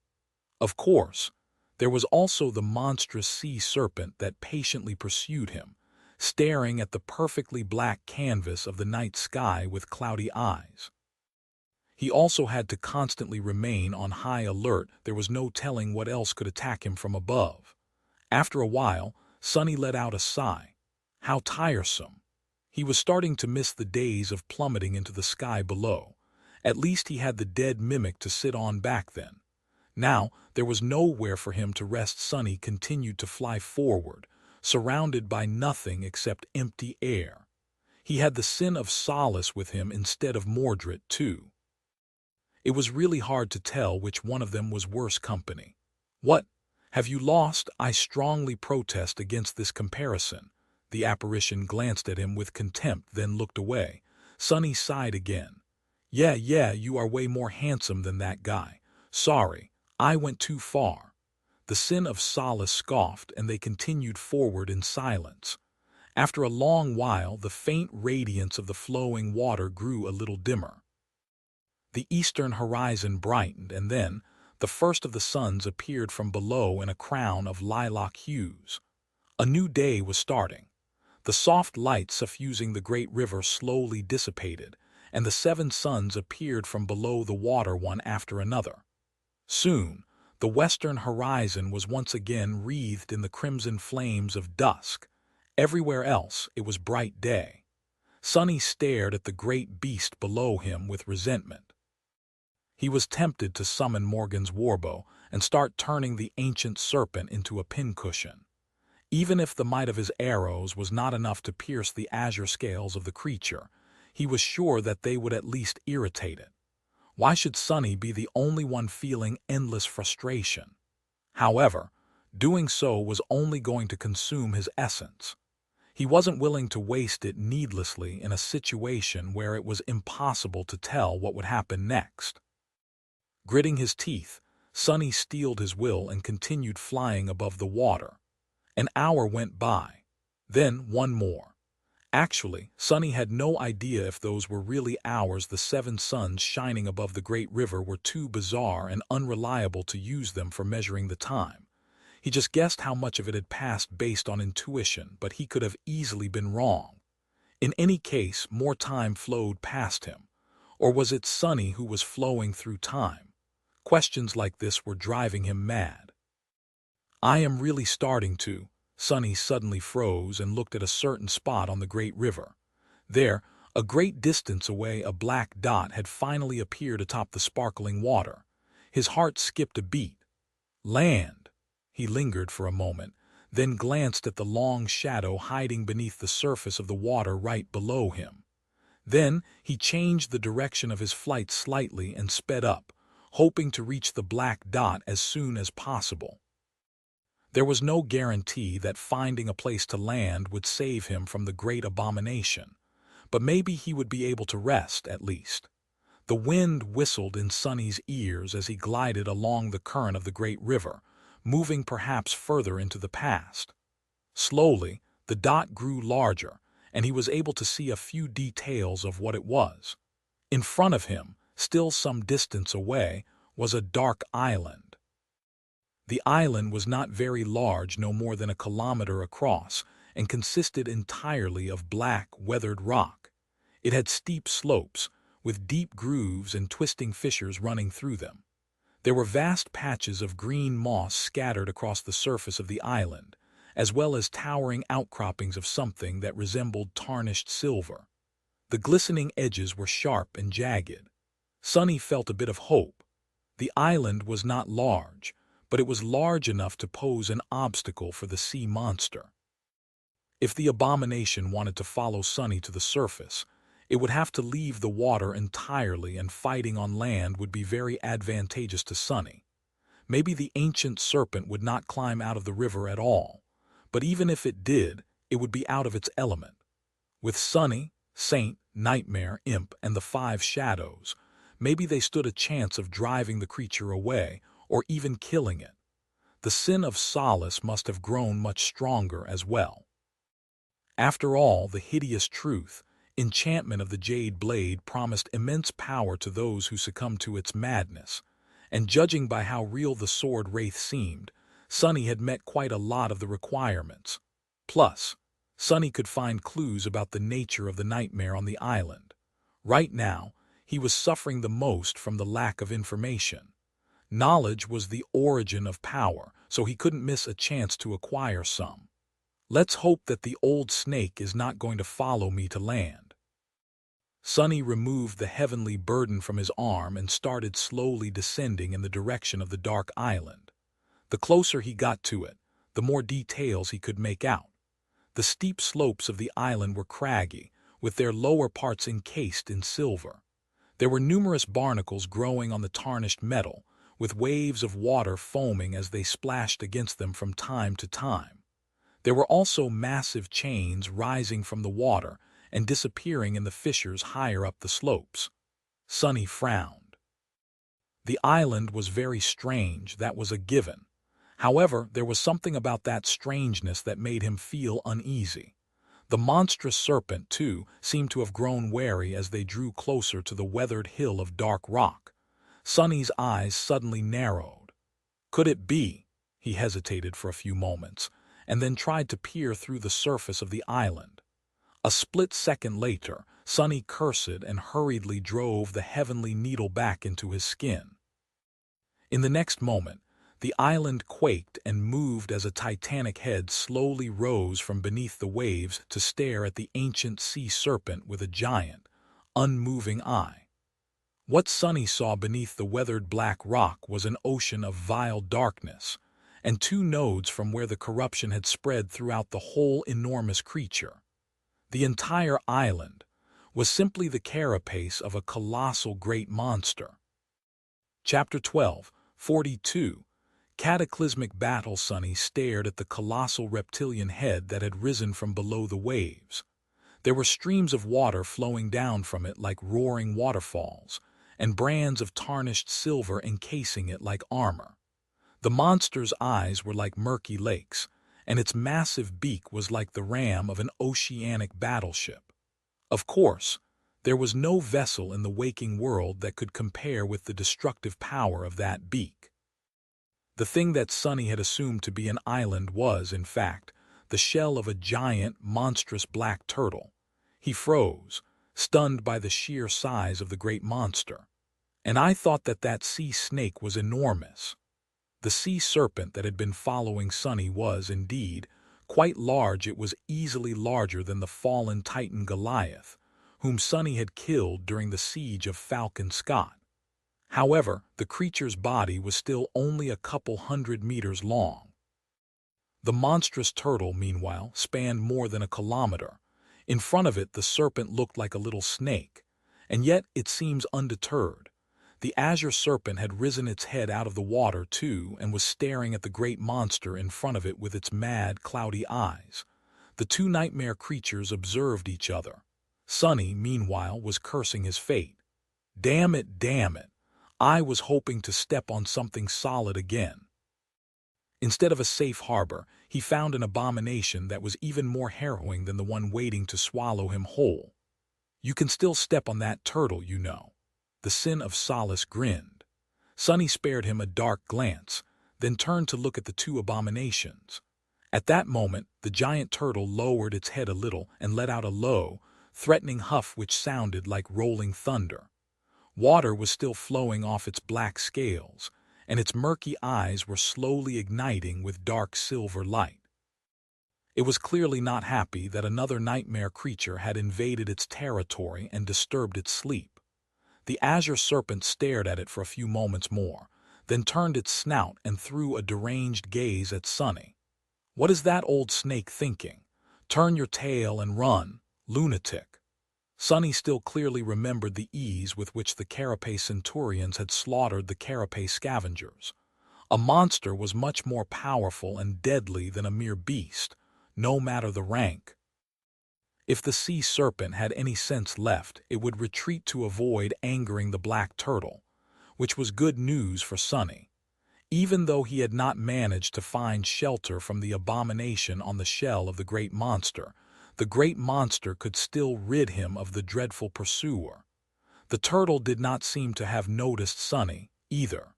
Of course, there was also the monstrous sea serpent that patiently pursued him, staring at the perfectly black canvas of the night sky with cloudy eyes. He also had to constantly remain on high alert. There was no telling what else could attack him from above. After a while, Sunny let out a sigh. How tiresome! He was starting to miss the days of plummeting into the sky below. At least he had the dead mimic to sit on back then. Now, there was nowhere for him to rest. Sonny continued to fly forward, surrounded by nothing except empty air. He had the sin of solace with him instead of Mordred, too. It was really hard to tell which one of them was worse company. "What? Have you lost?" "I strongly protest against this comparison." The apparition glanced at him with contempt, then looked away. Sonny sighed again. Yeah, you are way more handsome than that guy. Sorry, I went too far." The sin of solace scoffed, and they continued forward in silence. After a long while, the faint radiance of the flowing water grew a little dimmer. The eastern horizon brightened, and then the first of the suns appeared from below in a crown of lilac hues. A new day was starting. The soft light suffusing the great river slowly dissipated, and the 7 suns appeared from below the water one after another. Soon, the western horizon was once again wreathed in the crimson flames of dusk. Everywhere else, it was bright day. Sonny stared at the great beast below him with resentment. He was tempted to summon Morgan's warbow and start turning the ancient serpent into a pincushion. Even if the might of his arrows was not enough to pierce the azure scales of the creature, he was sure that they would at least irritate it. Why should Sonny be the only one feeling endless frustration? However, doing so was only going to consume his essence. He wasn't willing to waste it needlessly in a situation where it was impossible to tell what would happen next. Gritting his teeth, Sonny steeled his will and continued flying above the water. An hour went by. Then one more. Actually, Sonny had no idea if those were really hours. The 7 suns shining above the great river were too bizarre and unreliable to use them for measuring the time. He just guessed how much of it had passed based on intuition, but he could have easily been wrong. In any case, more time flowed past him. Or was it Sonny who was flowing through time? Questions like this were driving him mad. "I am really starting to." Sonny suddenly froze and looked at a certain spot on the great river. There, a great distance away, a black dot had finally appeared atop the sparkling water. His heart skipped a beat. Land! He lingered for a moment, then glanced at the long shadow hiding beneath the surface of the water right below him. Then he changed the direction of his flight slightly and sped up, hoping to reach the black dot as soon as possible. There was no guarantee that finding a place to land would save him from the great abomination, but maybe he would be able to rest at least. The wind whistled in Sonny's ears as he glided along the current of the great river, moving perhaps further into the past. Slowly, the dot grew larger, and he was able to see a few details of what it was. In front of him, still some distance away, was a dark island. The island was not very large, no more than a kilometer across, and consisted entirely of black, weathered rock. It had steep slopes, with deep grooves and twisting fissures running through them. There were vast patches of green moss scattered across the surface of the island, as well as towering outcroppings of something that resembled tarnished silver. The glistening edges were sharp and jagged. Sonny felt a bit of hope. The island was not large, but it was large enough to pose an obstacle for the sea monster. If the abomination wanted to follow Sonny to the surface, it would have to leave the water entirely, and fighting on land would be very advantageous to Sonny. Maybe the ancient serpent would not climb out of the river at all, but even if it did, it would be out of its element. With Sonny, Saint, Nightmare, Imp, and the 5 shadows, maybe they stood a chance of driving the creature away, or even killing it. The sin of solace must have grown much stronger as well. After all, the hideous truth, enchantment of the jade blade, promised immense power to those who succumbed to its madness, and judging by how real the sword wraith seemed, Sonny had met quite a lot of the requirements. Plus, Sonny could find clues about the nature of the nightmare on the island. Right now, he was suffering the most from the lack of information. Knowledge was the origin of power, so he couldn't miss a chance to acquire some. Let's hope that the old snake is not going to follow me to land. Sonny removed the heavenly burden from his arm and started slowly descending in the direction of the dark island. The closer he got to it, the more details he could make out. The steep slopes of the island were craggy, with their lower parts encased in silver. There were numerous barnacles growing on the tarnished metal, with waves of water foaming as they splashed against them from time to time. There were also massive chains rising from the water and disappearing in the fissures higher up the slopes. Sonny frowned. The island was very strange, that was a given. However, there was something about that strangeness that made him feel uneasy. The monstrous serpent, too, seemed to have grown wary as they drew closer to the weathered hill of dark rock. Sonny's eyes suddenly narrowed. Could it be? He hesitated for a few moments, and then tried to peer through the surface of the island. A split second later, Sonny cursed and hurriedly drove the heavenly needle back into his skin. In the next moment, the island quaked and moved as a Titanic head slowly rose from beneath the waves to stare at the ancient sea serpent with a giant, unmoving eye. What Sonny saw beneath the weathered black rock was an ocean of vile darkness, and two nodes from where the corruption had spread throughout the whole enormous creature. The entire island was simply the carapace of a colossal great monster. Chapter 12, 42. Cataclysmic battle. Sonny stared at the colossal reptilian head that had risen from below the waves. There were streams of water flowing down from it like roaring waterfalls, and brands of tarnished silver encasing it like armor. The monster's eyes were like murky lakes, and its massive beak was like the ram of an oceanic battleship. Of course, there was no vessel in the waking world that could compare with the destructive power of that beak. The thing that Sonny had assumed to be an island was, in fact, the shell of a giant, monstrous black turtle. He froze, stunned by the sheer size of the great monster. And I thought that sea snake was enormous. The sea serpent that had been following Sonny was, indeed, quite large. It was easily larger than the fallen Titan Goliath, whom Sonny had killed during the siege of Falcon Scott. However, the creature's body was still only a couple 100 meters long. The monstrous turtle, meanwhile, spanned more than a kilometer. In front of it, the serpent looked like a little snake, and yet it seems undeterred. The azure serpent had risen its head out of the water, too, and was staring at the great monster in front of it with its mad, cloudy eyes. The two nightmare creatures observed each other. Sonny, meanwhile, was cursing his fate. Damn it, damn it. I was hoping to step on something solid again. Instead of a safe harbor, he found an abomination that was even more harrowing than the one waiting to swallow him whole. You can still step on that turtle, you know. The Sin of Solace grinned. Sonny spared him a dark glance, then turned to look at the two abominations. At that moment, the giant turtle lowered its head a little and let out a low, threatening huff which sounded like rolling thunder. Water was still flowing off its black scales, and its murky eyes were slowly igniting with dark silver light. It was clearly not happy that another nightmare creature had invaded its territory and disturbed its sleep. The azure serpent stared at it for a few moments more, then turned its snout and threw a deranged gaze at Sonny. What is that old snake thinking? Turn your tail and run, lunatic. Sonny still clearly remembered the ease with which the carapace centurions had slaughtered the carapace scavengers. A monster was much more powerful and deadly than a mere beast, no matter the rank. If the sea serpent had any sense left, it would retreat to avoid angering the black turtle, which was good news for Sonny. Even though he had not managed to find shelter from the abomination on the shell of the great monster could still rid him of the dreadful pursuer. The turtle did not seem to have noticed Sonny, either.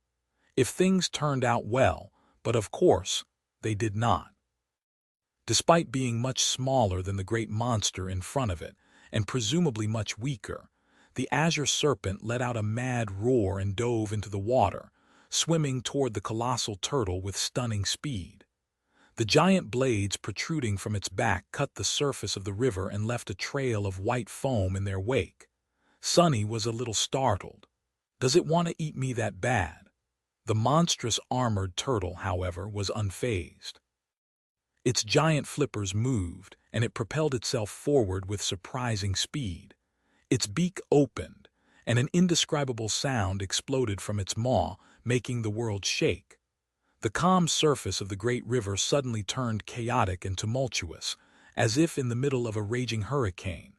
If things turned out well, but of course, they did not. Despite being much smaller than the great monster in front of it, and presumably much weaker, the azure serpent let out a mad roar and dove into the water, swimming toward the colossal turtle with stunning speed. The giant blades protruding from its back cut the surface of the river and left a trail of white foam in their wake. Sunny was a little startled. Does it want to eat me that bad? The monstrous armored turtle, however, was unfazed. Its giant flippers moved, and it propelled itself forward with surprising speed. Its beak opened, and an indescribable sound exploded from its maw, making the world shake. The calm surface of the great river suddenly turned chaotic and tumultuous, as if in the middle of a raging hurricane.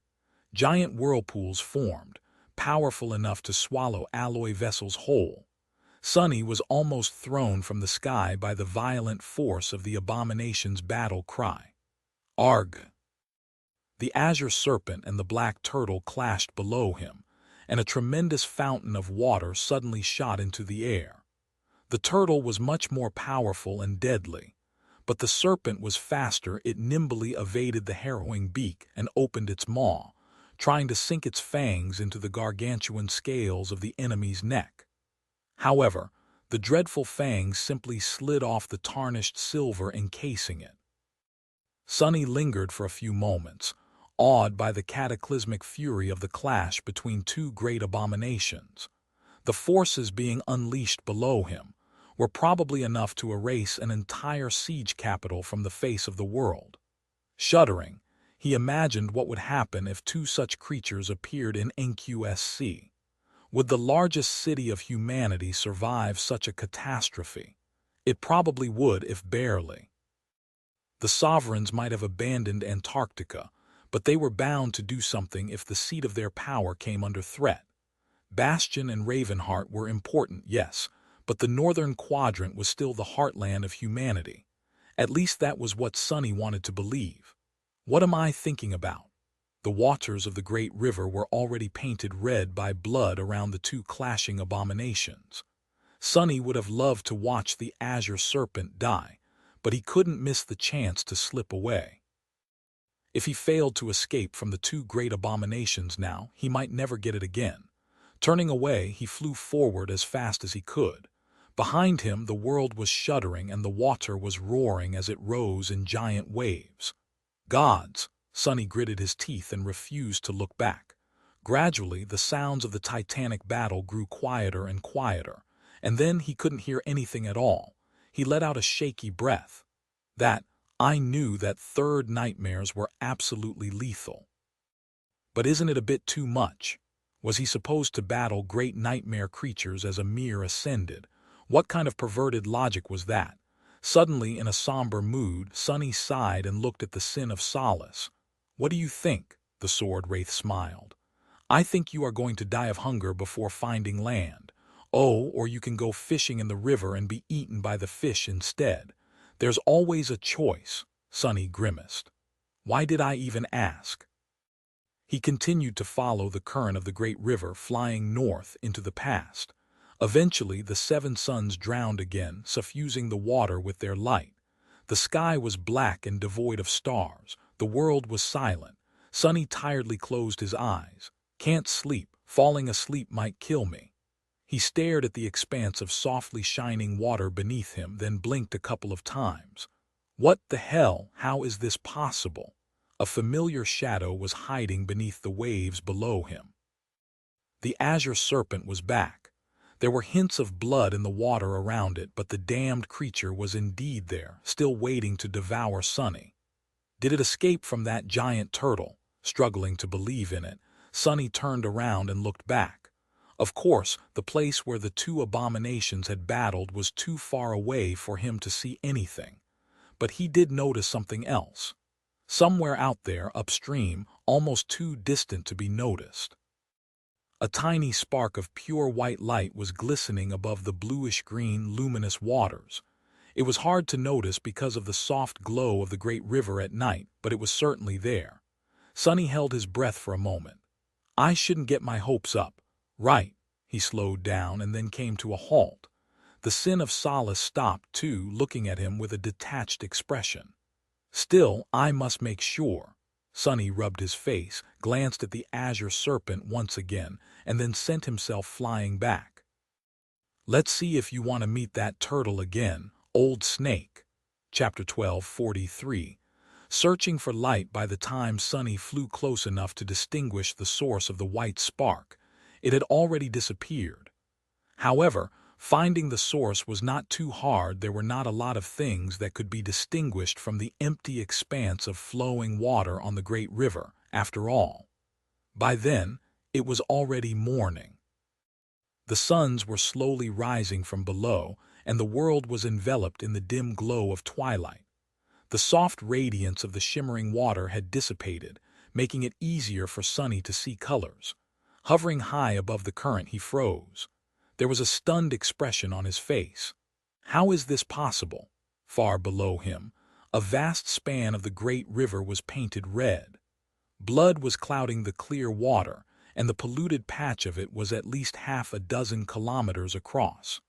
Giant whirlpools formed, powerful enough to swallow alloy vessels whole. Sunny was almost thrown from the sky by the violent force of the abomination's battle cry. Arg! The azure serpent and the black turtle clashed below him, and a tremendous fountain of water suddenly shot into the air. The turtle was much more powerful and deadly, but the serpent was faster. It nimbly evaded the harrowing beak and opened its maw, trying to sink its fangs into the gargantuan scales of the enemy's neck. However, the dreadful fangs simply slid off the tarnished silver encasing it. Sunny lingered for a few moments, awed by the cataclysmic fury of the clash between two great abominations. The forces being unleashed below him were probably enough to erase an entire siege capital from the face of the world. Shuddering, he imagined what would happen if two such creatures appeared in NQSC. Would the largest city of humanity survive such a catastrophe? It probably would, if barely. The sovereigns might have abandoned Antarctica, but they were bound to do something if the seat of their power came under threat. Bastion and Ravenheart were important, yes, but the northern quadrant was still the heartland of humanity. At least that was what Sunny wanted to believe. What am I thinking about? The waters of the great river were already painted red by blood around the two clashing abominations. Sunny would have loved to watch the azure serpent die, but he couldn't miss the chance to slip away. If he failed to escape from the two great abominations now, he might never get it again. Turning away, he flew forward as fast as he could. Behind him, the world was shuddering and the water was roaring as it rose in giant waves. Gods! Sunny gritted his teeth and refused to look back. Gradually, the sounds of the Titanic battle grew quieter and quieter, and then he couldn't hear anything at all. He let out a shaky breath. I knew that third nightmares were absolutely lethal. But isn't it a bit too much? Was he supposed to battle great nightmare creatures as a mere ascended? What kind of perverted logic was that? Suddenly, in a somber mood, Sunny sighed and looked at the Sin of Solace. What do you think? The sword wraith smiled. I think you are going to die of hunger before finding land. Oh, or you can go fishing in the river and be eaten by the fish instead. There's always a choice, Sunny grimaced. Why did I even ask? He continued to follow the current of the great river, flying north into the past. Eventually, the seven suns drowned again, suffusing the water with their light. The sky was black and devoid of stars. The world was silent. Sunny tiredly closed his eyes. Can't sleep. Falling asleep might kill me. He stared at the expanse of softly shining water beneath him, then blinked a couple of times. What the hell? How is this possible? A familiar shadow was hiding beneath the waves below him. The azure serpent was back. There were hints of blood in the water around it, but the damned creature was indeed there, still waiting to devour Sunny. Did it escape from that giant turtle? Struggling to believe in it, Sunny turned around and looked back. Of course, the place where the two abominations had battled was too far away for him to see anything. But he did notice something else. Somewhere out there, upstream, almost too distant to be noticed. A tiny spark of pure white light was glistening above the bluish-green, luminous waters. It was hard to notice because of the soft glow of the great river at night, but it was certainly there. Sunny held his breath for a moment. I shouldn't get my hopes up. Right. He slowed down and then came to a halt. The Sin of Solace stopped, too, looking at him with a detached expression. Still, I must make sure. Sunny rubbed his face, glanced at the azure serpent once again, and then sent himself flying back. Let's see if you want to meet that turtle again, old snake. Chapter 12:43. Searching for light by the time Sunny flew close enough to distinguish the source of the white spark, it had already disappeared. However, finding the source was not too hard. There were not a lot of things that could be distinguished from the empty expanse of flowing water on the great river, after all. By then, it was already morning. The suns were slowly rising from below, and the world was enveloped in the dim glow of twilight. The soft radiance of the shimmering water had dissipated, making it easier for Sunny to see colors. Hovering high above the current, he froze. There was a stunned expression on his face. How is this possible? Far below him, a vast span of the great river was painted red. Blood was clouding the clear water, and the polluted patch of it was at least half a dozen kilometers across.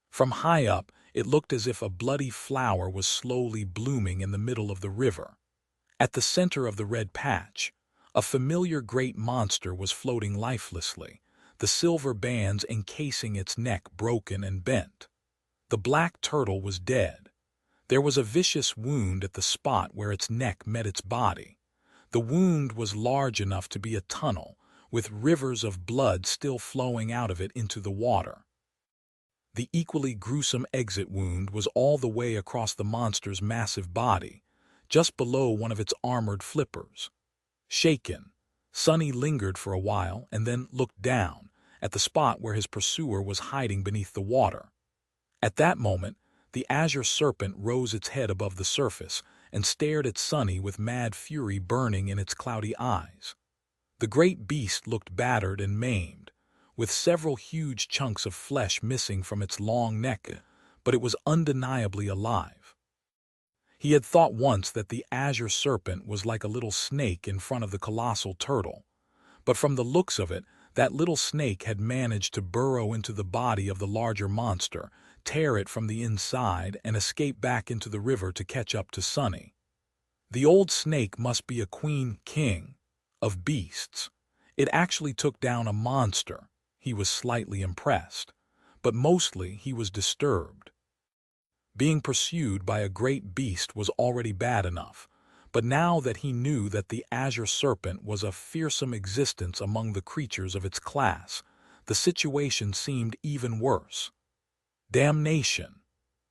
From high up, it looked as if a bloody flower was slowly blooming in the middle of the river. At the center of the red patch, a familiar great monster was floating lifelessly, the silver bands encasing its neck broken and bent. The black turtle was dead. There was a vicious wound at the spot where its neck met its body. The wound was large enough to be a tunnel, with rivers of blood still flowing out of it into the water. The equally gruesome exit wound was all the way across the monster's massive body, just below one of its armored flippers. Shaken, Sunny lingered for a while and then looked down at the spot where his pursuer was hiding beneath the water. At that moment, the azure serpent rose its head above the surface and stared at Sunny with mad fury burning in its cloudy eyes. The great beast looked battered and maimed, with several huge chunks of flesh missing from its long neck, but it was undeniably alive. He had thought once that the azure serpent was like a little snake in front of the colossal turtle, but from the looks of it, that little snake had managed to burrow into the body of the larger monster, tear it from the inside, and escape back into the river to catch up to Sunny. The old snake must be a king of beasts. It actually took down a monster. He was slightly impressed, but mostly he was disturbed. Being pursued by a great beast was already bad enough, but now that he knew that the azure serpent was a fearsome existence among the creatures of its class, the situation seemed even worse. Damnation!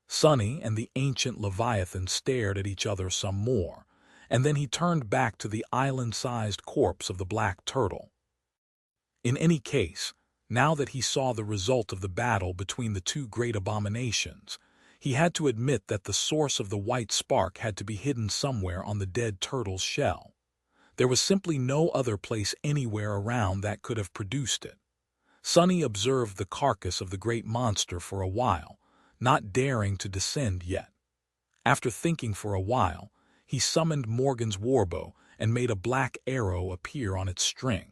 Sunny and the ancient Leviathan stared at each other some more, and then he turned back to the island-sized corpse of the black turtle. In any case, now that he saw the result of the battle between the two great abominations, he had to admit that the source of the white spark had to be hidden somewhere on the dead turtle's shell. There was simply no other place anywhere around that could have produced it. Sunny observed the carcass of the great monster for a while, not daring to descend yet. After thinking for a while, he summoned Morgan's warbow and made a black arrow appear on its string.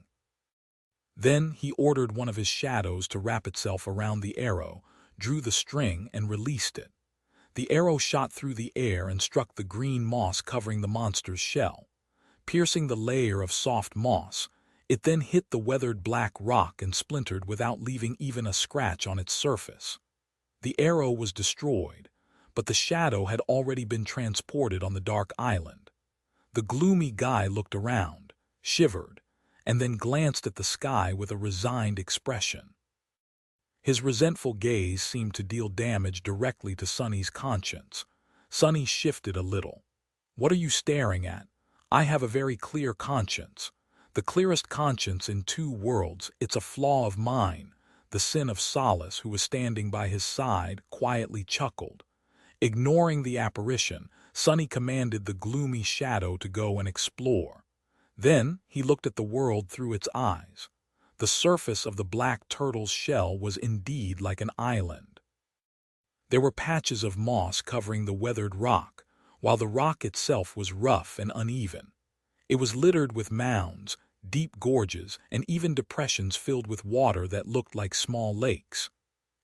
Then he ordered one of his shadows to wrap itself around the arrow, drew the string, and released it. The arrow shot through the air and struck the green moss covering the monster's shell. Piercing the layer of soft moss, it then hit the weathered black rock and splintered without leaving even a scratch on its surface. The arrow was destroyed, but the shadow had already been transported on the dark island. The gloomy guy looked around, shivered, and then glanced at the sky with a resigned expression. His resentful gaze seemed to deal damage directly to Sunny's conscience. Sunny shifted a little. "What are you staring at? I have a very clear conscience. The clearest conscience in two worlds. It's a flaw of mine." The sin of Solace, who was standing by his side, quietly chuckled. Ignoring the apparition, Sunny commanded the gloomy shadow to go and explore. Then he looked at the world through its eyes. The surface of the black turtle's shell was indeed like an island. There were patches of moss covering the weathered rock, while the rock itself was rough and uneven. It was littered with mounds, deep gorges, and even depressions filled with water that looked like small lakes.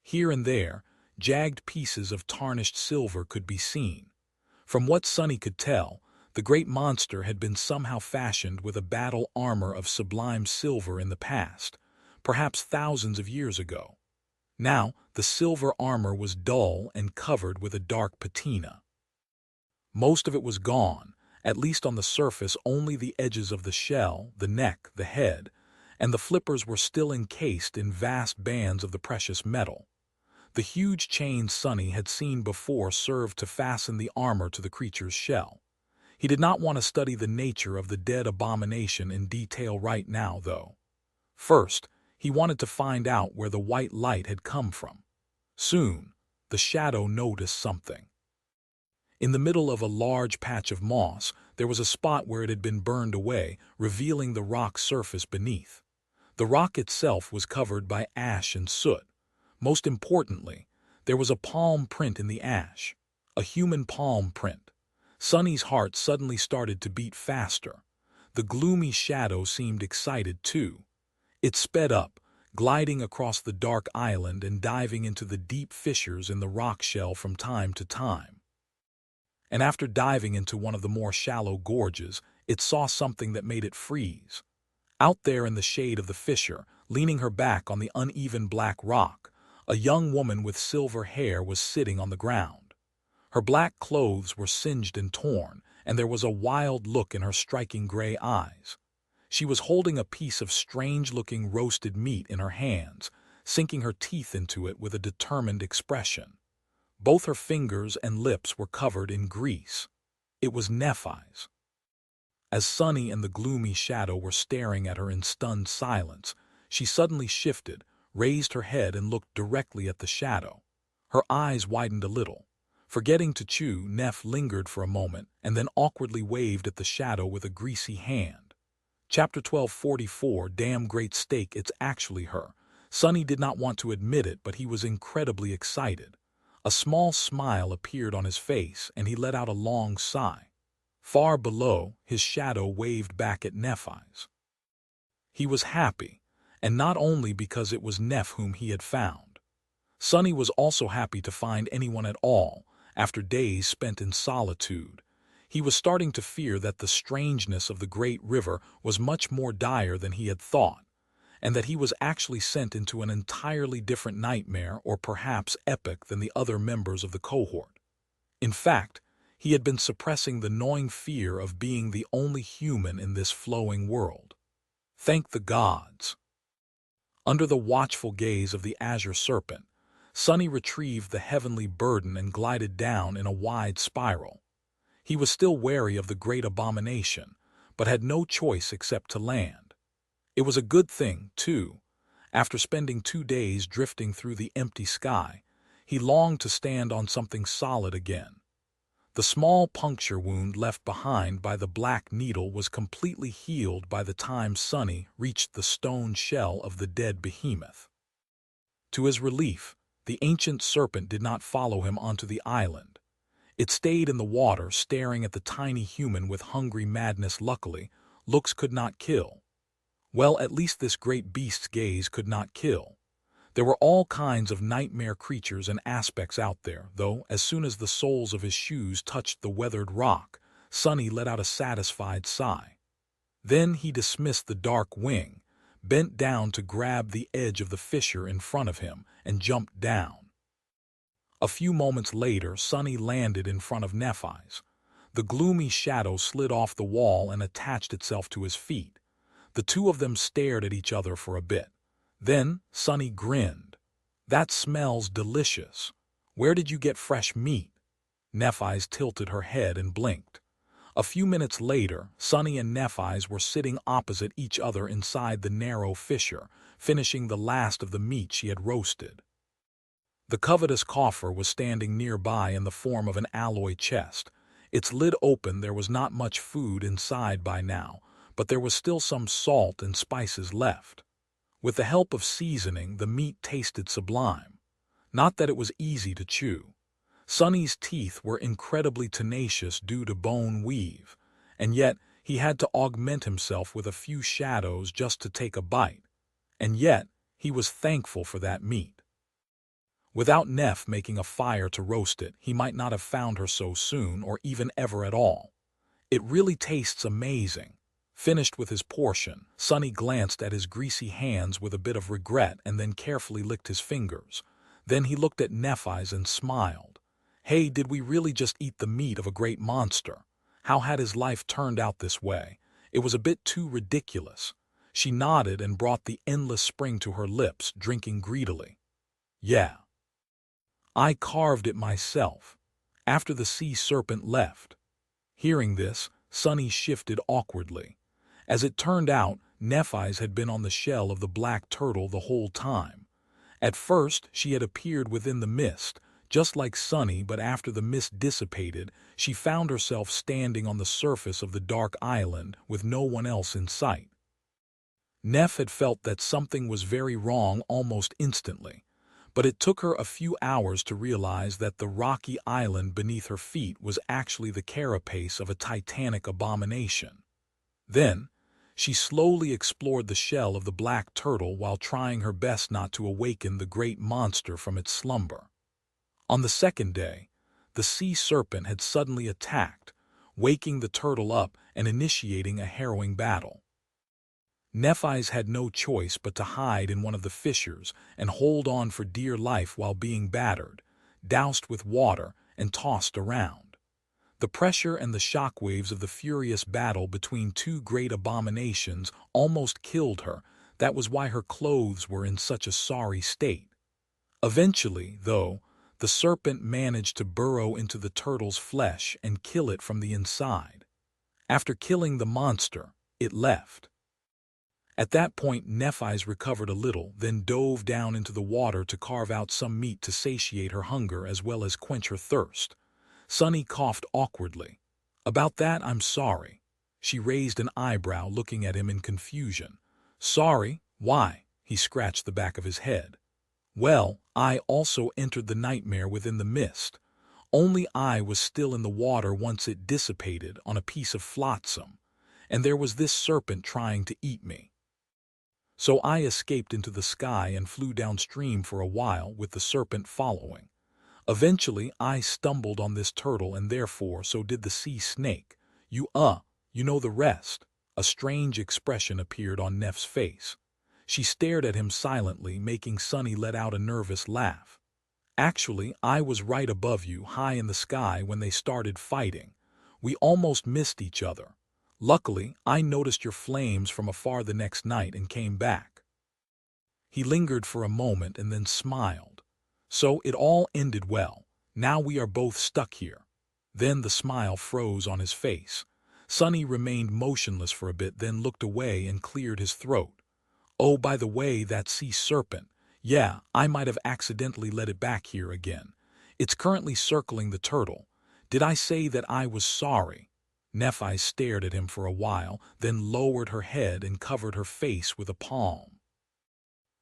Here and there, jagged pieces of tarnished silver could be seen. From what Sunny could tell, the great monster had been somehow fashioned with a battle armor of sublime silver in the past, perhaps thousands of years ago. Now, the silver armor was dull and covered with a dark patina. Most of it was gone, At least on the surface, only the edges of the shell, the neck, the head, and the flippers were still encased in vast bands of the precious metal. The huge chain Sonny had seen before served to fasten the armor to the creature's shell. He did not want to study the nature of the dead abomination in detail right now, though. First, he wanted to find out where the white light had come from. Soon, the shadow noticed something. In the middle of a large patch of moss, there was a spot where it had been burned away, revealing the rock surface beneath. The rock itself was covered by ash and soot. Most importantly, there was a palm print in the ash, a human palm print. Sonny's heart suddenly started to beat faster. The gloomy shadow seemed excited too. It sped up, gliding across the dark island and diving into the deep fissures in the rock shell from time to time. And after diving into one of the more shallow gorges, it saw something that made it freeze. Out there in the shade of the fissure, leaning her back on the uneven black rock, a young woman with silver hair was sitting on the ground. Her black clothes were singed and torn, and there was a wild look in her striking gray eyes. She was holding a piece of strange-looking roasted meat in her hands, sinking her teeth into it with a determined expression. Both her fingers and lips were covered in grease. It was Nephi's. As Sonny and the gloomy shadow were staring at her in stunned silence, she suddenly shifted, raised her head and looked directly at the shadow. Her eyes widened a little. Forgetting to chew, Neph lingered for a moment and then awkwardly waved at the shadow with a greasy hand. Chapter 1244, Damn Great Steak, It's Actually Her. Sonny did not want to admit it, but he was incredibly excited. A small smile appeared on his face, and he let out a long sigh. Far below, his shadow waved back at Nephi's. He was happy, and not only because it was Neph whom he had found. Sonny was also happy to find anyone at all, after days spent in solitude. He was starting to fear that the strangeness of the great river was much more dire than he had thought, and that he was actually sent into an entirely different nightmare or perhaps epic than the other members of the cohort. In fact, he had been suppressing the gnawing fear of being the only human in this flowing world. Thank the gods. Under the watchful gaze of the azure serpent, Sonny retrieved the heavenly burden and glided down in a wide spiral. He was still wary of the great abomination, but had no choice except to land. It was a good thing, too. After spending 2 days drifting through the empty sky, he longed to stand on something solid again. The small puncture wound left behind by the black needle was completely healed by the time Sonny reached the stone shell of the dead behemoth. To his relief, the ancient serpent did not follow him onto the island. It stayed in the water, staring at the tiny human with hungry madness. Luckily, looks could not kill. Well, at least this great beast's gaze could not kill. There were all kinds of nightmare creatures and aspects out there, though, as soon as the soles of his shoes touched the weathered rock, Sonny let out a satisfied sigh. Then he dismissed the dark wing, bent down to grab the edge of the fissure in front of him, and jumped down. A few moments later, Sonny landed in front of Nephi's. The gloomy shadow slid off the wall and attached itself to his feet. The two of them stared at each other for a bit. Then Sonny grinned. That smells delicious. Where did you get fresh meat? Nephi's tilted her head and blinked. A few minutes later, Sonny and Nephi's were sitting opposite each other inside the narrow fissure, finishing the last of the meat she had roasted. The covetous coffer was standing nearby in the form of an alloy chest. Its lid open, there was not much food inside by now, but there was still some salt and spices left. With the help of seasoning, the meat tasted sublime. Not that it was easy to chew. Sonny's teeth were incredibly tenacious due to bone weave, and yet he had to augment himself with a few shadows just to take a bite. And yet he was thankful for that meat. Without Neph making a fire to roast it, he might not have found her so soon or even ever at all. It really tastes amazing. Finished with his portion, Sonny glanced at his greasy hands with a bit of regret and then carefully licked his fingers. Then he looked at Nephi's and smiled. Hey, did we really just eat the meat of a great monster? How had his life turned out this way? It was a bit too ridiculous. She nodded and brought the endless spring to her lips, drinking greedily. Yeah. I carved it myself, after the sea serpent left. Hearing this, Sunny shifted awkwardly. As it turned out, Nephi's had been on the shell of the black turtle the whole time. At first, she had appeared within the mist, just like Sunny, but after the mist dissipated, she found herself standing on the surface of the dark island with no one else in sight. Neph had felt that something was very wrong almost instantly, but it took her a few hours to realize that the rocky island beneath her feet was actually the carapace of a Titanic abomination. Then, she slowly explored the shell of the black turtle while trying her best not to awaken the great monster from its slumber. On the second day, the sea serpent had suddenly attacked, waking the turtle up and initiating a harrowing battle. Nephi's had no choice but to hide in one of the fissures and hold on for dear life while being battered, doused with water, and tossed around. The pressure and the shockwaves of the furious battle between two great abominations almost killed her. That was why her clothes were in such a sorry state. Eventually, though, the serpent managed to burrow into the turtle's flesh and kill it from the inside. After killing the monster, it left. At that point, Nephi's recovered a little, then dove down into the water to carve out some meat to satiate her hunger as well as quench her thirst. Sunny coughed awkwardly. About that, I'm sorry. She raised an eyebrow, looking at him in confusion. Sorry? Why? He scratched the back of his head. Well, I also entered the nightmare within the mist. Only I was still in the water once it dissipated on a piece of flotsam, and there was this serpent trying to eat me. So I escaped into the sky and flew downstream for a while with the serpent following. Eventually, I stumbled on this turtle, and therefore so did the sea snake. You know the rest. A strange expression appeared on Neph's face. She stared at him silently, making Sunny let out a nervous laugh. Actually, I was right above you, high in the sky, when they started fighting. We almost missed each other. Luckily, I noticed your flames from afar the next night and came back. He lingered for a moment and then smiled. So it all ended well. Now we are both stuck here. Then the smile froze on his face. Sunny remained motionless for a bit, then looked away and cleared his throat. Oh, by the way, that sea serpent. Yeah, I might have accidentally let it back here again. It's currently circling the turtle. Did I say that I was sorry? Nephi stared at him for a while, then lowered her head and covered her face with a palm.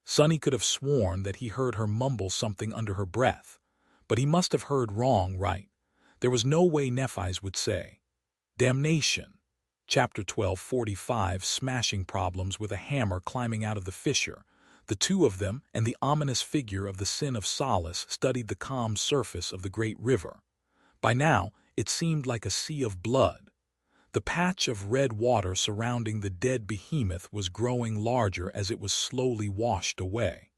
Sunny could have sworn that he heard her mumble something under her breath, but he must have heard wrong, right? There was no way Nephi's would say. Damnation. Chapter 12:45 Smashing problems with a hammer climbing out of the fissure. The two of them and the ominous figure of the Sin of Solace studied the calm surface of the great river. By now, it seemed like a sea of blood. The patch of red water surrounding the dead behemoth was growing larger as it was slowly washed away.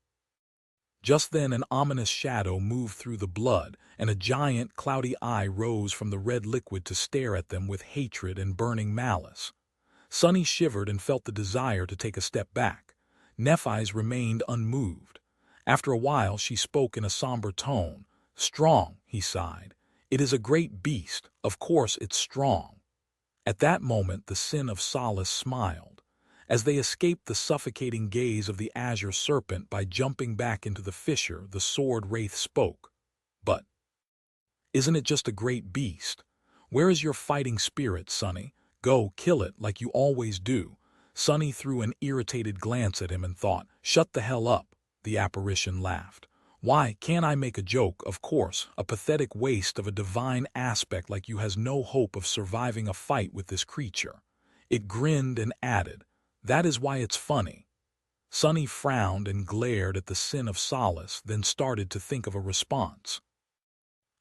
Just then an ominous shadow moved through the blood, and a giant, cloudy eye rose from the red liquid to stare at them with hatred and burning malice. Sunny shivered and felt the desire to take a step back. Nephi's remained unmoved. After a while she spoke in a somber tone. Strong, he sighed. It is a great beast. Of course it's strong. At that moment the Sin of Solace smiled. As they escaped the suffocating gaze of the azure serpent by jumping back into the fissure, the sword wraith spoke. But isn't it just a great beast? Where is your fighting spirit, Sunny? Go, kill it like you always do. Sunny threw an irritated glance at him and thought, shut the hell up. The apparition laughed. Why, can't I make a joke? Of course, a pathetic waste of a divine aspect like you has no hope of surviving a fight with this creature. It grinned and added, that is why it's funny. Sunny frowned and glared at the Sin of Solace, then started to think of a response.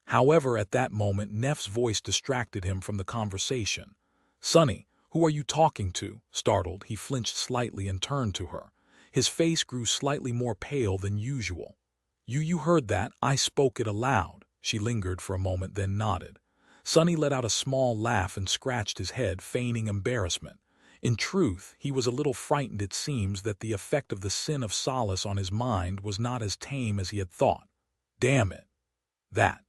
However, at that moment, Neph's voice distracted him from the conversation. Sunny, who are you talking to? Startled, he flinched slightly and turned to her. His face grew slightly more pale than usual. You heard that? I spoke it aloud. She lingered for a moment, then nodded. Sonny let out a small laugh and scratched his head, feigning embarrassment. In truth, he was a little frightened. It seems that the effect of the sin of solace on his mind was not as tame as he had thought. Damn it. That.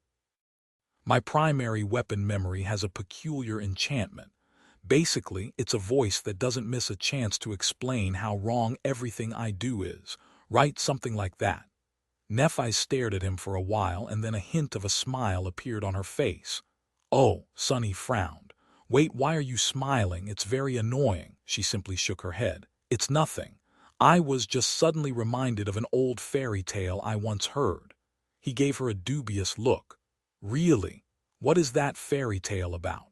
My primary weapon memory has a peculiar enchantment. Basically, it's a voice that doesn't miss a chance to explain how wrong everything I do is. Right? Something like that. Nephi stared at him for a while, and then a hint of a smile appeared on her face. Oh, Sonny frowned. Wait, why are you smiling? It's very annoying. She simply shook her head. It's nothing. I was just suddenly reminded of an old fairy tale I once heard. He gave her a dubious look. Really? What is that fairy tale about?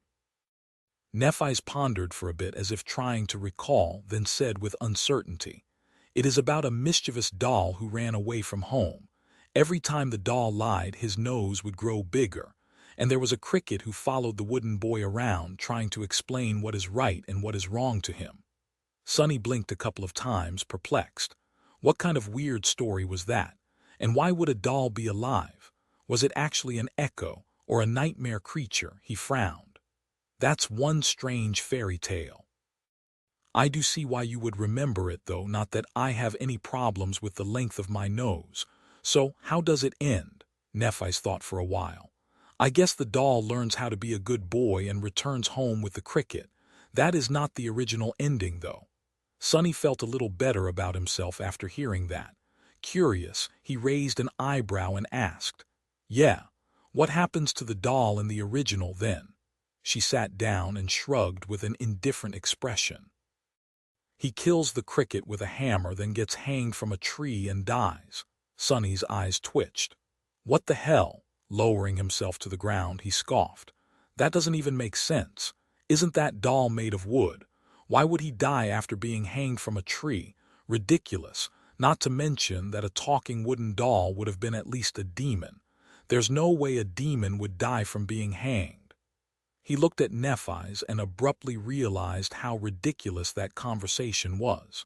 Nephi pondered for a bit as if trying to recall, then said with uncertainty, "It is about a mischievous doll who ran away from home. Every time the doll lied, his nose would grow bigger, and there was a cricket who followed the wooden boy around, trying to explain what is right and what is wrong to him." Sonny blinked a couple of times, perplexed. What kind of weird story was that? And why would a doll be alive? Was it actually an echo, or a nightmare creature? He frowned. That's one strange fairy tale. I do see why you would remember it, though, not that I have any problems with the length of my nose. So, how does it end? Nephi thought for a while. I guess the doll learns how to be a good boy and returns home with the cricket. That is not the original ending, though. Sonny felt a little better about himself after hearing that. Curious, he raised an eyebrow and asked, "Yeah, what happens to the doll in the original then?" She sat down and shrugged with an indifferent expression. "He kills the cricket with a hammer, then gets hanged from a tree and dies." Sonny's eyes twitched. "What the hell?" Lowering himself to the ground, he scoffed. "That doesn't even make sense. Isn't that doll made of wood? Why would he die after being hanged from a tree? Ridiculous, not to mention that a talking wooden doll would have been at least a demon. There's no way a demon would die from being hanged." He looked at Nephi's and abruptly realized how ridiculous that conversation was.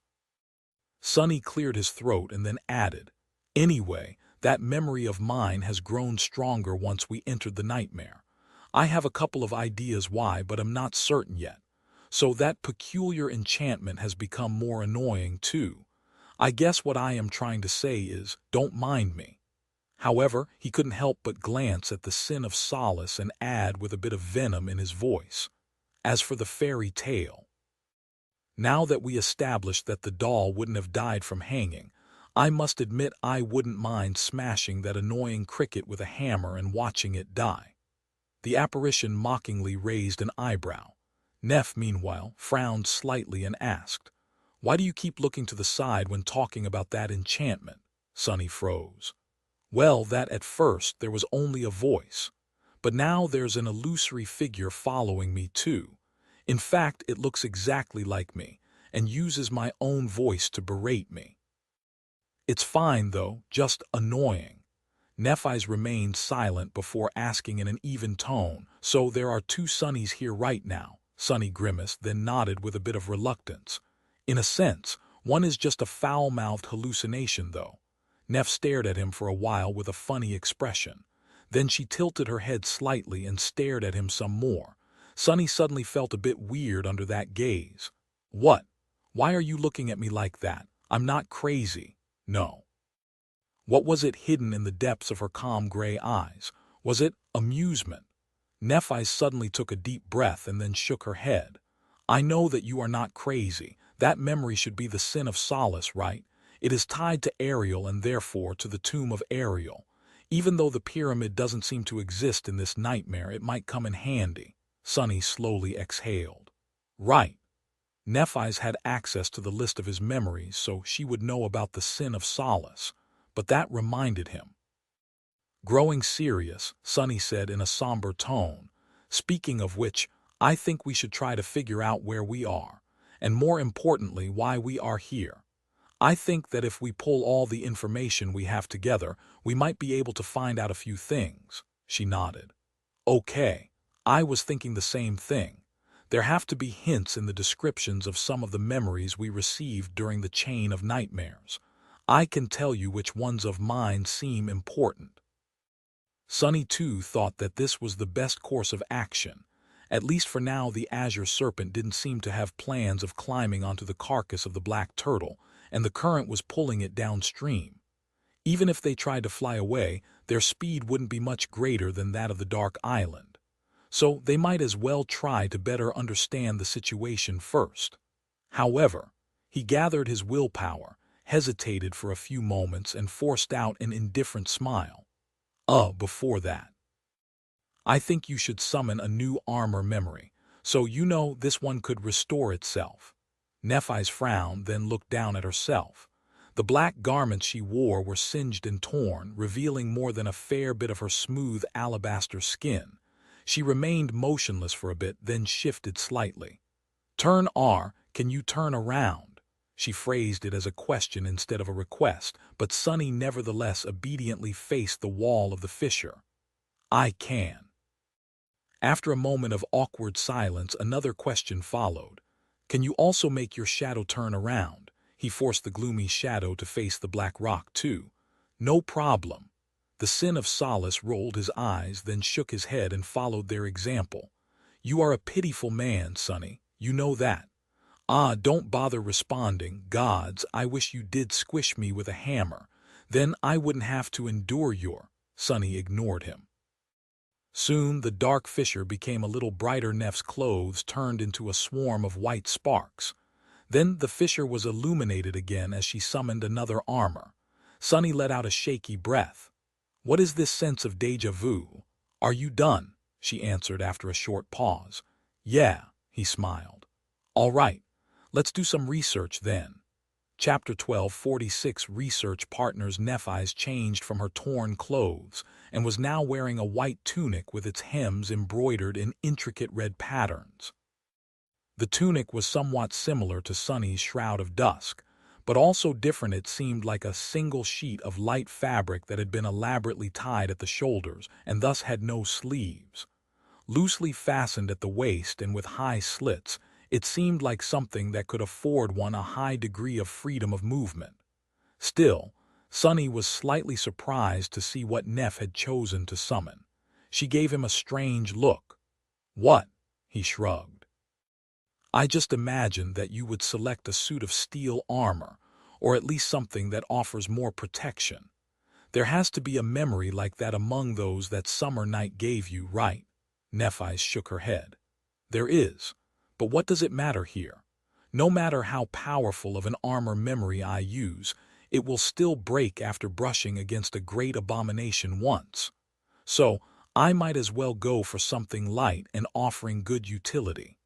Sonny cleared his throat and then added, "Anyway, that memory of mine has grown stronger once we entered the nightmare. I have a couple of ideas why, but I'm not certain yet. So that peculiar enchantment has become more annoying too. I guess what I am trying to say is, don't mind me." However, he couldn't help but glance at the sin of solace and add with a bit of venom in his voice, "As for the fairy tale, now that we established that the doll wouldn't have died from hanging, I must admit I wouldn't mind smashing that annoying cricket with a hammer and watching it die." The apparition mockingly raised an eyebrow. Neph, meanwhile, frowned slightly and asked, "Why do you keep looking to the side when talking about that enchantment?" Sonny froze. "Well, that at first there was only a voice, but now there's an illusory figure following me too. In fact, it looks exactly like me and uses my own voice to berate me. It's fine, though, just annoying." Nephi's remained silent before asking in an even tone, "So there are two Sonnies here right now?" Sonny grimaced, then nodded with a bit of reluctance. "In a sense, one is just a foul-mouthed hallucination, though." Neph stared at him for a while with a funny expression. Then she tilted her head slightly and stared at him some more. Sonny suddenly felt a bit weird under that gaze. "What? Why are you looking at me like that? I'm not crazy. No." What was it hidden in the depths of her calm gray eyes? Was it amusement? Nephi suddenly took a deep breath and then shook her head. "I know that you are not crazy. That memory should be the sin of solace, right? It is tied to Ariel and therefore to the tomb of Ariel. Even though the pyramid doesn't seem to exist in this nightmare, it might come in handy." Sonny slowly exhaled. "Right." Nephi's had access to the list of his memories, so she would know about the sin of solace. But that reminded him. Growing serious, Sonny said in a somber tone, "Speaking of which, I think we should try to figure out where we are, and more importantly, why we are here. I think that if we pull all the information we have together, we might be able to find out a few things." She nodded. "Okay, I was thinking the same thing. There have to be hints in the descriptions of some of the memories we received during the chain of nightmares. I can tell you which ones of mine seem important." Sunny too thought that this was the best course of action. At least for now, the azure serpent didn't seem to have plans of climbing onto the carcass of the black turtle, and the current was pulling it downstream. Even if they tried to fly away, their speed wouldn't be much greater than that of the dark island. So they might as well try to better understand the situation first. However, he gathered his willpower, hesitated for a few moments, and forced out an indifferent smile. Before that, I think you should summon a new armor memory, so you know this one could restore itself. Nephi's frowned, then looked down at herself. The black garments she wore were singed and torn, revealing more than a fair bit of her smooth alabaster skin. She remained motionless for a bit, then shifted slightly. Turn R, can you turn around? She phrased it as a question instead of a request, but Sunny nevertheless obediently faced the wall of the fissure. I can. After a moment of awkward silence, another question followed. Can you also make your shadow turn around? He forced the gloomy shadow to face the black rock too. No problem. The Sin of Solace rolled his eyes, then shook his head and followed their example. You are a pitiful man, Sunny. You know that. Don't bother responding. Gods, I wish you did squish me with a hammer. Then I wouldn't have to endure your... Sunny ignored him. Soon the dark fissure became a little brighter. Neff's clothes turned into a swarm of white sparks. Then the fissure was illuminated again as she summoned another armor. Sunny let out a shaky breath. What is this sense of déjà vu? Are you done? She answered after a short pause. Yeah, he smiled. All right, let's do some research then. Chapter 1246 Research Partners. Nephis changed from her torn clothes and was now wearing a white tunic with its hems embroidered in intricate red patterns. The tunic was somewhat similar to Sunny's Shroud of Dusk, but also different. It seemed like a single sheet of light fabric that had been elaborately tied at the shoulders and thus had no sleeves. Loosely fastened at the waist and with high slits, it seemed like something that could afford one a high degree of freedom of movement. Still, Sunny was slightly surprised to see what Neff had chosen to summon. She gave him a strange look. What? He shrugged. I just imagined that you would select a suit of steel armor, or at least something that offers more protection. There has to be a memory like that among those that Summer Night gave you, right? Nephis shook her head. There is. But what does it matter here? No matter how powerful of an armor memory I use, it will still break after brushing against a great abomination once. So, I might as well go for something light and offering good utility.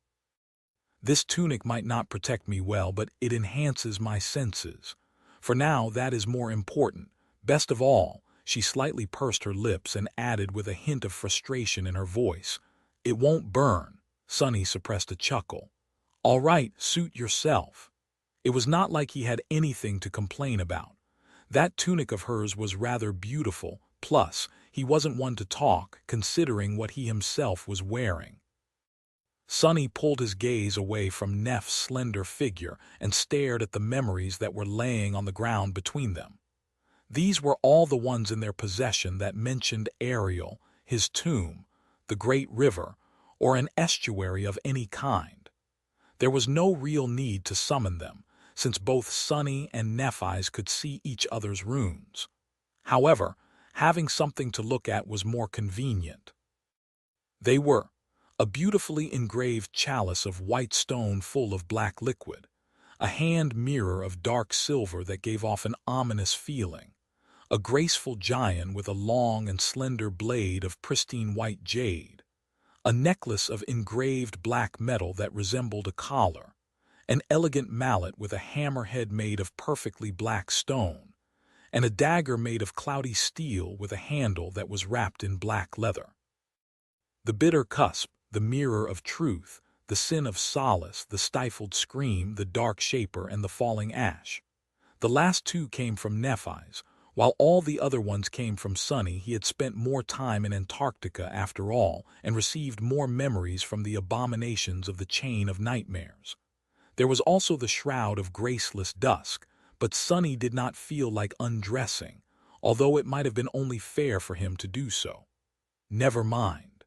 This tunic might not protect me well, but it enhances my senses. For now, that is more important. Best of all, she slightly pursed her lips and added with a hint of frustration in her voice, it won't burn. Sunny suppressed a chuckle. All right, suit yourself. It was not like he had anything to complain about. That tunic of hers was rather beautiful, plus, he wasn't one to talk, considering what he himself was wearing. Sunny pulled his gaze away from Neff's slender figure and stared at the memories that were laying on the ground between them. These were all the ones in their possession that mentioned Ariel, his tomb, the great river, or an estuary of any kind. There was no real need to summon them, since both Sunny and Nephis could see each other's runes. However, having something to look at was more convenient. They were a beautifully engraved chalice of white stone full of black liquid, a hand mirror of dark silver that gave off an ominous feeling, a graceful giant with a long and slender blade of pristine white jade, a necklace of engraved black metal that resembled a collar, an elegant mallet with a hammerhead made of perfectly black stone, and a dagger made of cloudy steel with a handle that was wrapped in black leather. The bitter cusp, the mirror of truth, the sin of solace, the stifled scream, the dark shaper, and the falling ash. The last two came from Nephis, while all the other ones came from Sunny. He had spent more time in Antarctica after all, and received more memories from the abominations of the chain of nightmares. There was also the shroud of graceless dusk, but Sunny did not feel like undressing, although it might have been only fair for him to do so. Never mind.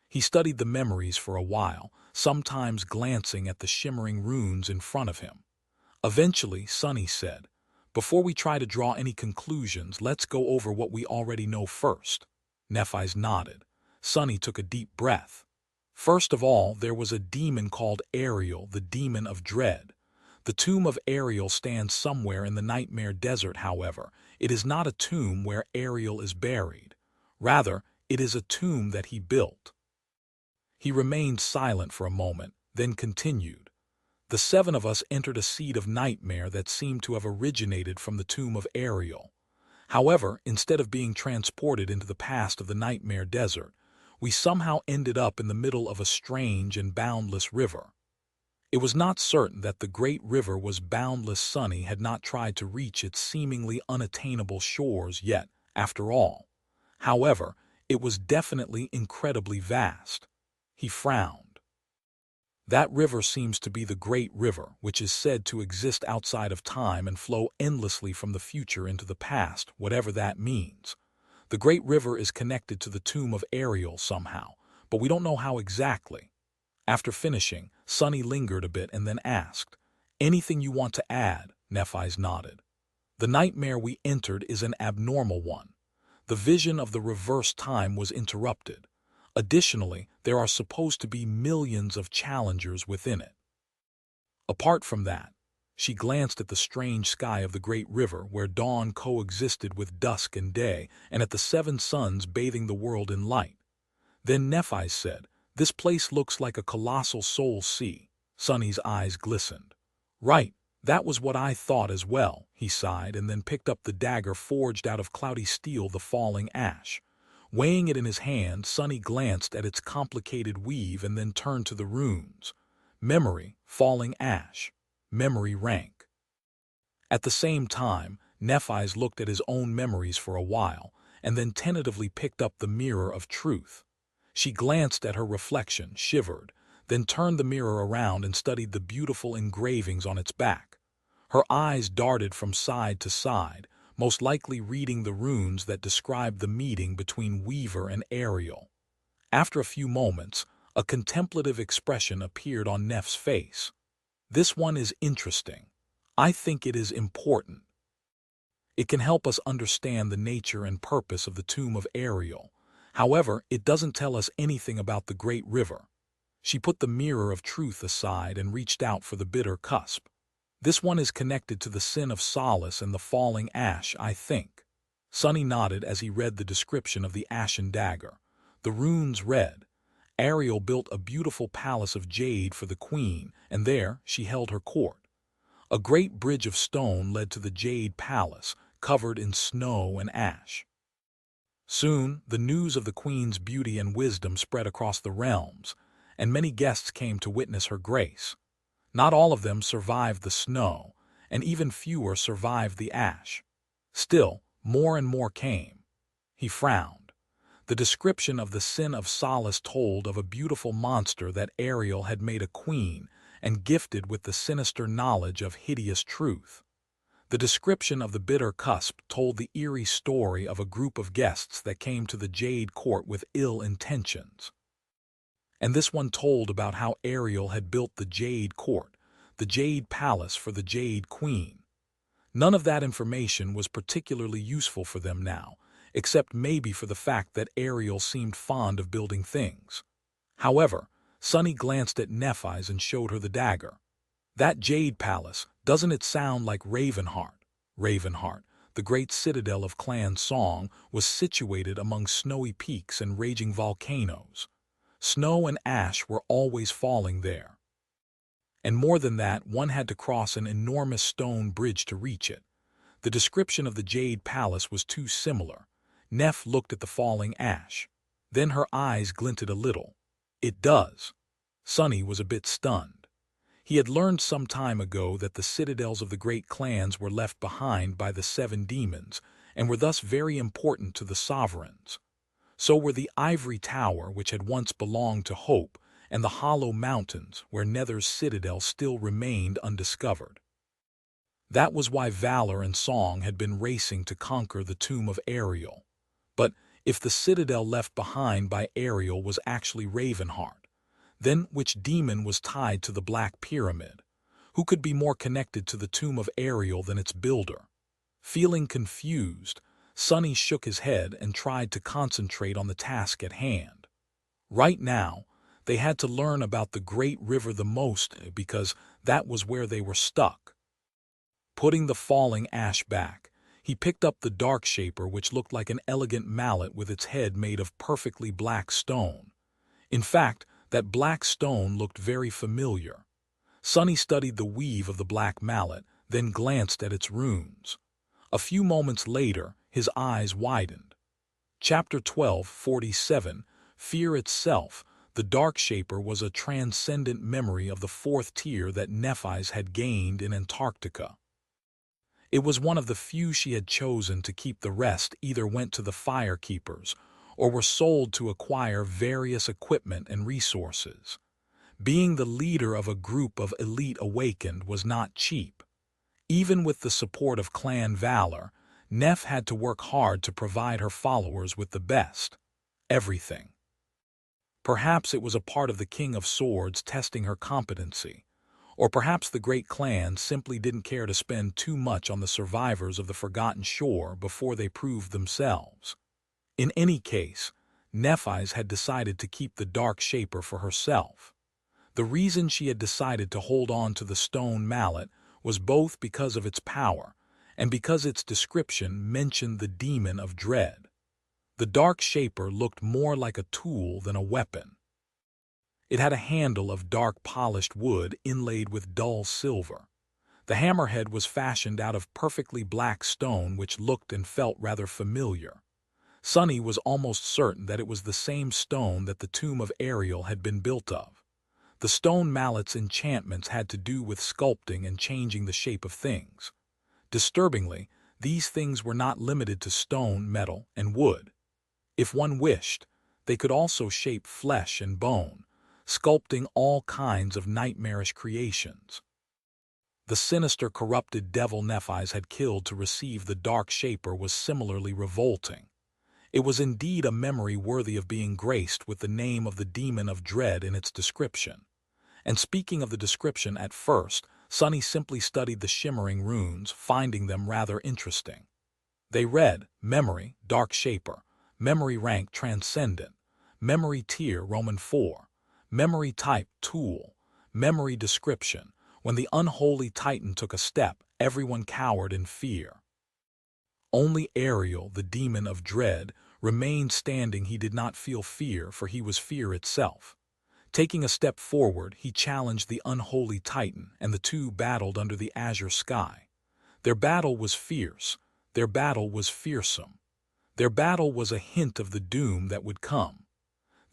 He studied the memories for a while, sometimes glancing at the shimmering runes in front of him. Eventually, Sonny said, "Before we try to draw any conclusions, let's go over what we already know first." Nephi's nodded. Sonny took a deep breath. First of all, there was a demon called Ariel, the demon of dread. The tomb of Ariel stands somewhere in the Nightmare Desert, however. It is not a tomb where Ariel is buried. Rather, it is a tomb that he built. He remained silent for a moment, then continued. The seven of us entered a seed of nightmare that seemed to have originated from the tomb of Ariel. However, instead of being transported into the past of the Nightmare Desert, we somehow ended up in the middle of a strange and boundless river. It was not certain that the great river was boundless. Sonny had not tried to reach its seemingly unattainable shores yet, after all. However, it was definitely incredibly vast. He frowned. That river seems to be the Great River, which is said to exist outside of time and flow endlessly from the future into the past, whatever that means. The Great River is connected to the tomb of Ariel somehow, but we don't know how exactly. After finishing, Sonny lingered a bit and then asked, "Anything you want to add?" Nephi's nodded. "The nightmare we entered is an abnormal one. The vision of the reverse time was interrupted. Additionally, there are supposed to be millions of challengers within it. Apart from that," she glanced at the strange sky of the great river where dawn coexisted with dusk and day, and at the seven suns bathing the world in light. Then Nephi said, "This place looks like a colossal soul sea." Sonny's eyes glistened. "Right, that was what I thought as well," he sighed and then picked up the dagger forged out of cloudy steel, the falling ash. Weighing it in his hand, Sonny glanced at its complicated weave and then turned to the runes. Memory, falling ash. Memory rank. At the same time, Nephi's looked at his own memories for a while, and then tentatively picked up the mirror of truth. She glanced at her reflection, shivered, then turned the mirror around and studied the beautiful engravings on its back. Her eyes darted from side to side, most likely reading the runes that described the meeting between Weaver and Ariel. After a few moments, a contemplative expression appeared on Neph's face. "This one is interesting. I think it is important. It can help us understand the nature and purpose of the tomb of Ariel. However, it doesn't tell us anything about the great river." She put the mirror of truth aside and reached out for the bitter cusp. "This one is connected to the sin of solace and the falling ash, I think." Sonny nodded as he read the description of the ashen dagger. The runes read, "Ariel built a beautiful palace of jade for the queen, and there she held her court. A great bridge of stone led to the jade palace, covered in snow and ash. Soon, the news of the queen's beauty and wisdom spread across the realms, and many guests came to witness her grace. Not all of them survived the snow, and even fewer survived the ash. Still, more and more came." He frowned. The description of the sin of solace told of a beautiful monster that Ariel had made a queen and gifted with the sinister knowledge of hideous truth. The description of the bitter cusp told the eerie story of a group of guests that came to the Jade Court with ill intentions. And this one told about how Ariel had built the Jade Court, the Jade Palace for the Jade Queen. None of that information was particularly useful for them now, except maybe for the fact that Ariel seemed fond of building things. However, Sonny glanced at Nephi's and showed her the dagger. "That Jade Palace, doesn't it sound like Ravenheart?" Ravenheart, the great citadel of Clan Song, was situated among snowy peaks and raging volcanoes. Snow and ash were always falling there. And more than that, one had to cross an enormous stone bridge to reach it. The description of the Jade Palace was too similar. Neph looked at the falling ash. Then her eyes glinted a little. "It does." Sonny was a bit stunned. He had learned some time ago that the citadels of the great clans were left behind by the seven demons, and were thus very important to the sovereigns. So were the Ivory Tower, which had once belonged to Hope, and the Hollow Mountains, where Nether's citadel still remained undiscovered. That was why Valor and Song had been racing to conquer the tomb of Ariel. But If the citadel left behind by Ariel was actually Ravenheart, then which demon was tied to the Black Pyramid? Who could be more connected to the tomb of Ariel than its builder? Feeling confused, Sonny shook his head and tried to concentrate on the task at hand. Right now, they had to learn about the Great River the most because that was where they were stuck. Putting the falling ash back, he picked up the Dark Shaper, which looked like an elegant mallet with its head made of perfectly black stone. In fact, that black stone looked very familiar. Sonny studied the weave of the black mallet, then glanced at its runes. A few moments later, his eyes widened. Chapter 12:47, Fear Itself. The Dark Shaper was a transcendent memory of the fourth tier that Nephi's had gained in Antarctica. It was one of the few she had chosen to keep. The rest either went to the Firekeepers or were sold to acquire various equipment and resources. Being the leader of a group of elite awakened was not cheap. Even with the support of clan valor, Neph had to work hard to provide her followers with the best. Everything. Perhaps it was a part of the King of Swords testing her competency, or perhaps the great clan simply didn't care to spend too much on the survivors of the Forgotten Shore before they proved themselves. In any case, Nephi's had decided to keep the Dark Shaper for herself. The reason she had decided to hold on to the stone mallet was both because of its power and because its description mentioned the demon of dread. The Dark Shaper looked more like a tool than a weapon. It had a handle of dark polished wood inlaid with dull silver. The hammerhead was fashioned out of perfectly black stone, which looked and felt rather familiar. Sonny was almost certain that it was the same stone that the tomb of Ariel had been built of. The stone mallet's enchantments had to do with sculpting and changing the shape of things. Disturbingly, these things were not limited to stone, metal, and wood. If one wished, they could also shape flesh and bone, sculpting all kinds of nightmarish creations. The sinister, corrupted devil Nephi's had killed to receive the Dark Shaper was similarly revolting. It was indeed a memory worthy of being graced with the name of the demon of dread in its description. And speaking of the description, at first, Sonny simply studied the shimmering runes, finding them rather interesting. They read, Memory, Dark Shaper, Memory Rank, Transcendent, Memory Tier, Roman 4, Memory Type, Tool, Memory Description. When the unholy Titan took a step, everyone cowered in fear. Only Ariel, the demon of dread, remained standing. He did not feel fear, for he was fear itself. Taking a step forward, he challenged the unholy Titan, and the two battled under the azure sky. Their battle was fierce. Their battle was fearsome. Their battle was a hint of the doom that would come.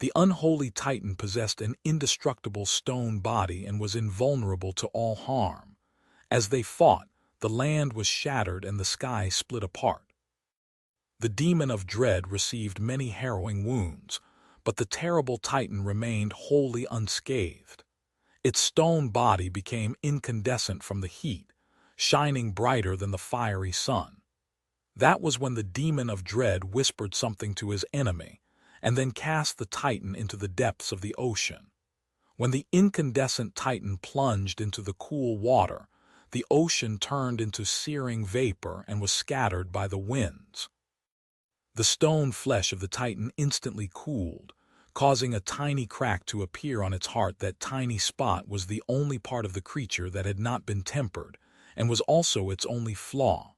The unholy Titan possessed an indestructible stone body and was invulnerable to all harm. As they fought, the land was shattered and the sky split apart. The demon of dread received many harrowing wounds, but the terrible Titan remained wholly unscathed. Its stone body became incandescent from the heat, shining brighter than the fiery sun. That was when the demon of dread whispered something to his enemy, and then cast the Titan into the depths of the ocean. When the incandescent Titan plunged into the cool water, the ocean turned into searing vapor and was scattered by the winds. The stone flesh of the Titan instantly cooled, causing a tiny crack to appear on its heart. That tiny spot was the only part of the creature that had not been tempered, and was also its only flaw.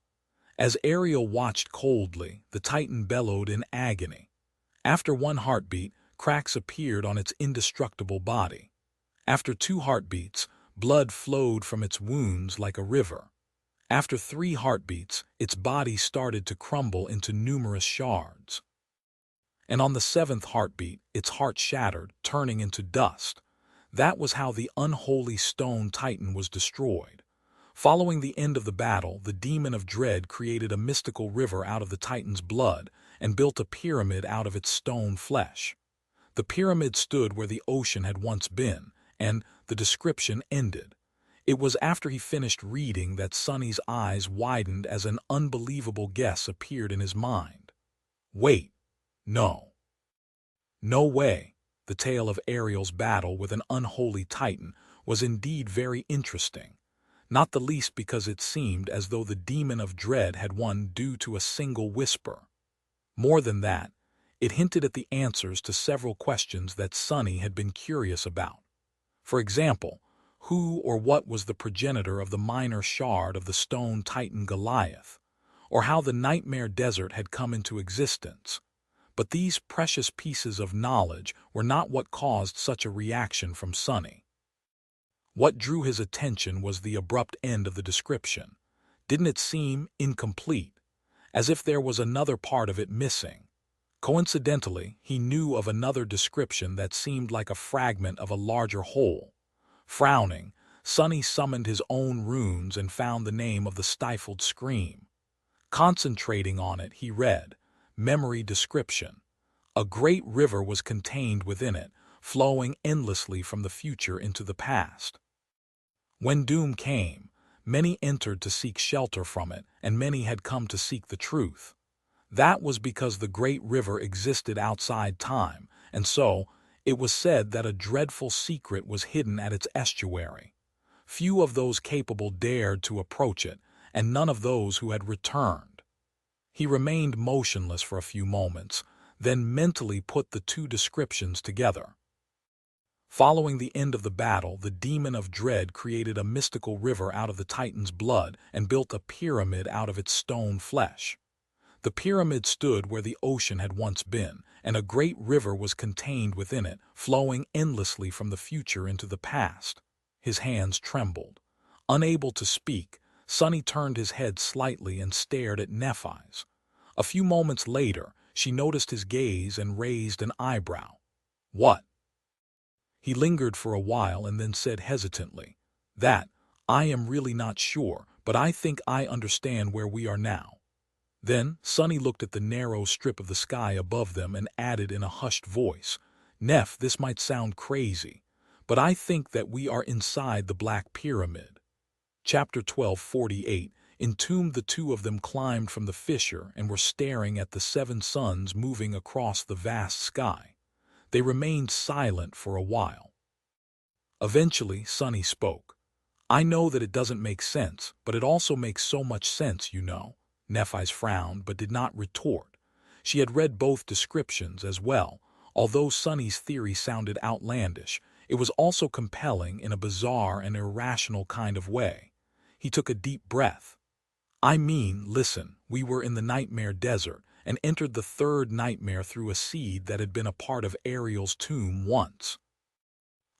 As Ariel watched coldly, the Titan bellowed in agony. After one heartbeat, cracks appeared on its indestructible body. After 2 heartbeats, blood flowed from its wounds like a river. After 3 heartbeats, its body started to crumble into numerous shards. And on the 7th heartbeat, its heart shattered, turning into dust. That was how the unholy stone Titan was destroyed. Following the end of the battle, the demon of dread created a mystical river out of the Titan's blood and built a pyramid out of its stone flesh. The pyramid stood where the ocean had once been, and the description ended. It was after he finished reading that Sonny's eyes widened as an unbelievable guess appeared in his mind. Wait, No. No way. The tale of Ariel's battle with an unholy titan was indeed very interesting, not the least because it seemed as though the demon of dread had won due to a single whisper. More than that, it hinted at the answers to several questions that Sunny had been curious about. For example, who or what was the progenitor of the minor shard of the stone titan Goliath, or how the nightmare desert had come into existence. But these precious pieces of knowledge were not what caused such a reaction from Sunny. What drew his attention was the abrupt end of the description. Didn't it seem incomplete, as if there was another part of it missing? Coincidentally, he knew of another description that seemed like a fragment of a larger whole. Frowning, Sunny summoned his own runes and found the name of the stifled scream. Concentrating on it, he read, Memory Description. A great river was contained within it, flowing endlessly from the future into the past. When doom came, many entered to seek shelter from it, and many had come to seek the truth. That was because the great river existed outside time, and so it was said that a dreadful secret was hidden at its estuary. Few of those capable dared to approach it, and none of those who had returned. He remained motionless for a few moments, then mentally put the two descriptions together. Following the end of the battle, the demon of dread created a mystical river out of the Titan's blood and built a pyramid out of its stone flesh. The pyramid stood where the ocean had once been, and a great river was contained within it, flowing endlessly from the future into the past. His hands trembled. Unable to speak, Sunny turned his head slightly and stared at Nephi's. A few moments later, she noticed his gaze and raised an eyebrow. What? He lingered for a while and then said hesitantly, That, I am really not sure, but I think I understand where we are now. Then Sunny looked at the narrow strip of the sky above them and added in a hushed voice, Neph, this might sound crazy, but I think that we are inside the Black Pyramid. Chapter 12:48. Entombed, the two of them climbed from the fissure and were staring at the seven suns moving across the vast sky. They remained silent for a while. Eventually, Sunny spoke. I know that it doesn't make sense, but it also makes so much sense, you know. Nephi's frowned but did not retort. She had read both descriptions as well. Although Sunny's theory sounded outlandish, it was also compelling in a bizarre and irrational kind of way. He took a deep breath. I mean, listen, we were in the nightmare desert and entered the third nightmare through a seed that had been a part of Ariel's tomb once.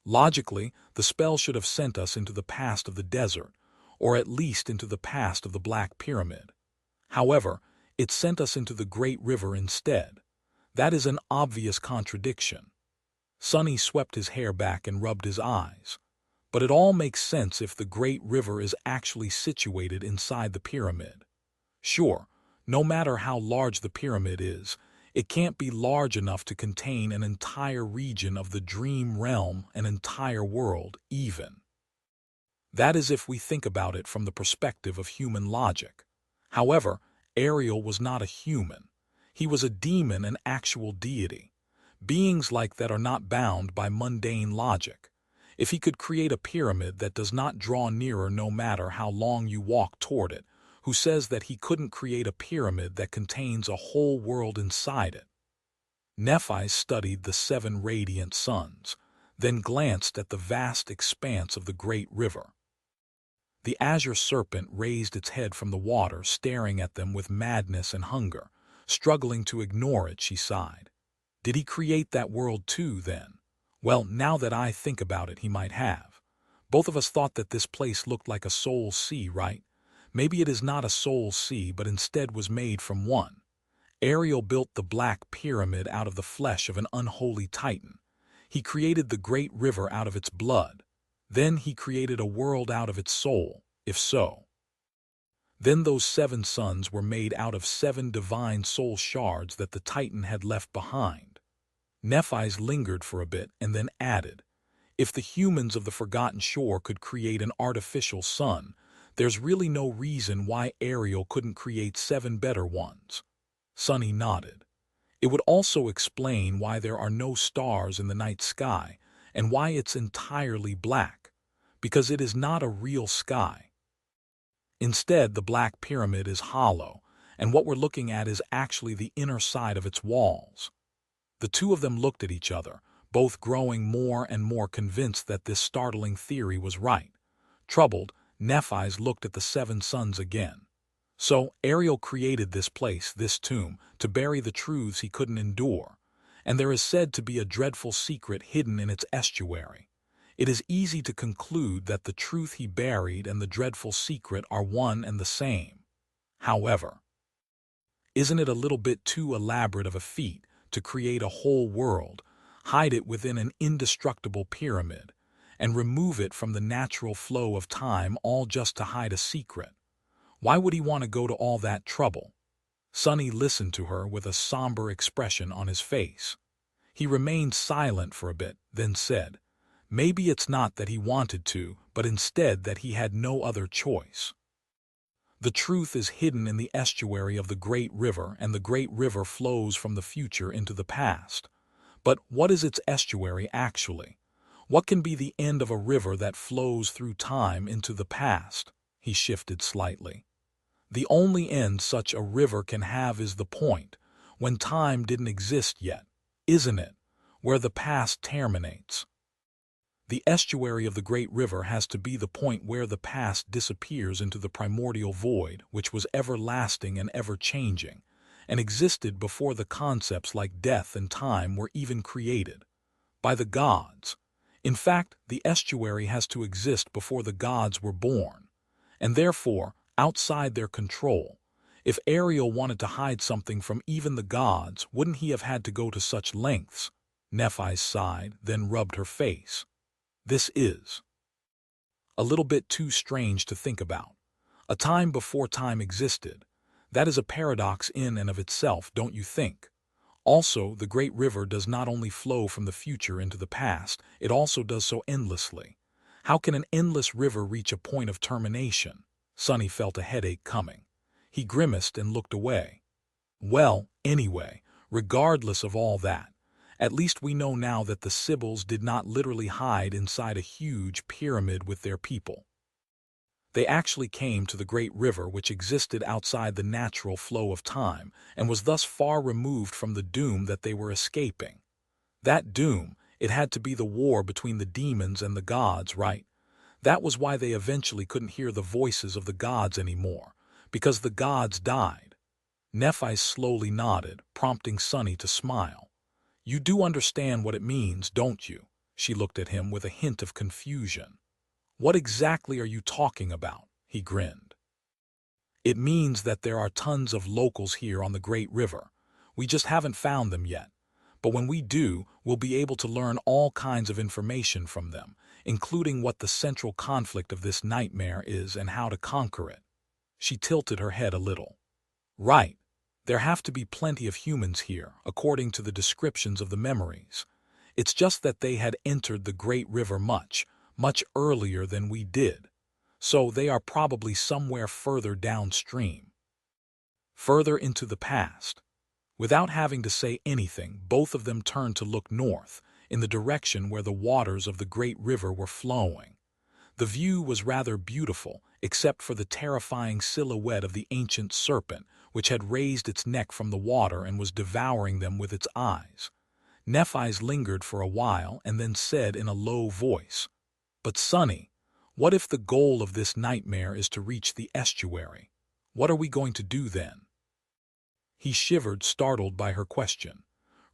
Logically, the spell should have sent us into the past of the desert, or at least into the past of the Black Pyramid. However, it sent us into the great river instead. That is an obvious contradiction. Sunny swept his hair back and rubbed his eyes. But it all makes sense if the great river is actually situated inside the pyramid. Sure, no matter how large the pyramid is, it can't be large enough to contain an entire region of the dream realm, an entire world, even. That is if we think about it from the perspective of human logic. However, Ariel was not a human. He was a demon, an actual deity. Beings like that are not bound by mundane logic. If he could create a pyramid that does not draw nearer no matter how long you walk toward it, who says that he couldn't create a pyramid that contains a whole world inside it? Nephi studied the seven radiant suns, then glanced at the vast expanse of the great river. The azure serpent raised its head from the water, staring at them with madness and hunger. Struggling to ignore it, she sighed. Did he create that world too, then? Well, now that I think about it, he might have. Both of us thought that this place looked like a soul sea, right? Maybe it is not a soul sea, but instead was made from one. Ariel built the Black Pyramid out of the flesh of an unholy titan. He created the great river out of its blood. Then he created a world out of its soul, if so. Then those seven suns were made out of seven divine soul shards that the Titan had left behind. Nephi's lingered for a bit and then added, if the humans of the Forgotten Shore could create an artificial sun, there's really no reason why Ariel couldn't create seven better ones. Sunny nodded. It would also explain why there are no stars in the night sky and why it's entirely black, because it is not a real sky. Instead, the Black Pyramid is hollow, and what we're looking at is actually the inner side of its walls. The two of them looked at each other, both growing more and more convinced that this startling theory was right. Troubled, Nephi looked at the seven suns again. So, Ariel created this place, this tomb, to bury the truths he couldn't endure, and there is said to be a dreadful secret hidden in its estuary. It is easy to conclude that the truth he buried and the dreadful secret are one and the same. However, isn't it a little bit too elaborate of a feat to create a whole world, hide it within an indestructible pyramid, and remove it from the natural flow of time all just to hide a secret? Why would he want to go to all that trouble? Sonny listened to her with a somber expression on his face. He remained silent for a bit, then said, "Maybe it's not that he wanted to, but instead that he had no other choice. The truth is hidden in the estuary of the great river, and the great river flows from the future into the past. But what is its estuary actually? What can be the end of a river that flows through time into the past?" He shifted slightly. "The only end such a river can have is the point, when time didn't exist yet, isn't it, where the past terminates? The estuary of the great river has to be the point where the past disappears into the primordial void, which was everlasting and ever-changing, and existed before the concepts like death and time were even created by the gods. In fact, the estuary has to exist before the gods were born, and therefore outside their control. If Ariel wanted to hide something from even the gods, wouldn't he have had to go to such lengths?" Nephi sighed, then rubbed her face. "This is a little bit too strange to think about. A time before time existed. That is a paradox in and of itself, don't you think? Also, the great river does not only flow from the future into the past, it also does so endlessly. How can an endless river reach a point of termination?" Sonny felt a headache coming. He grimaced and looked away. "Well, anyway, regardless of all that, at least we know now that the Sybils did not literally hide inside a huge pyramid with their people. They actually came to the great river which existed outside the natural flow of time and was thus far removed from the doom that they were escaping. That doom, it had to be the war between the demons and the gods, right? That was why they eventually couldn't hear the voices of the gods anymore, because the gods died." Nephi slowly nodded, prompting Sonny to smile. "You do understand what it means, don't you?" She looked at him with a hint of confusion. "What exactly are you talking about?" He grinned. "It means that there are tons of locals here on the Great River. We just haven't found them yet. But when we do, we'll be able to learn all kinds of information from them, including what the central conflict of this nightmare is and how to conquer it." She tilted her head a little. "Right. There have to be plenty of humans here, according to the descriptions of the memories. It's just that they had entered the great river much earlier than we did. So they are probably somewhere further downstream. Further into the past." Without having to say anything, both of them turned to look north, in the direction where the waters of the great river were flowing. The view was rather beautiful, except for the terrifying silhouette of the ancient serpent, which had raised its neck from the water and was devouring them with its eyes. Nephi lingered for a while and then said in a low voice, "But Sonny, what if the goal of this nightmare is to reach the estuary? What are we going to do then?" He shivered, startled by her question.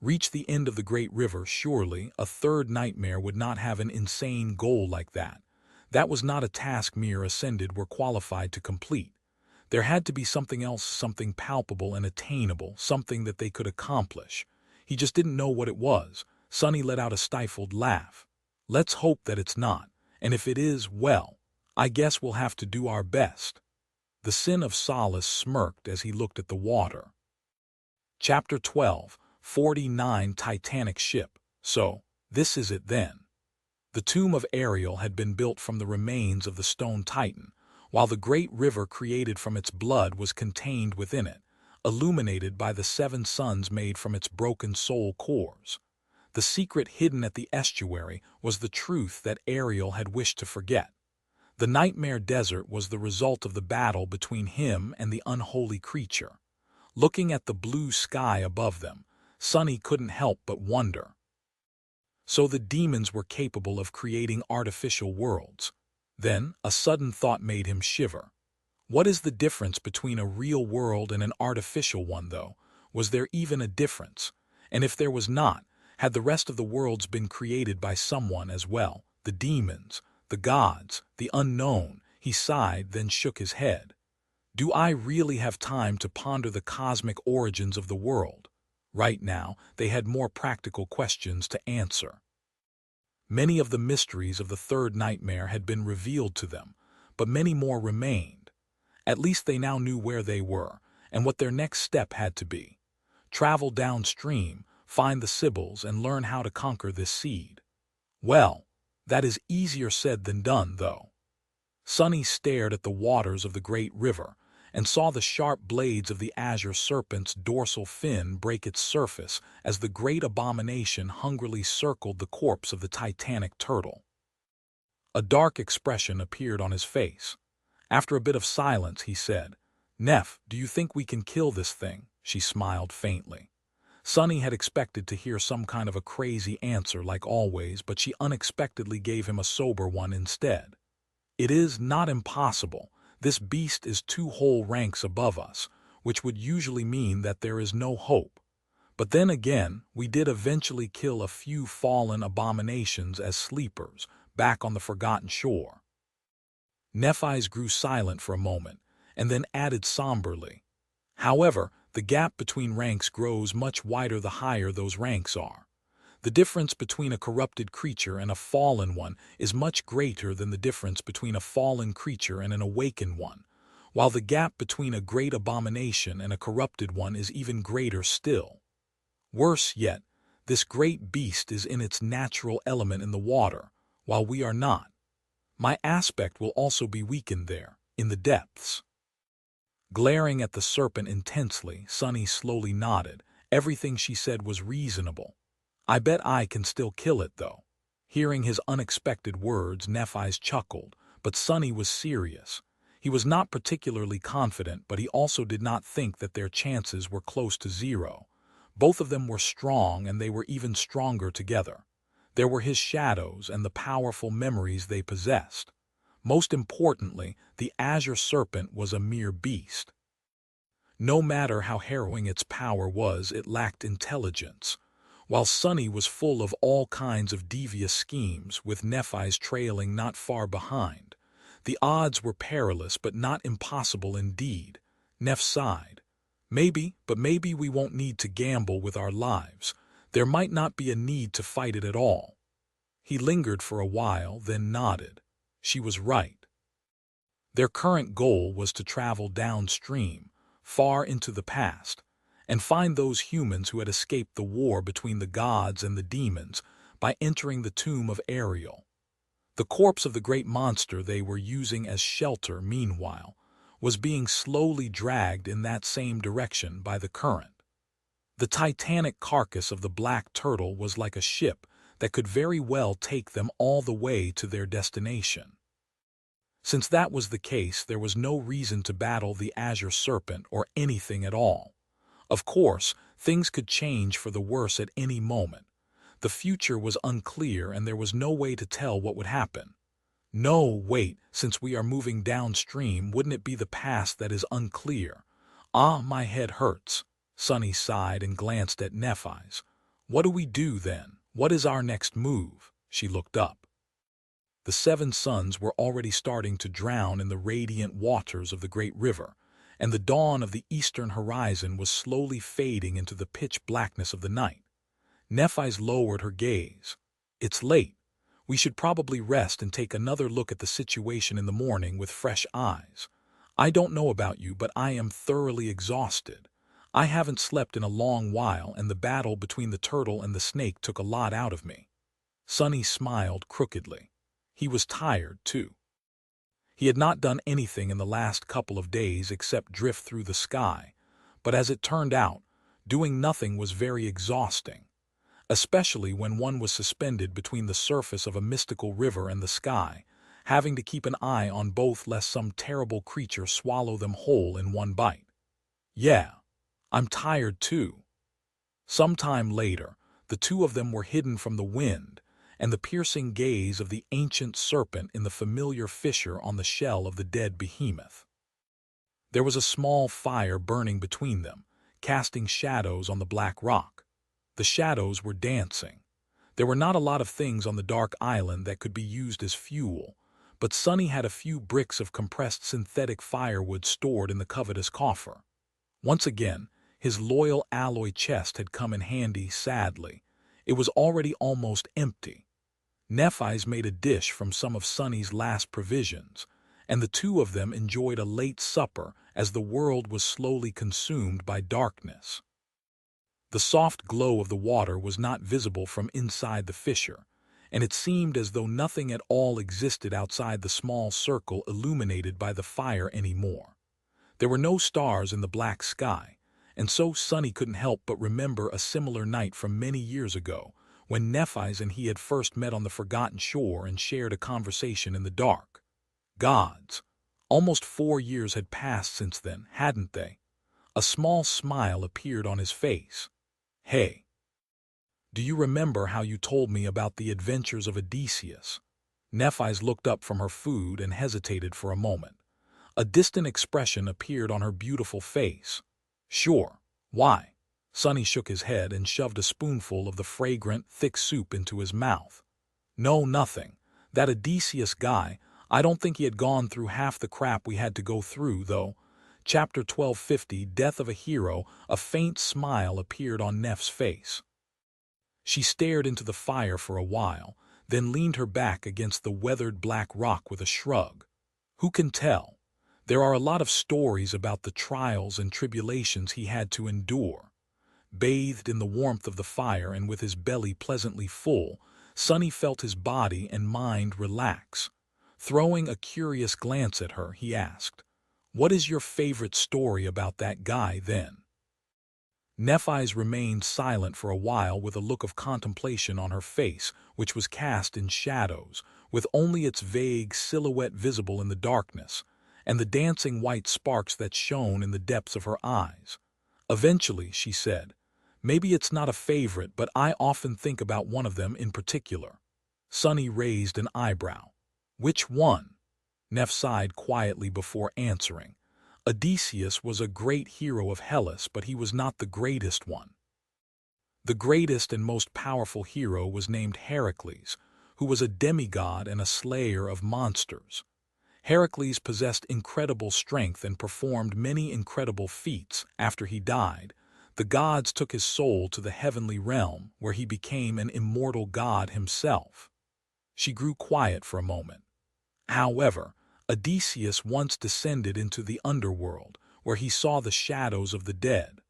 Reach the end of the great river, surely a third nightmare would not have an insane goal like that. That was not a task mere Ascended were qualified to complete. There had to be something else, something palpable and attainable, something that they could accomplish. He just didn't know what it was. Sonny let out a stifled laugh. "Let's hope that it's not, and if it is, well, I guess we'll have to do our best." The Sin of Solace smirked as he looked at the water. Chapter 12, 49 Titanic Ship. So, this is it then. The tomb of Ariel had been built from the remains of the stone Titan, while the great river created from its blood was contained within it, illuminated by the 7 suns made from its broken soul cores. The secret hidden at the estuary was the truth that Ariel had wished to forget. The nightmare desert was the result of the battle between him and the unholy creature. Looking at the blue sky above them, Sunny couldn't help but wonder. So the demons were capable of creating artificial worlds. Then a sudden thought made him shiver. What is the difference between a real world and an artificial one, though? Was there even a difference? And if there was not, had the rest of the worlds been created by someone as well? The demons, the gods, the unknown? He sighed, then shook his head. Do I really have time to ponder the cosmic origins of the world? Right now, they had more practical questions to answer. Many of the mysteries of the third nightmare had been revealed to them, but many more remained. At least they now knew where they were, and what their next step had to be. Travel downstream, find the Sibyls, and learn how to conquer this seed. Well, that is easier said than done, though. Sunny stared at the waters of the great river, and saw the sharp blades of the azure serpent's dorsal fin break its surface as the great abomination hungrily circled the corpse of the Titanic turtle. A dark expression appeared on his face. After a bit of silence, he said, "Neff, do you think we can kill this thing?" She smiled faintly. Sunny had expected to hear some kind of a crazy answer like always, but she unexpectedly gave him a sober one instead. "It is not impossible. This beast is 2 whole ranks above us, which would usually mean that there is no hope. But then again, we did eventually kill a few fallen abominations as sleepers, back on the forgotten shore." Nephi's grew silent for a moment, and then added somberly, "However, the gap between ranks grows much wider the higher those ranks are. The difference between a corrupted creature and a fallen one is much greater than the difference between a fallen creature and an awakened one, while the gap between a great abomination and a corrupted one is even greater still. Worse yet, this great beast is in its natural element in the water, while we are not. My aspect will also be weakened there, in the depths." Glaring at the serpent intensely, Sunny slowly nodded. Everything she said was reasonable. "I bet I can still kill it, though." Hearing his unexpected words, Nephi's chuckled, but Sunny was serious. He was not particularly confident, but he also did not think that their chances were close to 0. Both of them were strong, and they were even stronger together. There were his shadows and the powerful memories they possessed. Most importantly, the azure serpent was a mere beast. No matter how harrowing its power was, it lacked intelligence. While Sunny was full of all kinds of devious schemes, with Nephi's trailing not far behind. The odds were perilous, but not impossible indeed. Neph sighed. "Maybe, but maybe we won't need to gamble with our lives. There might not be a need to fight it at all." He lingered for a while, then nodded. She was right. Their current goal was to travel downstream, far into the past, and find those humans who had escaped the war between the gods and the demons by entering the tomb of Ariel. The corpse of the great monster they were using as shelter, meanwhile, was being slowly dragged in that same direction by the current. The titanic carcass of the black turtle was like a ship that could very well take them all the way to their destination. Since that was the case, there was no reason to battle the azure serpent or anything at all. Of course, things could change for the worse at any moment. The future was unclear, and there was no way to tell what would happen. No, wait, since we are moving downstream, wouldn't it be the past that is unclear? Ah, my head hurts. Sunny sighed and glanced at Nephi's. "What do we do then? What is our next move?" She looked up. The 7 suns were already starting to drown in the radiant waters of the great river, and the dawn of the eastern horizon was slowly fading into the pitch blackness of the night. Nephi's lowered her gaze. "It's late. We should probably rest and take another look at the situation in the morning with fresh eyes. I don't know about you, but I am thoroughly exhausted. I haven't slept in a long while, and the battle between the turtle and the snake took a lot out of me." Sunny smiled crookedly. He was tired, too. He had not done anything in the last couple of days except drift through the sky, But as it turned out, doing nothing was very exhausting, especially when one was suspended between the surface of a mystical river and the sky, having to keep an eye on both lest some terrible creature swallow them whole in one bite. Yeah, I'm tired too. Sometime later, the two of them were hidden from the wind and the piercing gaze of the ancient serpent in the familiar fissure on the shell of the dead behemoth. There was a small fire burning between them, casting shadows on the black rock. The shadows were dancing. There were not a lot of things on the dark island that could be used as fuel, but Sonny had a few bricks of compressed synthetic firewood stored in the covetous coffer. Once again, his loyal alloy chest had come in handy, sadly. It was already almost empty. Nephi's made a dish from some of Sonny's last provisions, and the two of them enjoyed a late supper as the world was slowly consumed by darkness. The soft glow of the water was not visible from inside the fissure, and it seemed as though nothing at all existed outside the small circle illuminated by the fire anymore. There were no stars in the black sky, and so Sonny couldn't help but remember a similar night from many years ago, when Nephis and he had first met on the forgotten shore and shared a conversation in the dark. Gods! Almost 4 years had passed since then, hadn't they? A small smile appeared on his face. Hey, do you remember how you told me about the adventures of Odysseus? Nephis looked up from her food and hesitated for a moment. A distant expression appeared on her beautiful face. Sure. Why? Sonny shook his head and shoved a spoonful of the fragrant, thick soup into his mouth. No, nothing. That Odysseus guy, I don't think he had gone through half the crap we had to go through, though. Chapter 1250, Death of a Hero. A faint smile appeared on Neff's face. She stared into the fire for a while, then leaned her back against the weathered black rock with a shrug. Who can tell? There are a lot of stories about the trials and tribulations he had to endure. Bathed in the warmth of the fire and with his belly pleasantly full, Sonny felt his body and mind relax. Throwing a curious glance at her, he asked, "What is your favorite story about that guy, then?" Nephis remained silent for a while with a look of contemplation on her face, which was cast in shadows, with only its vague silhouette visible in the darkness, and the dancing white sparks that shone in the depths of her eyes. Eventually, she said, "Maybe it's not a favorite, but I often think about one of them in particular." Sonny raised an eyebrow. "Which one?" Neff sighed quietly before answering. Odysseus was a great hero of Hellas, but he was not the greatest one. The greatest and most powerful hero was named Heracles, who was a demigod and a slayer of monsters. Heracles possessed incredible strength and performed many incredible feats. After he died, the gods took his soul to the heavenly realm, where he became an immortal god himself. She grew quiet for a moment. However, Odysseus once descended into the underworld, where he saw the shadows of the dead.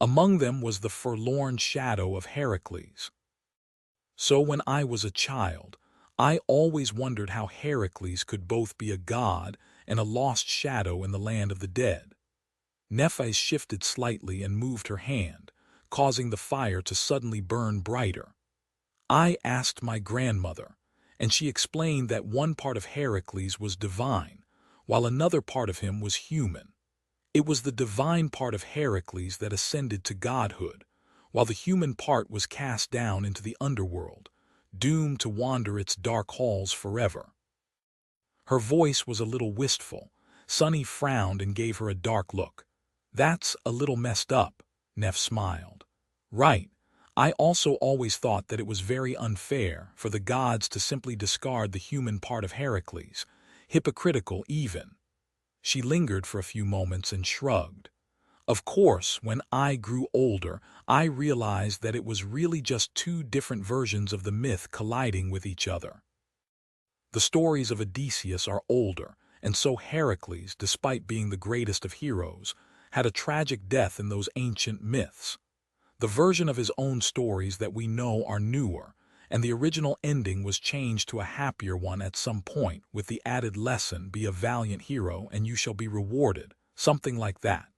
Among them was the forlorn shadow of Heracles. So when I was a child, I always wondered how Heracles could both be a god and a lost shadow in the land of the dead. Nephis shifted slightly and moved her hand, causing the fire to suddenly burn brighter. I asked my grandmother, and she explained that one part of Heracles was divine, while another part of him was human. It was the divine part of Heracles that ascended to godhood, while the human part was cast down into the underworld, doomed to wander its dark halls forever. Her voice was a little wistful. Sonny frowned and gave her a dark look. "That's a little messed up," Neff smiled. "Right. I also always thought that it was very unfair for the gods to simply discard the human part of Heracles, hypocritical even." She lingered for a few moments and shrugged. "Of course, when I grew older, I realized that it was really just two different versions of the myth colliding with each other. The stories of Odysseus are older, and so Heracles, despite being the greatest of heroes, had a tragic death in those ancient myths. The version of his own stories that we know are newer, and the original ending was changed to a happier one at some point, with the added lesson, be a valiant hero and you shall be rewarded, something like that."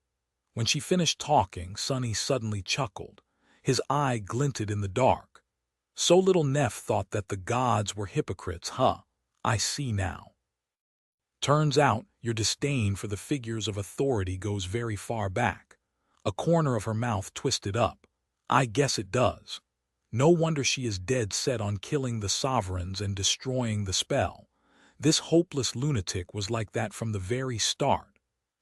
When she finished talking, Sonny suddenly chuckled. His eye glinted in the dark. So little Neff thought that the gods were hypocrites, huh? I see now. Turns out your disdain for the figures of authority goes very far back. A corner of her mouth twisted up. I guess it does. No wonder she is dead set on killing the sovereigns and destroying the spell. This hopeless lunatic was like that from the very start.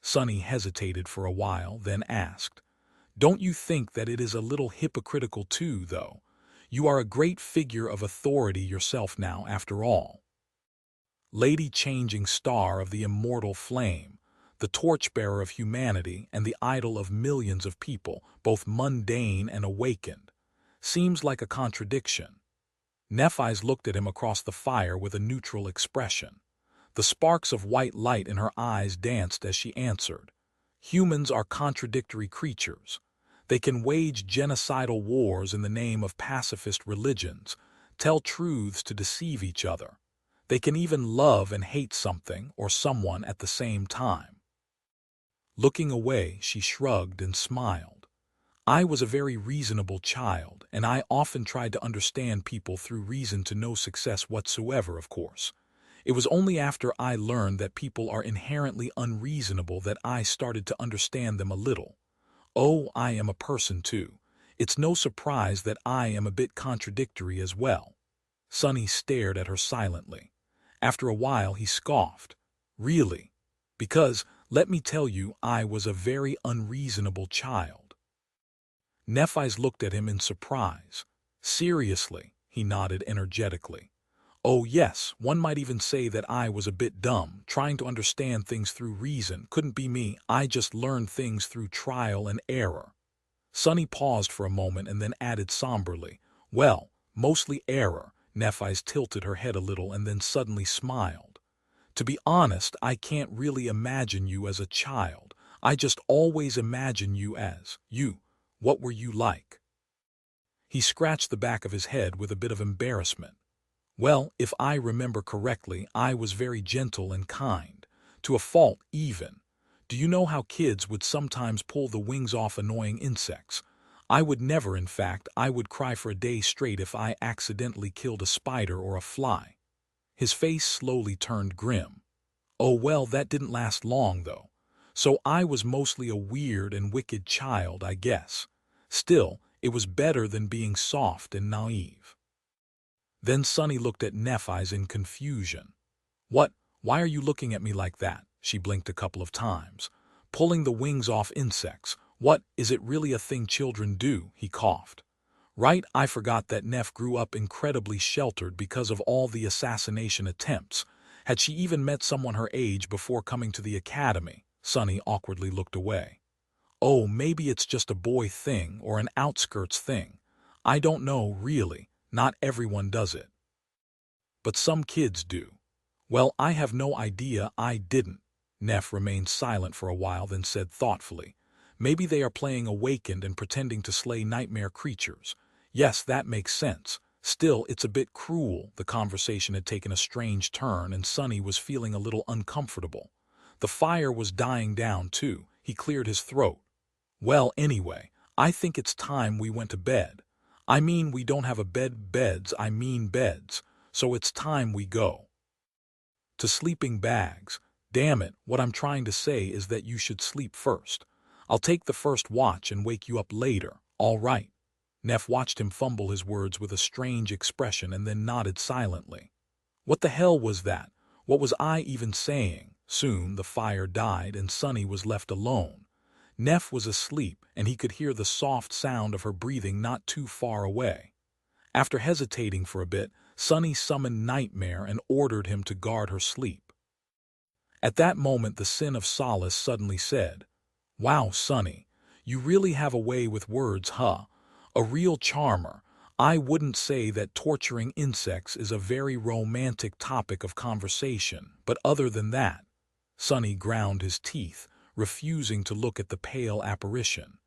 Sonny hesitated for a while, then asked, "Don't you think that it is a little hypocritical too, though? You are a great figure of authority yourself now, after all. Lady Changing Star of the immortal flame, the torchbearer of humanity and the idol of millions of people, both mundane and awakened. Seems like a contradiction." Nephise looked at him across the fire with a neutral expression. The sparks of white light in her eyes danced as she answered, "Humans are contradictory creatures. They can wage genocidal wars in the name of pacifist religions, tell truths to deceive each other. They can even love and hate something or someone at the same time." Looking away, she shrugged and smiled. "I was a very reasonable child, and I often tried to understand people through reason to no success whatsoever, of course. It was only after I learned that people are inherently unreasonable that I started to understand them a little. Oh, I am a person too. It's no surprise that I am a bit contradictory as well." Sonny stared at her silently. After a while he scoffed. "Really? Because, let me tell you, I was a very unreasonable child." Nephise looked at him in surprise. "Seriously?" he nodded energetically. "Oh yes, one might even say that I was a bit dumb, trying to understand things through reason. Couldn't be me, I just learned things through trial and error." Sonny paused for a moment and then added somberly, "Well, mostly error." Nephise tilted her head a little and then suddenly smiled. "To be honest, I can't really imagine you as a child. I just always imagine you as you. What were you like?" He scratched the back of his head with a bit of embarrassment. "Well, if I remember correctly, I was very gentle and kind. To a fault, even. Do you know how kids would sometimes pull the wings off annoying insects? I would never, in fact. I would cry for a day straight if I accidentally killed a spider or a fly." His face slowly turned grim. "Oh well, that didn't last long, though. So I was mostly a weird and wicked child, I guess. Still, it was better than being soft and naive." Then Sonny looked at Nephise in confusion. "What? Why are you looking at me like that?" She blinked a couple of times. "Pulling the wings off insects. What, is it really a thing children do?" He coughed. "Right, I forgot that Neff grew up incredibly sheltered because of all the assassination attempts. Had she even met someone her age before coming to the academy?" Sonny awkwardly looked away. "Oh, maybe it's just a boy thing or an outskirts thing. I don't know, really. Not everyone does it. But some kids do." "Well, I have no idea. I didn't." Neff remained silent for a while, then said thoughtfully, "Maybe they are playing awakened and pretending to slay nightmare creatures. Yes, that makes sense. Still, it's a bit cruel." The conversation had taken a strange turn, and Sonny was feeling a little uncomfortable. The fire was dying down, too. He cleared his throat. "Well, anyway, I think it's time we went to bed. I mean, we don't have a beds, I mean beds. So it's time we go." "To sleeping bags. Damn it, what I'm trying to say is that you should sleep first. I'll take the first watch and wake you up later, all right?" Neff watched him fumble his words with a strange expression and then nodded silently. What the hell was that? What was I even saying? Soon the fire died and Sonny was left alone. Neff was asleep, and he could hear the soft sound of her breathing not too far away. After hesitating for a bit, Sonny summoned Nightmare and ordered him to guard her sleep. At that moment the Sin of Solace suddenly said, "Wow, Sonny, you really have a way with words, huh? A real charmer. I wouldn't say that torturing insects is a very romantic topic of conversation, but other than that." Sonny ground his teeth, refusing to look at the pale apparition.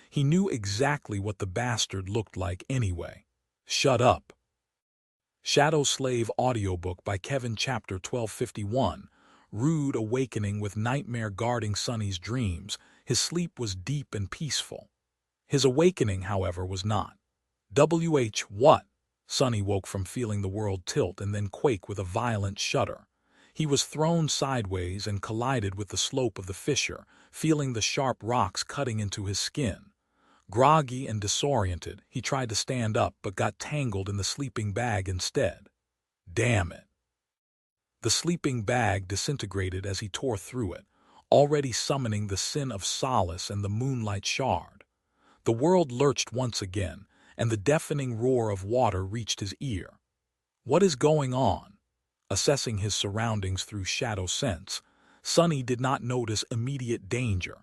He knew exactly what the bastard looked like anyway. "Shut up." Shadow Slave Audiobook by Kevin, Chapter 1251. Rude awakening with Nightmare guarding Sonny's dreams. His sleep was deep and peaceful. His awakening, however, was not. What? Sonny woke from feeling the world tilt and then quake with a violent shudder. He was thrown sideways and collided with the slope of the fissure, feeling the sharp rocks cutting into his skin. Groggy and disoriented, he tried to stand up but got tangled in the sleeping bag instead. Damn it. The sleeping bag disintegrated as he tore through it, already summoning the sin of solace and the moonlight shard. The world lurched once again, and the deafening roar of water reached his ear. What is going on? Assessing his surroundings through shadow sense, Sonny did not notice immediate danger.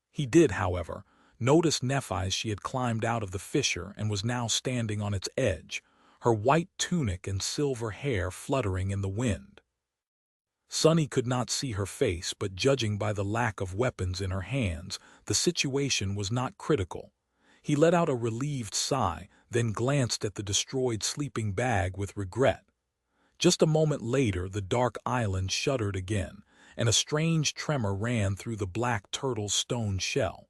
He did, however, notice Nephi as she had climbed out of the fissure and was now standing on its edge, her white tunic and silver hair fluttering in the wind. Sonny could not see her face, but judging by the lack of weapons in her hands, the situation was not critical. He let out a relieved sigh, then glanced at the destroyed sleeping bag with regret. Just a moment later, the dark island shuddered again, and a strange tremor ran through the black turtle's stone shell.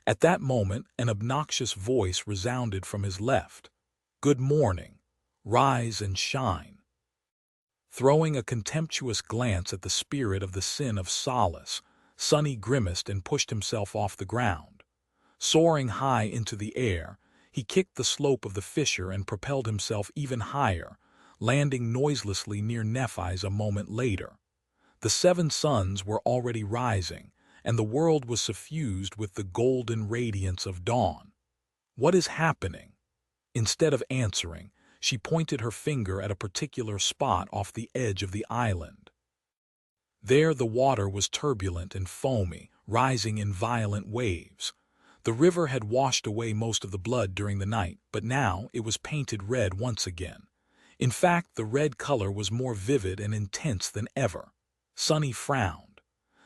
At that moment, an obnoxious voice resounded from his left. "Good morning. Rise and shine." Throwing a contemptuous glance at the spirit of the sin of solace, Sonny grimaced and pushed himself off the ground. Soaring high into the air, he kicked the slope of the fissure and propelled himself even higher, landing noiselessly near Nephi's a moment later. The seven suns were already rising, and the world was suffused with the golden radiance of dawn. What is happening? Instead of answering, she pointed her finger at a particular spot off the edge of the island. There the water was turbulent and foamy, rising in violent waves. The river had washed away most of the blood during the night, but now it was painted red once again. In fact, the red color was more vivid and intense than ever. Sonny frowned.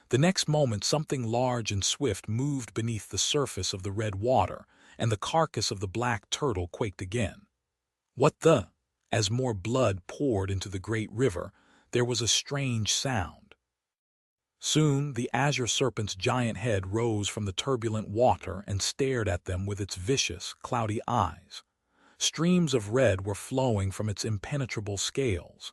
The next moment, something large and swift moved beneath the surface of the red water, and the carcass of the black turtle quaked again. What the? As more blood poured into the great river, there was a strange sound. Soon, the azure serpent's giant head rose from the turbulent water and stared at them with its vicious, cloudy eyes. Streams of red were flowing from its impenetrable scales.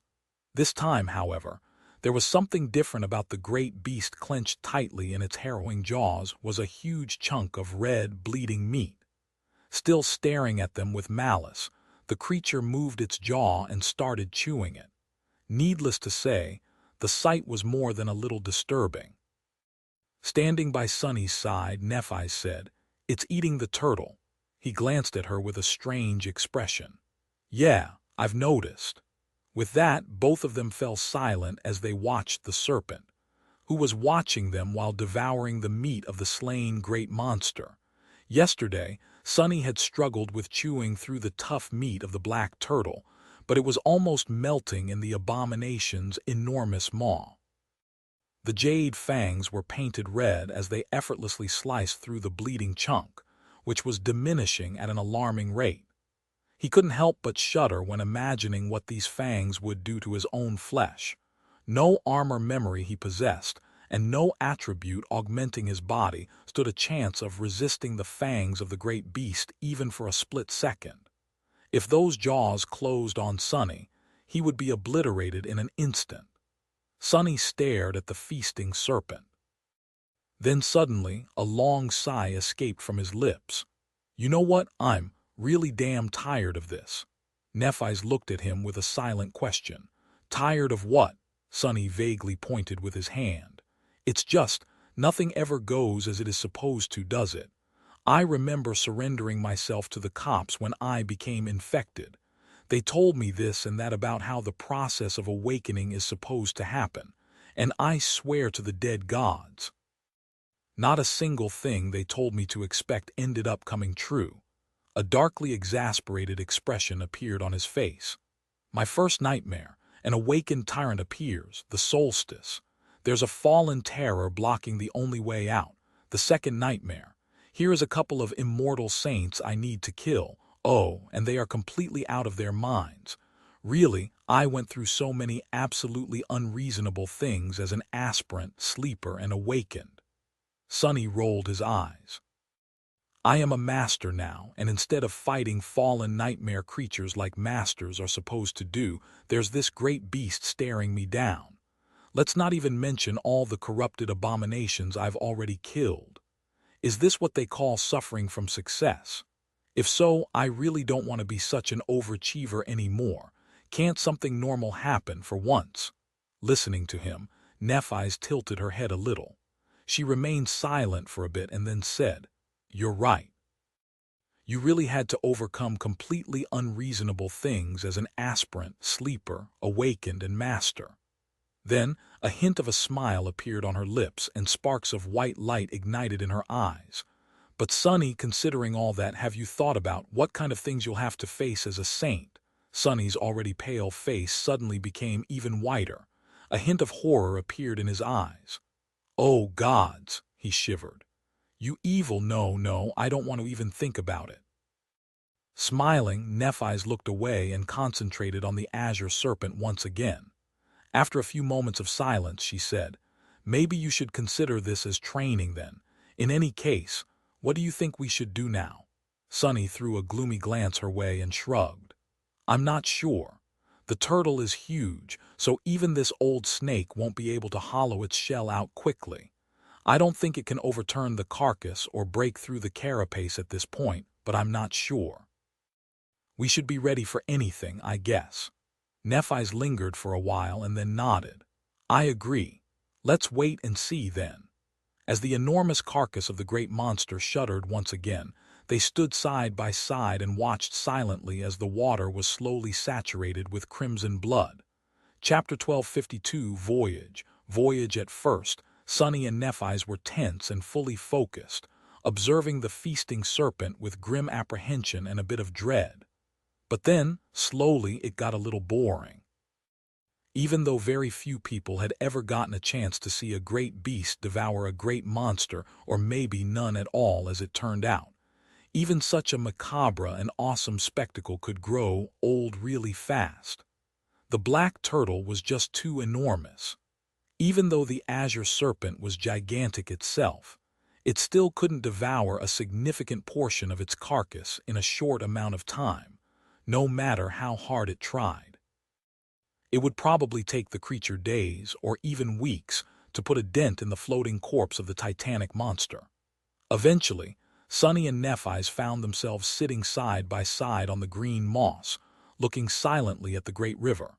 This time, however, there was something different about the great beast. Clenched tightly in its harrowing jaws was a huge chunk of red, bleeding meat. Still staring at them with malice, the creature moved its jaw and started chewing it. Needless to say, the sight was more than a little disturbing. Standing by Sonny's side, Nephi said, "It's eating the turtle." He glanced at her with a strange expression. "Yeah, I've noticed." With that, both of them fell silent as they watched the serpent, who was watching them while devouring the meat of the slain great monster. Yesterday, Sonny had struggled with chewing through the tough meat of the black turtle, but it was almost melting in the abomination's enormous maw. The jade fangs were painted red as they effortlessly sliced through the bleeding chunk, which was diminishing at an alarming rate. He couldn't help but shudder when imagining what these fangs would do to his own flesh. No armor memory he possessed, and no attribute augmenting his body stood a chance of resisting the fangs of the great beast even for a split second. If those jaws closed on Sonny, he would be obliterated in an instant. Sonny stared at the feasting serpent. Then suddenly, a long sigh escaped from his lips. "You know what? I'm really damn tired of this." Nephi looked at him with a silent question. "Tired of what?" Sonny vaguely pointed with his hand. "It's just, nothing ever goes as it is supposed to, does it? I remember surrendering myself to the cops when I became infected. They told me this and that about how the process of awakening is supposed to happen, and I swear to the dead gods, not a single thing they told me to expect ended up coming true." A darkly exasperated expression appeared on his face. "My first nightmare, an awakened tyrant appears, the solstice. There's a fallen terror blocking the only way out. The second nightmare. Here is a couple of immortal saints I need to kill. Oh, and they are completely out of their minds. Really, I went through so many absolutely unreasonable things as an aspirant, sleeper, and awakened." Sunny rolled his eyes. I am a master now, and instead of fighting fallen nightmare creatures like masters are supposed to do, there's this great beast staring me down. Let's not even mention all the corrupted abominations I've already killed. Is this what they call suffering from success? If so, I really don't want to be such an overachiever anymore. Can't something normal happen for once? Listening to him, Nephis tilted her head a little. She remained silent for a bit and then said, "You're right. You really had to overcome completely unreasonable things as an aspirant, sleeper, awakened, and master." Then a hint of a smile appeared on her lips and sparks of white light ignited in her eyes. "But Sunny, considering all that, have you thought about what kind of things you'll have to face as a saint?" Sunny's already pale face suddenly became even whiter. A hint of horror appeared in his eyes. "Oh, gods," he shivered. "You evil, no, I don't want to even think about it." Smiling, Nephis looked away and concentrated on the azure serpent once again. After a few moments of silence, she said, "Maybe you should consider this as training then. In any case, what do you think we should do now?" Sunny threw a gloomy glance her way and shrugged. "I'm not sure. The turtle is huge, so even this old snake won't be able to hollow its shell out quickly. I don't think it can overturn the carcass or break through the carapace at this point, but I'm not sure. We should be ready for anything, I guess." Nephis lingered for a while and then nodded. "I agree. Let's wait and see then." As the enormous carcass of the great monster shuddered once again, they stood side by side and watched silently as the water was slowly saturated with crimson blood. Chapter 1252, Voyage. Voyage. At first, Sunny and Nephis were tense and fully focused, observing the feasting serpent with grim apprehension and a bit of dread. But then, slowly, it got a little boring. Even though very few people had ever gotten a chance to see a great beast devour a great monster, or maybe none at all as it turned out, even such a macabre and awesome spectacle could grow old really fast. The black turtle was just too enormous. Even though the azure serpent was gigantic itself, it still couldn't devour a significant portion of its carcass in a short amount of time, no matter how hard it tried. It would probably take the creature days, or even weeks, to put a dent in the floating corpse of the Titanic monster. Eventually, Sunny and Nephis found themselves sitting side by side on the green moss, looking silently at the great river.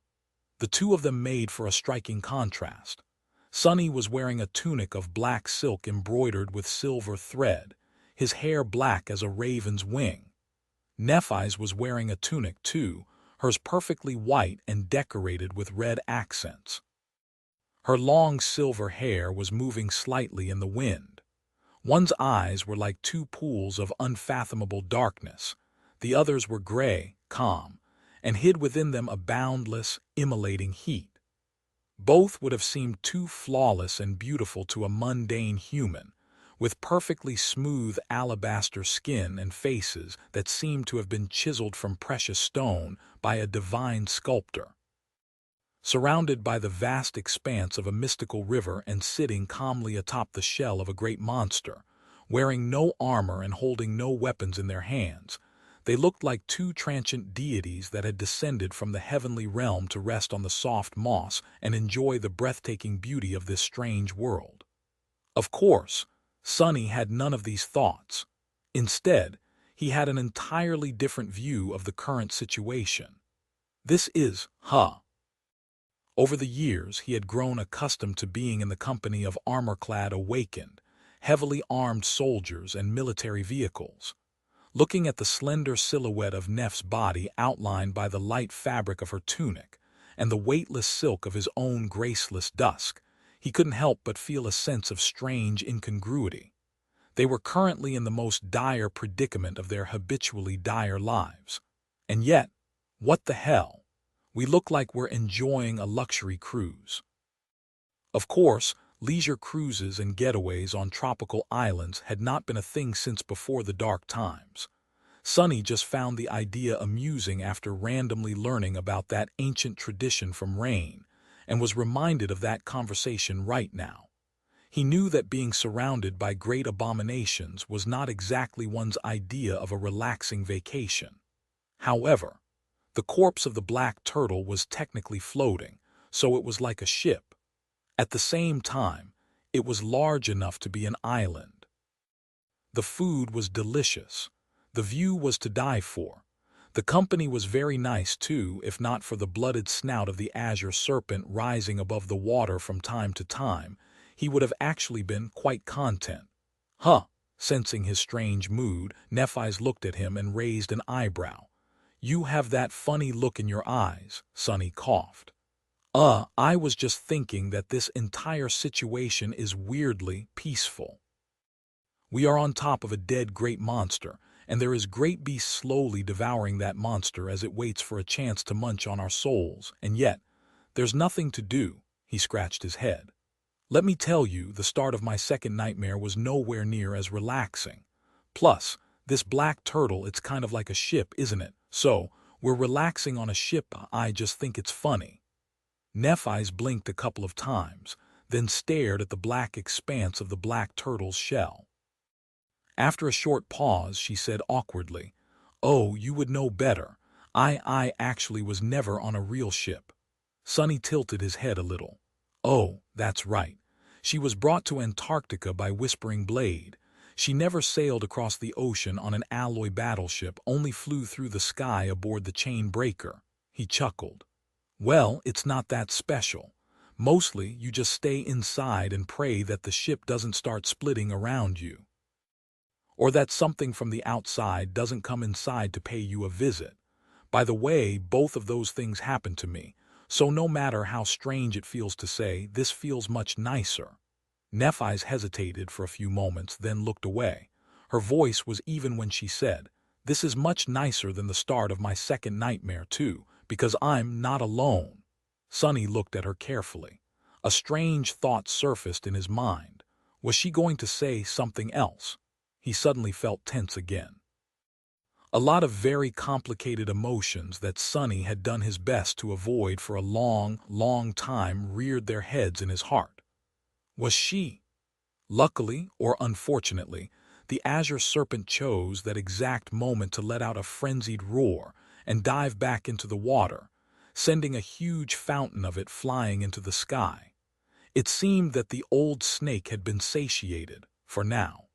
The two of them made for a striking contrast. Sunny was wearing a tunic of black silk embroidered with silver thread, his hair black as a raven's wing. Nephis was wearing a tunic too, hers perfectly white and decorated with red accents. Her long silver hair was moving slightly in the wind. One's eyes were like two pools of unfathomable darkness, the others were gray, calm, and hid within them a boundless, immolating heat. Both would have seemed too flawless and beautiful to a mundane human, with perfectly smooth alabaster skin and faces that seemed to have been chiseled from precious stone by a divine sculptor. Surrounded by the vast expanse of a mystical river and sitting calmly atop the shell of a great monster, wearing no armor and holding no weapons in their hands, they looked like two transient deities that had descended from the heavenly realm to rest on the soft moss and enjoy the breathtaking beauty of this strange world. Of course, Sunny had none of these thoughts. Instead, he had an entirely different view of the current situation. Over the years, he had grown accustomed to being in the company of armor-clad awakened, heavily armed soldiers and military vehicles. Looking at the slender silhouette of Neph's body outlined by the light fabric of her tunic and the weightless silk of his own graceless dusk, he couldn't help but feel a sense of strange incongruity. They were currently in the most dire predicament of their habitually dire lives. And yet, what the hell? We look like we're enjoying a luxury cruise. Of course, leisure cruises and getaways on tropical islands had not been a thing since before the dark times. Sunny just found the idea amusing after randomly learning about that ancient tradition from Rain, and was reminded of that conversation right now. He knew that being surrounded by great abominations was not exactly one's idea of a relaxing vacation. However, the corpse of the black turtle was technically floating, so it was like a ship. At the same time, it was large enough to be an island. The food was delicious. The view was to die for. The company was very nice too, if not for the blooded snout of the azure serpent rising above the water from time to time. He would have actually been quite content. Huh! Sensing his strange mood, Nephi's looked at him and raised an eyebrow. You have that funny look in your eyes, Sonny coughed. I was just thinking that this entire situation is weirdly peaceful. We are on top of a dead great monster, and there is great beast slowly devouring that monster as it waits for a chance to munch on our souls, and yet, there's nothing to do. He scratched his head. Let me tell you, the start of my second nightmare was nowhere near as relaxing. Plus, this black turtle, it's kind of like a ship, isn't it? So, we're relaxing on a ship. I just think it's funny. Nephi's blinked a couple of times, then stared at the black expanse of the black turtle's shell. After a short pause, she said awkwardly, "Oh, you would know better. I actually was never on a real ship." Sonny tilted his head a little. "Oh, that's right. She was brought to Antarctica by Whispering Blade. She never sailed across the ocean on an alloy battleship, only flew through the sky aboard the chain breaker." He chuckled. "Well, it's not that special. Mostly, you just stay inside and pray that the ship doesn't start splitting around you. Or that something from the outside doesn't come inside to pay you a visit. By the way, both of those things happen to me, so no matter how strange it feels to say, this feels much nicer." Nephi's hesitated for a few moments, then looked away. Her voice was even when she said, "This is much nicer than the start of my second nightmare, too, because I'm not alone." Sonny looked at her carefully. A strange thought surfaced in his mind. Was she going to say something else? He suddenly felt tense again. A lot of very complicated emotions that Sonny had done his best to avoid for a long, long time reared their heads in his heart. Was she? Luckily, or unfortunately, the azure serpent chose that exact moment to let out a frenzied roar and dive back into the water, sending a huge fountain of it flying into the sky. It seemed that the old snake had been satiated, for now.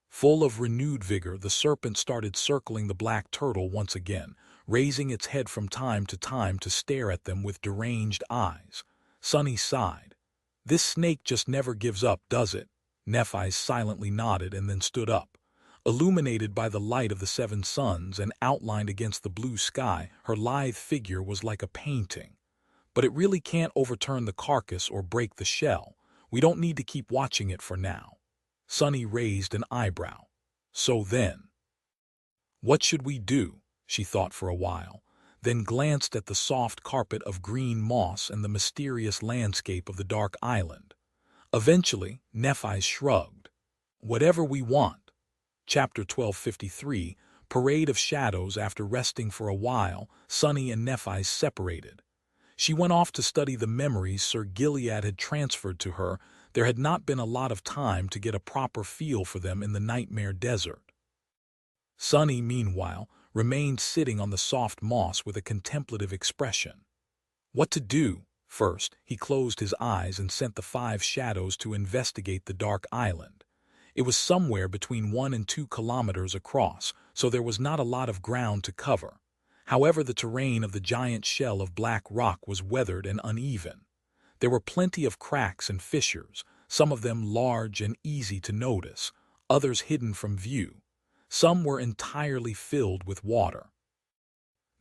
Full of renewed vigor, the serpent started circling the black turtle once again, raising its head from time to stare at them with deranged eyes. Sonny sighed. "This snake just never gives up, does it?" Nephi silently nodded and then stood up. Illuminated by the light of the seven suns and outlined against the blue sky, her lithe figure was like a painting. "But it really can't overturn the carcass or break the shell. We don't need to keep watching it for now." Sonny raised an eyebrow. "So then, what should we do?" She thought for a while, then glanced at the soft carpet of green moss and the mysterious landscape of the dark island. Eventually, Nephi shrugged. "Whatever we want." Chapter 1253, Parade of Shadows. After resting for a while, Sonny and Nephi separated. She went off to study the memories Sir Gilead had transferred to her. There had not been a lot of time to get a proper feel for them in the nightmare desert. Sonny, meanwhile, remained sitting on the soft moss with a contemplative expression. What to do? First, he closed his eyes and sent the 5 shadows to investigate the dark island. It was somewhere between 1 and 2 kilometers across, so there was not a lot of ground to cover. However, the terrain of the giant shell of black rock was weathered and uneven. There were plenty of cracks and fissures, some of them large and easy to notice, others hidden from view. Some were entirely filled with water.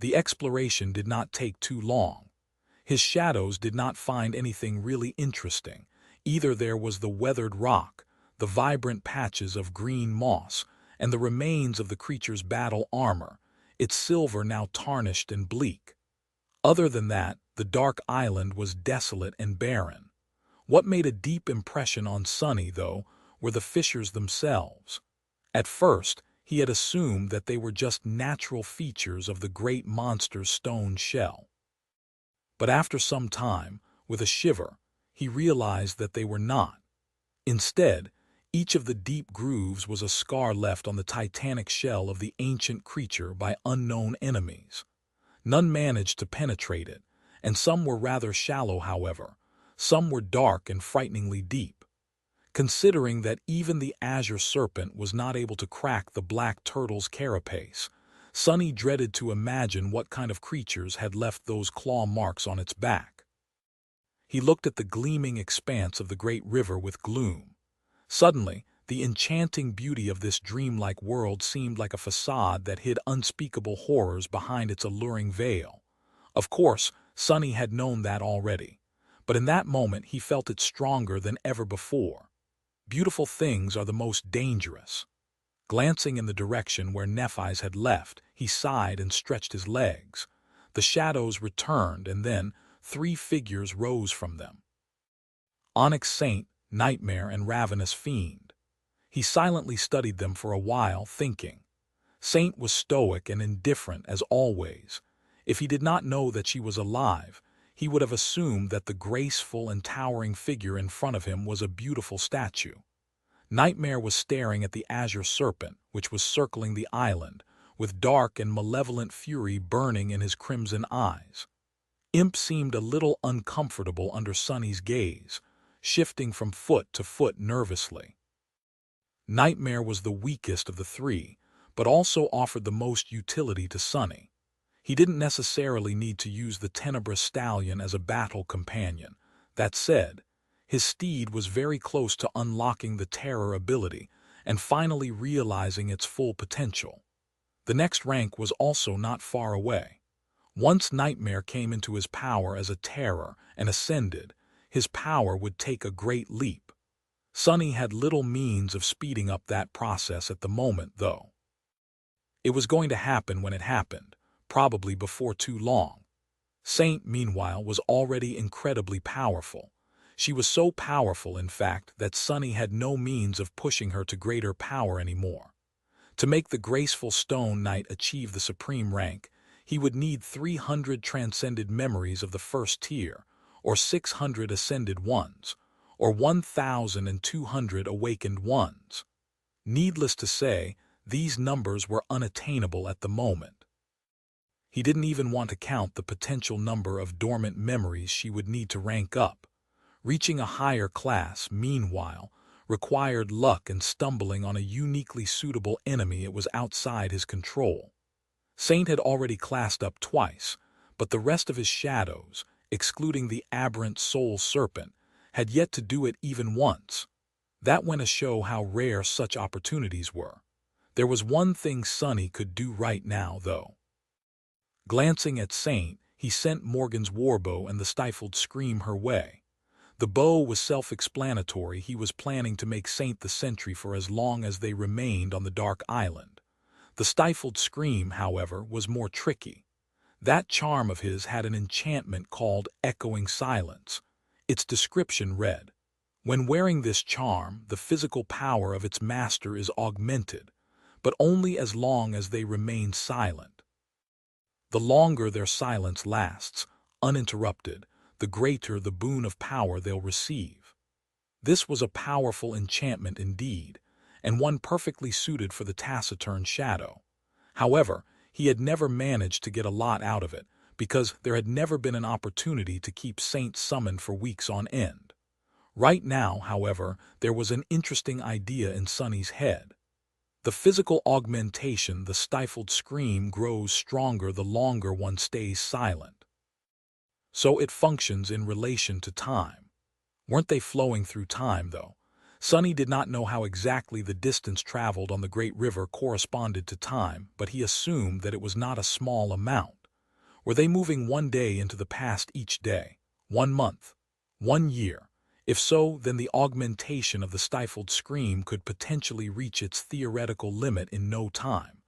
The exploration did not take too long. His shadows did not find anything really interesting. Either there was the weathered rock, the vibrant patches of green moss, and the remains of the creature's battle armor, its silver now tarnished and bleak. Other than that, the dark island was desolate and barren. What made a deep impression on Sonny, though, were the fissures themselves. At first, he had assumed that they were just natural features of the great monster's stone shell. But after some time, with a shiver, he realized that they were not. Instead, each of the deep grooves was a scar left on the Titanic shell of the ancient creature by unknown enemies. None managed to penetrate it, and some were rather shallow, however. Some were dark and frighteningly deep. Considering that even the azure serpent was not able to crack the black turtle's carapace, Sonny dreaded to imagine what kind of creatures had left those claw marks on its back. He looked at the gleaming expanse of the great river with gloom. Suddenly, the enchanting beauty of this dreamlike world seemed like a facade that hid unspeakable horrors behind its alluring veil. Of course, Sonny had known that already, but in that moment he felt it stronger than ever before. Beautiful things are the most dangerous. Glancing in the direction where Nephi's had left, he sighed and stretched his legs. The shadows returned, and then 3 figures rose from them. Onyx Saint, Nightmare, and Ravenous Fiend. He silently studied them for a while, thinking. Saint was stoic and indifferent as always. If he did not know that she was alive, he would have assumed that the graceful and towering figure in front of him was a beautiful statue. Nightmare was staring at the azure serpent, which was circling the island, with dark and malevolent fury burning in his crimson eyes. Imp seemed a little uncomfortable under Sonny's gaze, shifting from foot to foot nervously. Nightmare was the weakest of the 3, but also offered the most utility to Sonny. He didn't necessarily need to use the tenebrous stallion as a battle companion. That said, his steed was very close to unlocking the terror ability and finally realizing its full potential. The next rank was also not far away. Once Nightmare came into his power as a terror and ascended, his power would take a great leap. Sonny had little means of speeding up that process at the moment, though. It was going to happen when it happened, probably before too long. Saint, meanwhile, was already incredibly powerful. She was so powerful, in fact, that Sonny had no means of pushing her to greater power anymore. To make the graceful Stone Knight achieve the supreme rank, he would need 300 transcended memories of the first tier, or 600 ascended ones, or 1,200 awakened ones. Needless to say, these numbers were unattainable at the moment. He didn't even want to count the potential number of dormant memories she would need to rank up. Reaching a higher class, meanwhile, required luck and stumbling on a uniquely suitable enemy it was outside his control. Saint had already classed up twice, but the rest of his shadows, excluding the aberrant soul serpent, had yet to do it even once. That went to show how rare such opportunities were. There was one thing Sonny could do right now, though. Glancing at Saint, he sent Morgan's warbow and the stifled scream her way. The bow was self-explanatory. He was planning to make Saint the sentry for as long as they remained on the dark island. The stifled scream, however, was more tricky. That charm of his had an enchantment called Echoing Silence. Its description read, "When wearing this charm, the physical power of its master is augmented, but only as long as they remain silent. The longer their silence lasts, uninterrupted, the greater the boon of power they'll receive." This was a powerful enchantment indeed, and one perfectly suited for the taciturn shadow. However, he had never managed to get a lot out of it, because there had never been an opportunity to keep Saint summoned for weeks on end. Right now, however, there was an interesting idea in Sonny's head. The physical augmentation, the stifled scream, grows stronger the longer one stays silent. So it functions in relation to time. Weren't they flowing through time, though? Sonny did not know how exactly the distance traveled on the great river corresponded to time, but he assumed that it was not a small amount. Were they moving one day into the past each day, 1 month, 1 year? If so, then the augmentation of the stifled scream could potentially reach its theoretical limit in no time.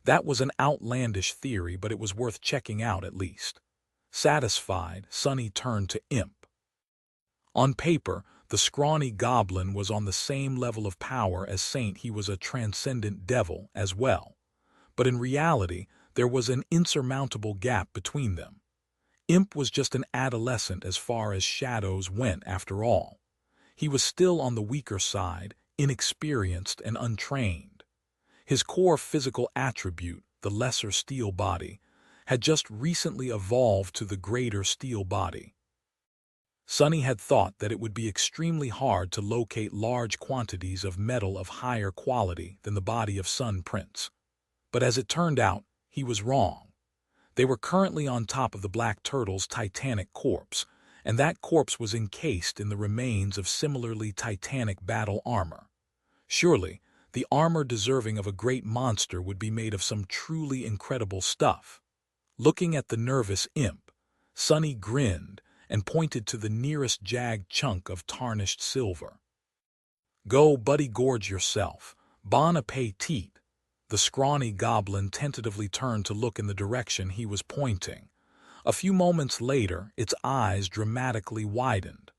That was an outlandish theory, but it was worth checking out at least. Satisfied, Sonny turned to Imp. On paper, the scrawny goblin was on the same level of power as Saint. He was a transcendent devil as well. But in reality, there was an insurmountable gap between them. Imp was just an adolescent as far as shadows went, after all. He was still on the weaker side, inexperienced and untrained. His core physical attribute, the lesser steel body, had just recently evolved to the greater steel body. Sonny had thought that it would be extremely hard to locate large quantities of metal of higher quality than the body of Sun Prince. But as it turned out, he was wrong. They were currently on top of the Black Turtle's Titanic corpse, and that corpse was encased in the remains of similarly titanic battle armor. Surely, the armor deserving of a great monster would be made of some truly incredible stuff. Looking at the nervous imp, Sonny grinned and pointed to the nearest jagged chunk of tarnished silver. "Go, buddy, gorge yourself. Bon appetit." The scrawny goblin tentatively turned to look in the direction he was pointing. A few moments later, its eyes dramatically widened.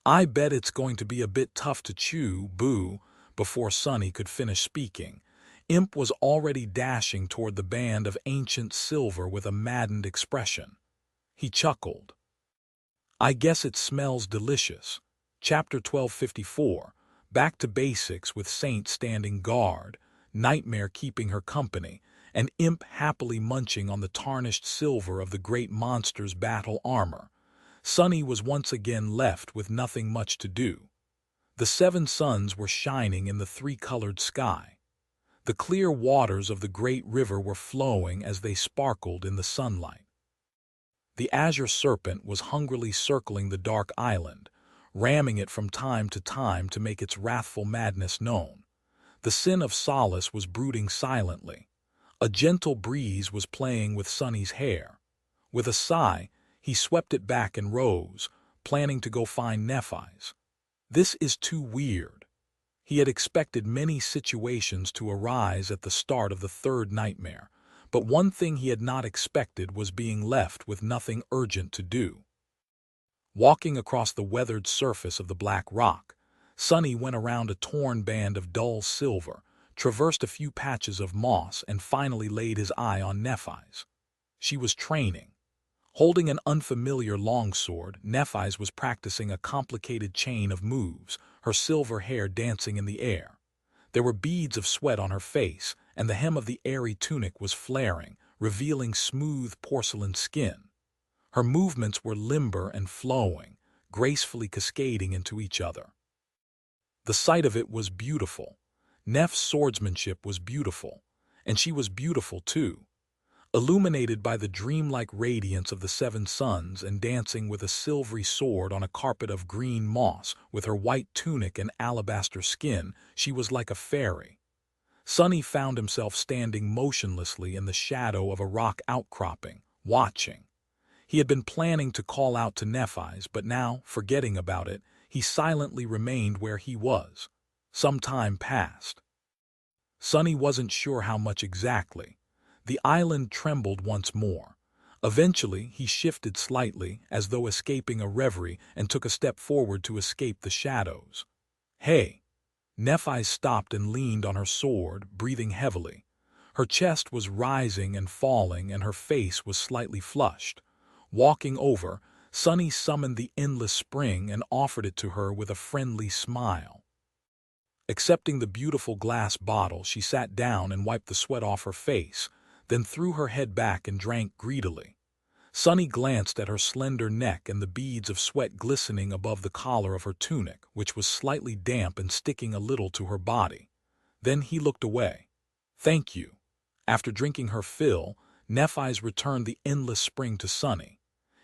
"I bet it's going to be a bit tough to chew, boo." Before Sonny could finish speaking, Imp was already dashing toward the band of ancient silver with a maddened expression. He chuckled. "I guess it smells delicious." Chapter 1254, back to basics with Saint standing guard, Nightmare keeping her company, and Imp happily munching on the tarnished silver of the great monster's battle armor. Sonny was once again left with nothing much to do. The 7 suns were shining in the 3-colored sky. The clear waters of the great river were flowing as they sparkled in the sunlight. The azure serpent was hungrily circling the dark island, ramming it from time to time to make its wrathful madness known. The sin of solace was brooding silently. A gentle breeze was playing with Sonny's hair. With a sigh, he swept it back and rose, planning to go find Nephi's. This is too weird. He had expected many situations to arise at the start of the 3rd nightmare, but one thing he had not expected was being left with nothing urgent to do. Walking across the weathered surface of the black rock, Sonny went around a torn band of dull silver, traversed a few patches of moss, and finally laid his eye on Nephi's. She was training. Holding an unfamiliar longsword, Nephi's was practicing a complicated chain of moves, her silver hair dancing in the air. There were beads of sweat on her face, and the hem of the airy tunic was flaring, revealing smooth porcelain skin. Her movements were limber and flowing, gracefully cascading into each other. The sight of it was beautiful. Neph's swordsmanship was beautiful, and she was beautiful too. Illuminated by the dreamlike radiance of the 7 suns and dancing with a silvery sword on a carpet of green moss, with her white tunic and alabaster skin, she was like a fairy. Sonny found himself standing motionlessly in the shadow of a rock outcropping, watching. He had been planning to call out to Nephi's, but now, forgetting about it, he silently remained where he was. Some time passed. Sonny wasn't sure how much exactly. The island trembled once more. Eventually, he shifted slightly, as though escaping a reverie, and took a step forward to escape the shadows. "Hey!" Nephi stopped and leaned on her sword, breathing heavily. Her chest was rising and falling, and her face was slightly flushed. Walking over, Sonny summoned the endless spring and offered it to her with a friendly smile. Accepting the beautiful glass bottle, she sat down and wiped the sweat off her face, then threw her head back and drank greedily. Sonny glanced at her slender neck and the beads of sweat glistening above the collar of her tunic, which was slightly damp and sticking a little to her body. Then he looked away. "Thank you." After drinking her fill, Nephi's returned the endless spring to Sonny.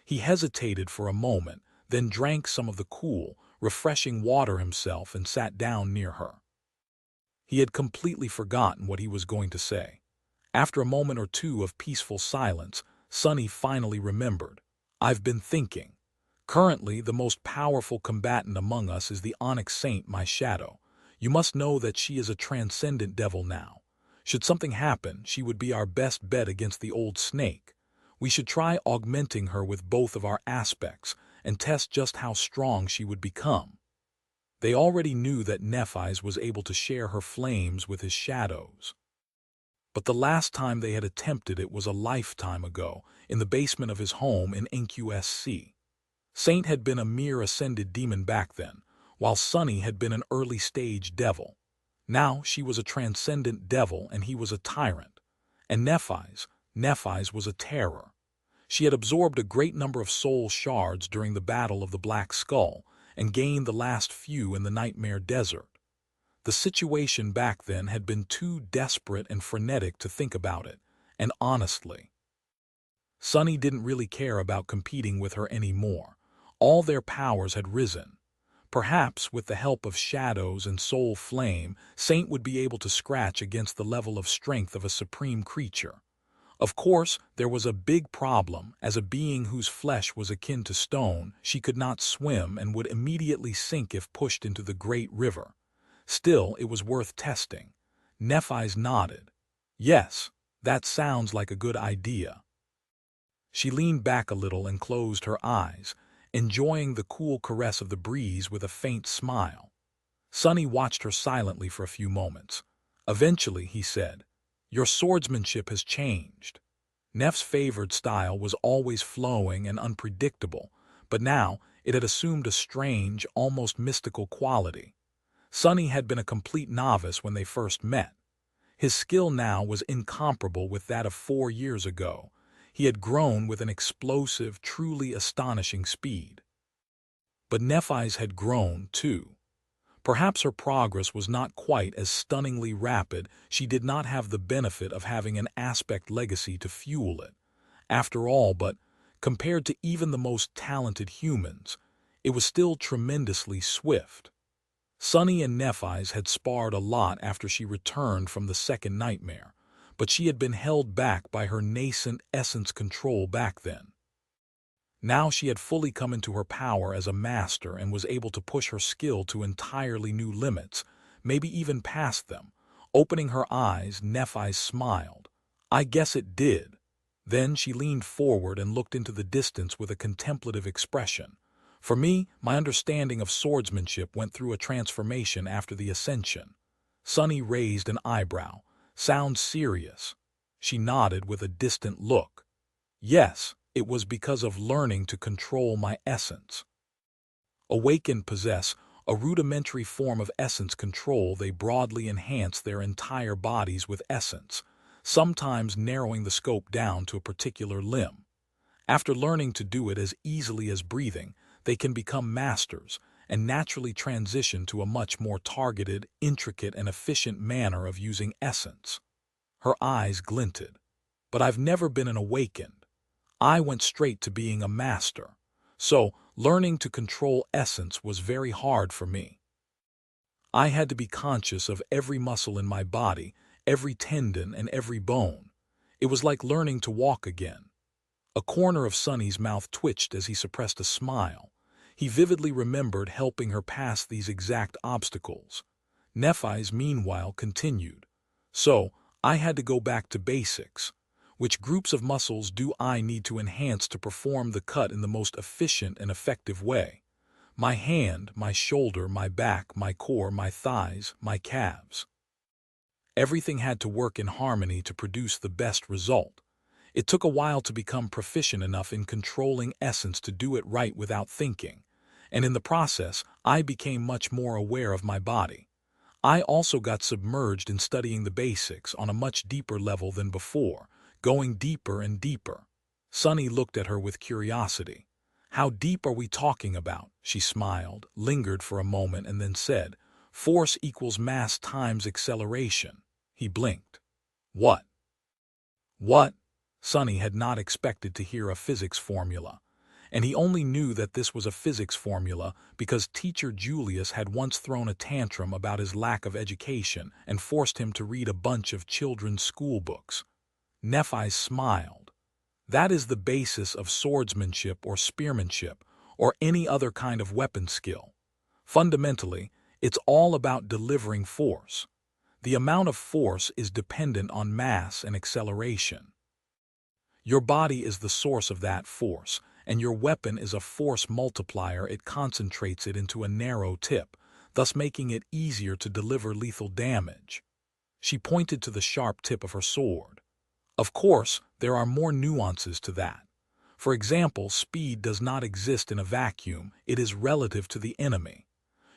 He hesitated for a moment, then drank some of the cool, refreshing water himself and sat down near her. He had completely forgotten what he was going to say. After a moment or two of peaceful silence, Sonny finally remembered. "I've been thinking. Currently, the most powerful combatant among us is the Onyx Saint, my shadow. You must know that she is a transcendent devil now. Should something happen, she would be our best bet against the old snake. We should try augmenting her with both of our aspects and test just how strong she would become." They already knew that Nephi's was able to share her flames with his shadows. But the last time they had attempted it was a lifetime ago, in the basement of his home in NQSC. Saint had been a mere ascended demon back then, while Sunny had been an early-stage devil. Now she was a transcendent devil and he was a tyrant. And Nephi's was a terror. She had absorbed a great number of soul shards during the Battle of the Black Skull and gained the last few in the Nightmare Desert. The situation back then had been too desperate and frenetic to think about it, and honestly, Sunny didn't really care about competing with her anymore. All their powers had risen. Perhaps, with the help of shadows and soul flame, Saint would be able to scratch against the level of strength of a supreme creature. Of course, there was a big problem. As a being whose flesh was akin to stone, she could not swim and would immediately sink if pushed into the great river. Still, it was worth testing. Nephi's nodded. Yes, that sounds like a good idea. She leaned back a little and closed her eyes, enjoying the cool caress of the breeze with a faint smile. Sunny watched her silently for a few moments. Eventually, he said, "Your swordsmanship has changed." Neff's favored style was always flowing and unpredictable, but now it had assumed a strange, almost mystical quality. Sunny had been a complete novice when they first met. His skill now was incomparable with that of 4 years ago. He had grown with an explosive, truly astonishing speed. But Nephi's had grown, too. Perhaps her progress was not quite as stunningly rapid. She did not have the benefit of having an aspect legacy to fuel it. After all, but compared to even the most talented humans, it was still tremendously swift. Sunny and Nephi's had sparred a lot after she returned from the second nightmare, but she had been held back by her nascent essence control back then. Now she had fully come into her power as a master and was able to push her skill to entirely new limits, maybe even past them. Opening her eyes, Nephi smiled. "I guess it did." Then she leaned forward and looked into the distance with a contemplative expression. "For me, my understanding of swordsmanship went through a transformation after the ascension." Sunny raised an eyebrow. "Sounds serious." She nodded with a distant look. "Yes, it was because of learning to control my essence." Awakened possess a rudimentary form of essence control. They broadly enhance their entire bodies with essence, sometimes narrowing the scope down to a particular limb. After learning to do it as easily as breathing, they can become masters and naturally transition to a much more targeted, intricate, and efficient manner of using essence. Her eyes glinted. "But I've never been an awakened. I went straight to being a master. So, learning to control essence was very hard for me. I had to be conscious of every muscle in my body, every tendon and every bone. It was like learning to walk again." A corner of Sunny's mouth twitched as he suppressed a smile. He vividly remembered helping her pass these exact obstacles. Nephi's, meanwhile, continued. "So, I had to go back to basics. Which groups of muscles do I need to enhance to perform the cut in the most efficient and effective way? My hand, my shoulder, my back, my core, my thighs, my calves." Everything had to work in harmony to produce the best result. It took a while to become proficient enough in controlling essence to do it right without thinking, and in the process, I became much more aware of my body. I also got submerged in studying the basics on a much deeper level than before, going deeper and deeper. Sunny looked at her with curiosity. "How deep are we talking about?" She smiled, lingered for a moment, and then said, "Force equals mass times acceleration." He blinked. "What?" "What?" Sunny had not expected to hear a physics formula, and he only knew that this was a physics formula because teacher Julius had once thrown a tantrum about his lack of education and forced him to read a bunch of children's school books. Nephi smiled. "That is the basis of swordsmanship or spearmanship or any other kind of weapon skill. Fundamentally, it's all about delivering force. The amount of force is dependent on mass and acceleration. Your body is the source of that force, and your weapon is a force multiplier. It concentrates it into a narrow tip, thus making it easier to deliver lethal damage." She pointed to the sharp tip of her sword. "Of course, there are more nuances to that. For example, speed does not exist in a vacuum. It is relative to the enemy.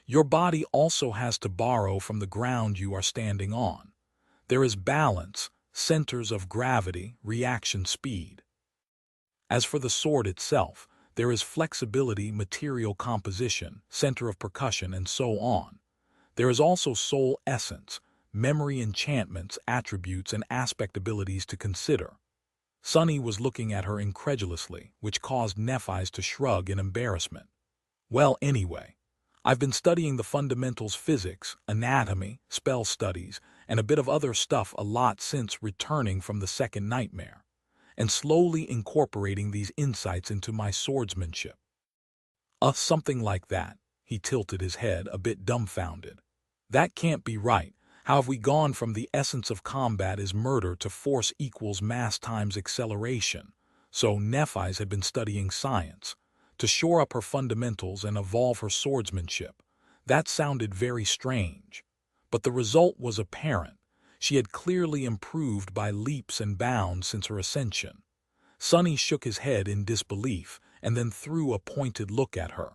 Your body also has to borrow from the ground you are standing on. There is balance, centers of gravity, reaction speed. As for the sword itself, there is flexibility, material composition, center of percussion, and so on. There is also soul essence, memory, enchantments, attributes, and aspect abilities to consider. Sunny was looking at her incredulously, which caused Nephi's to shrug in embarrassment. Well, anyway, I've been studying the fundamentals, physics, anatomy, spell studies, and a bit of other stuff a lot since returning from the second nightmare, and slowly incorporating these insights into my swordsmanship. Something like that. He tilted his head, a bit dumbfounded. That can't be right. How have we gone from the essence of combat is murder to force equals mass times acceleration? So Nephi's had been studying science to shore up her fundamentals and evolve her swordsmanship. That sounded very strange. But the result was apparent. She had clearly improved by leaps and bounds since her ascension. Sunny shook his head in disbelief and then threw a pointed look at her.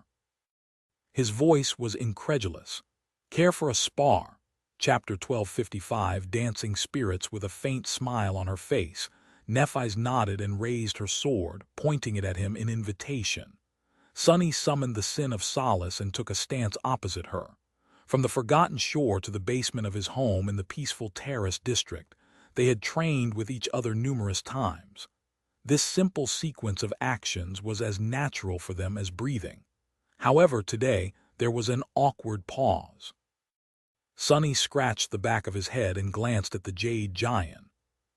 His voice was incredulous. Care for a spar? Chapter 1255, Dancing Spirits. With a faint smile on her face, Nephi's nodded and raised her sword, pointing it at him in invitation. Sunny summoned the sin of solace and took a stance opposite her. From the forgotten shore to the basement of his home in the peaceful terrace district, they had trained with each other numerous times. This simple sequence of actions was as natural for them as breathing. However, today there was an awkward pause. Sunny scratched the back of his head and glanced at the jade giant.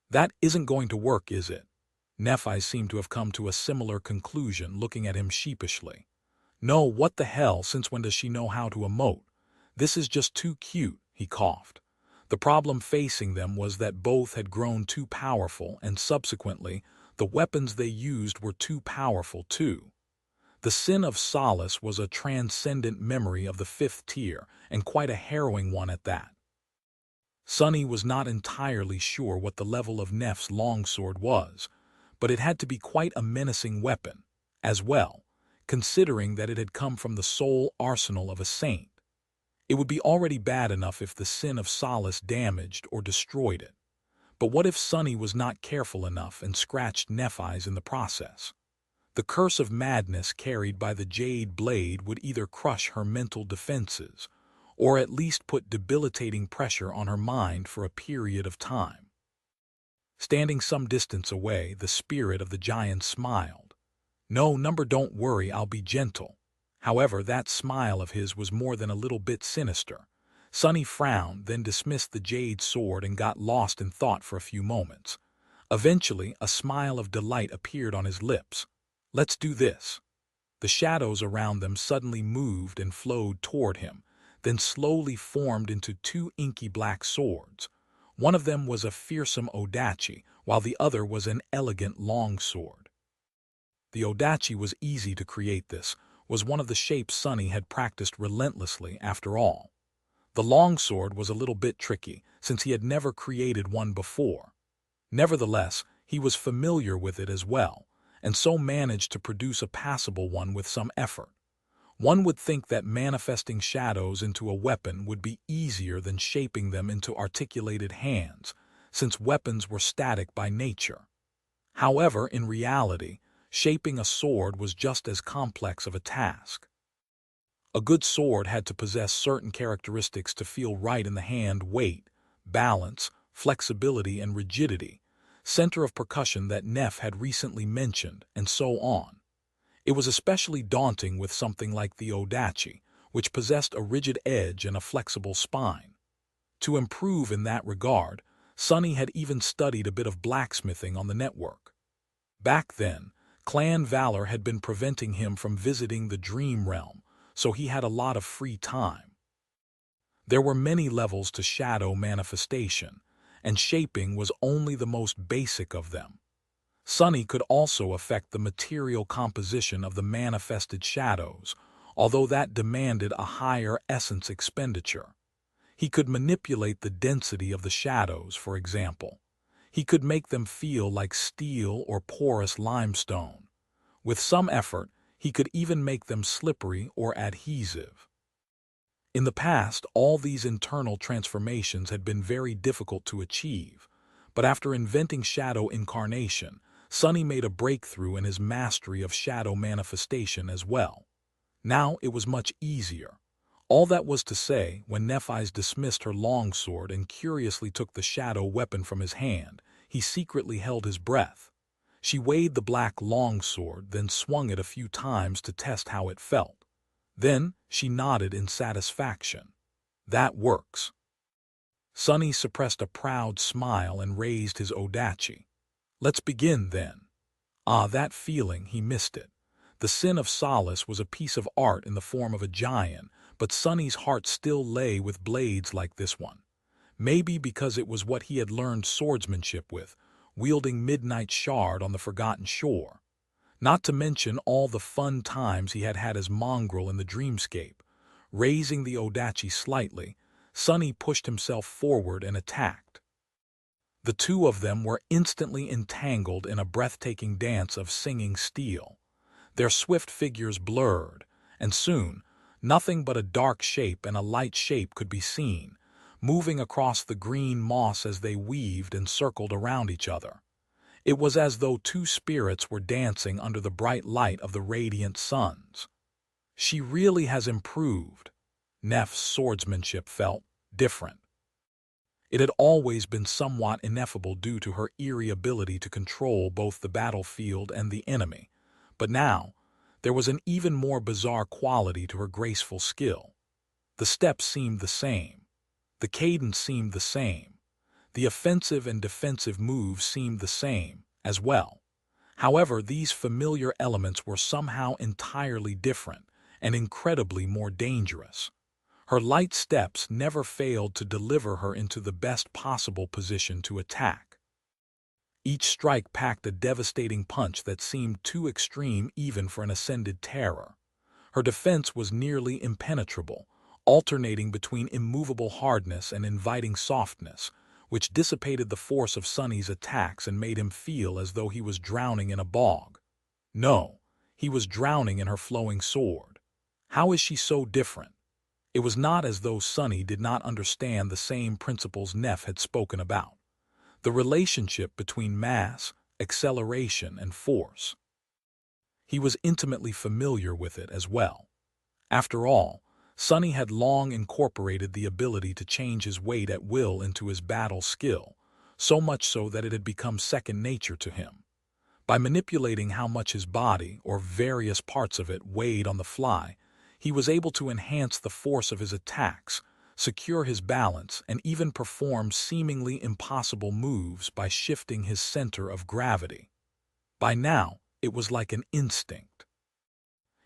That isn't going to work, is it? Nephi seemed to have come to a similar conclusion, looking at him sheepishly. No, what the hell, since when does she know how to emote? This is just too cute, he coughed. The problem facing them was that both had grown too powerful, and subsequently, the weapons they used were too powerful too. The sin of solace was a transcendent memory of the fifth tier, and quite a harrowing one at that. Sunny was not entirely sure what the level of Neph's longsword was, but it had to be quite a menacing weapon, as well, considering that it had come from the soul arsenal of a saint. It would be already bad enough if the sin of solace damaged or destroyed it. But what if Sunny was not careful enough and scratched Nephi's in the process? The curse of madness carried by the jade blade would either crush her mental defenses, or at least put debilitating pressure on her mind for a period of time. Standing some distance away, the spirit of the giant smiled. No, number, don't worry, I'll be gentle. However, that smile of his was more than a little bit sinister. Sunny frowned, then dismissed the jade sword and got lost in thought for a few moments. Eventually, a smile of delight appeared on his lips. Let's do this. The shadows around them suddenly moved and flowed toward him, then slowly formed into two inky black swords. One of them was a fearsome odachi, while the other was an elegant longsword. The odachi was easy to create. This was one of the shapes Sunny had practiced relentlessly after all. The longsword was a little bit tricky, since he had never created one before. Nevertheless, he was familiar with it as well, and so managed to produce a passable one with some effort. One would think that manifesting shadows into a weapon would be easier than shaping them into articulated hands, since weapons were static by nature. However, in reality, shaping a sword was just as complex of a task. A good sword had to possess certain characteristics to feel right in the hand: weight, balance, flexibility, and rigidity, center of percussion that Neph had recently mentioned, and so on. It was especially daunting with something like the odachi, which possessed a rigid edge and a flexible spine. To improve in that regard, Sunny had even studied a bit of blacksmithing on the network. Back then, clan valor had been preventing him from visiting the dream realm, so he had a lot of free time. There were many levels to shadow manifestation, and shaping was only the most basic of them. Sunny could also affect the material composition of the manifested shadows, although that demanded a higher essence expenditure. He could manipulate the density of the shadows, for example. He could make them feel like steel or porous limestone. With some effort, he could even make them slippery or adhesive. In the past, all these internal transformations had been very difficult to achieve, but after inventing shadow incarnation, Sunny made a breakthrough in his mastery of shadow manifestation as well. Now it was much easier. All that was to say, when Nephi's dismissed her longsword and curiously took the shadow weapon from his hand, he secretly held his breath. She weighed the black longsword, then swung it a few times to test how it felt. Then she nodded in satisfaction. That works. Sunny suppressed a proud smile and raised his odachi. Let's begin, then. Ah, that feeling, he missed it. The sin of solace was a piece of art in the form of a giant, but Sunny's heart still lay with blades like this one. Maybe because it was what he had learned swordsmanship with, wielding Midnight Shard on the Forgotten Shore. Not to mention all the fun times he had had as mongrel in the dreamscape. Raising the odachi slightly, Sunny pushed himself forward and attacked. The two of them were instantly entangled in a breathtaking dance of singing steel. Their swift figures blurred, and soon, nothing but a dark shape and a light shape could be seen, moving across the green moss as they weaved and circled around each other. It was as though two spirits were dancing under the bright light of the radiant suns. She really has improved. Neff's swordsmanship felt different. It had always been somewhat ineffable due to her eerie ability to control both the battlefield and the enemy, but now there was an even more bizarre quality to her graceful skill. The steps seemed the same. The cadence seemed the same. The offensive and defensive moves seemed the same, as well. However, these familiar elements were somehow entirely different and incredibly more dangerous. Her light steps never failed to deliver her into the best possible position to attack. Each strike packed a devastating punch that seemed too extreme even for an ascended terror. Her defense was nearly impenetrable, alternating between immovable hardness and inviting softness, which dissipated the force of Sunny's attacks and made him feel as though he was drowning in a bog. No, he was drowning in her flowing sword. How is she so different? It was not as though Sunny did not understand the same principles Neff had spoken about. The relationship between mass, acceleration, and force. He was intimately familiar with it as well. After all, Sunny had long incorporated the ability to change his weight at will into his battle skill, so much so that it had become second nature to him. By manipulating how much his body, or various parts of it, weighed on the fly, he was able to enhance the force of his attacks, secure his balance, and even perform seemingly impossible moves by shifting his center of gravity. By now, it was like an instinct.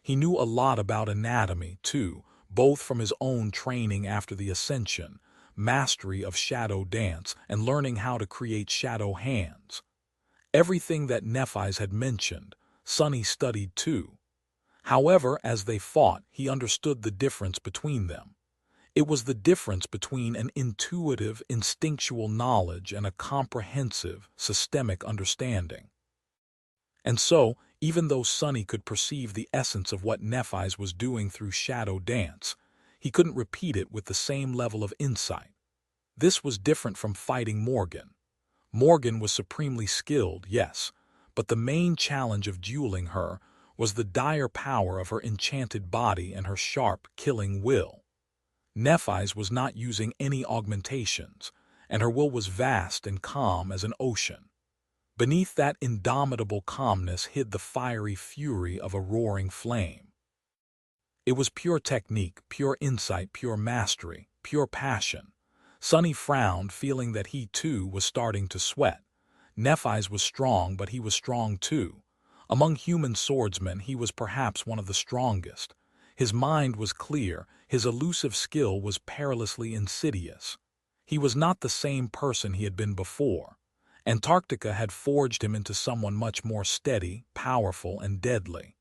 He knew a lot about anatomy, too, both from his own training after the ascension, mastery of shadow dance, and learning how to create shadow hands. Everything that Nephi's had mentioned, Sunny studied too. However, as they fought, he understood the difference between them. It was the difference between an intuitive, instinctual knowledge and a comprehensive, systemic understanding. And so, even though Sunny could perceive the essence of what Nephi's was doing through shadow dance, he couldn't repeat it with the same level of insight. This was different from fighting Morgan. Morgan was supremely skilled, yes, but the main challenge of dueling her was the dire power of her enchanted body and her sharp, killing will. Nephi's was not using any augmentations, and her will was vast and calm as an ocean. Beneath that indomitable calmness hid the fiery fury of a roaring flame. It was pure technique, pure insight, pure mastery, pure passion. Sunny frowned, feeling that he too was starting to sweat. Nephi's was strong, but he was strong too. Among human swordsmen, he was perhaps one of the strongest. His mind was clear, his elusive skill was perilously insidious. He was not the same person he had been before. Antarctica had forged him into someone much more steady, powerful, and deadly.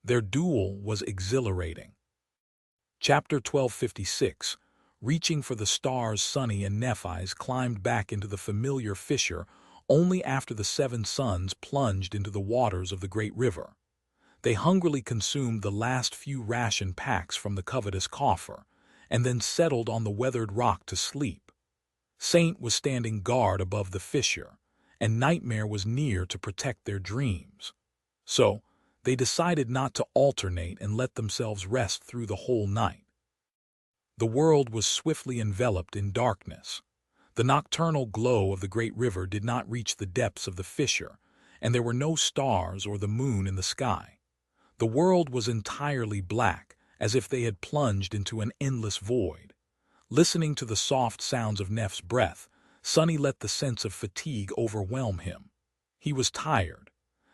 Their duel was exhilarating. Chapter 1256. Reaching for the stars, Sunny and Nephi's climbed back into the familiar fissure only after the seven suns plunged into the waters of the great river. They hungrily consumed the last few ration packs from the covetous coffer, and then settled on the weathered rock to sleep. Saint was standing guard above the fissure, and Nightmare was near to protect their dreams. So, they decided not to alternate and let themselves rest through the whole night. The world was swiftly enveloped in darkness. The nocturnal glow of the great river did not reach the depths of the fissure, and there were no stars or the moon in the sky. The world was entirely black, as if they had plunged into an endless void. Listening to the soft sounds of Neff's breath, Sonny let the sense of fatigue overwhelm him. He was tired.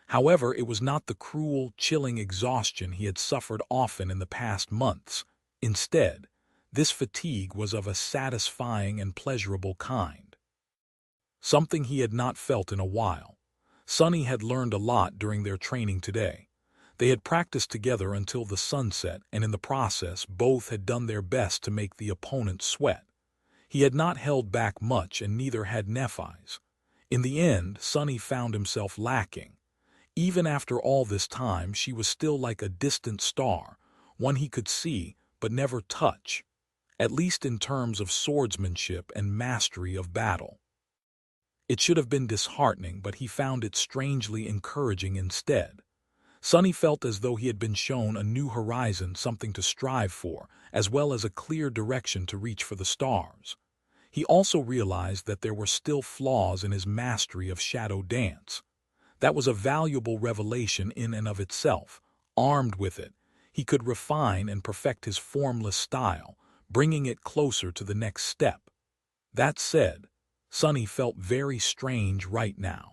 However, it was not the cruel, chilling exhaustion he had suffered often in the past months. Instead, this fatigue was of a satisfying and pleasurable kind. Something he had not felt in a while. Sonny had learned a lot during their training today. They had practiced together until the sunset, and in the process, both had done their best to make the opponent sweat. He had not held back much, and neither had Nephi's. In the end, Sonny found himself lacking. Even after all this time, she was still like a distant star, one he could see but never touch, at least in terms of swordsmanship and mastery of battle. It should have been disheartening, but he found it strangely encouraging instead. Sonny felt as though he had been shown a new horizon, something to strive for, as well as a clear direction to reach for the stars. He also realized that there were still flaws in his mastery of shadow dance. That was a valuable revelation in and of itself. Armed with it, he could refine and perfect his formless style, bringing it closer to the next step. That said, Sonny felt very strange right now.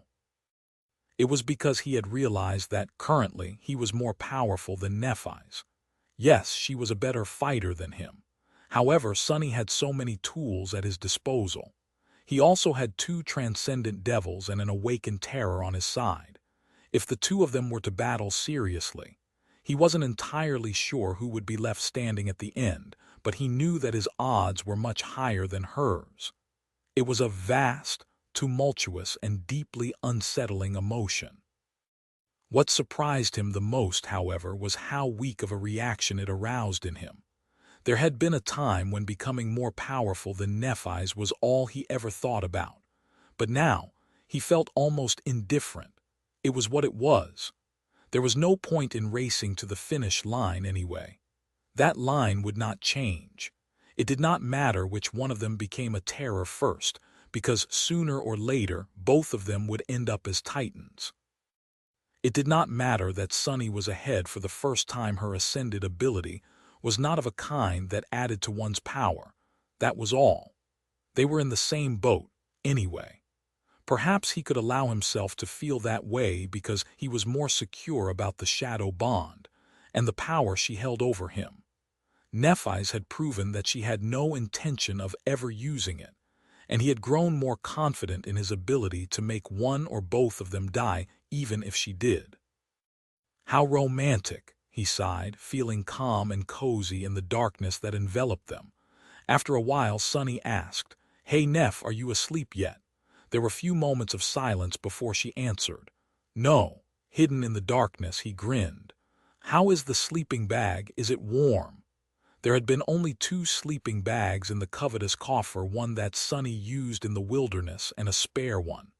It was because he had realized that, currently, he was more powerful than Nephi's. Yes, she was a better fighter than him. However, Sonny had so many tools at his disposal. He also had two transcendent devils and an awakened terror on his side. If the two of them were to battle seriously, he wasn't entirely sure who would be left standing at the end, but he knew that his odds were much higher than hers. It was a vast, tumultuous, and deeply unsettling emotion. What surprised him the most, however, was how weak of a reaction it aroused in him. There had been a time when becoming more powerful than Nephi's was all he ever thought about. But now, he felt almost indifferent. It was what it was. There was no point in racing to the finish line anyway. That line would not change. It did not matter which one of them became a terror first, because sooner or later both of them would end up as titans. It did not matter that Sonny was ahead for the first time. Her ascended ability was not of a kind that added to one's power. That was all. They were in the same boat, anyway. Perhaps he could allow himself to feel that way because he was more secure about the shadow bond and the power she held over him. Nephi's had proven that she had no intention of ever using it, and he had grown more confident in his ability to make one or both of them die, even if she did. How romantic, he sighed, feeling calm and cozy in the darkness that enveloped them. After a while, Sonny asked, "Hey, Neph, are you asleep yet?" There were few moments of silence before she answered, "No." Hidden in the darkness, he grinned. "How is the sleeping bag? Is it warm?" There had been only 2 sleeping bags in the covetous coffer, one that Sonny used in the wilderness and a spare one.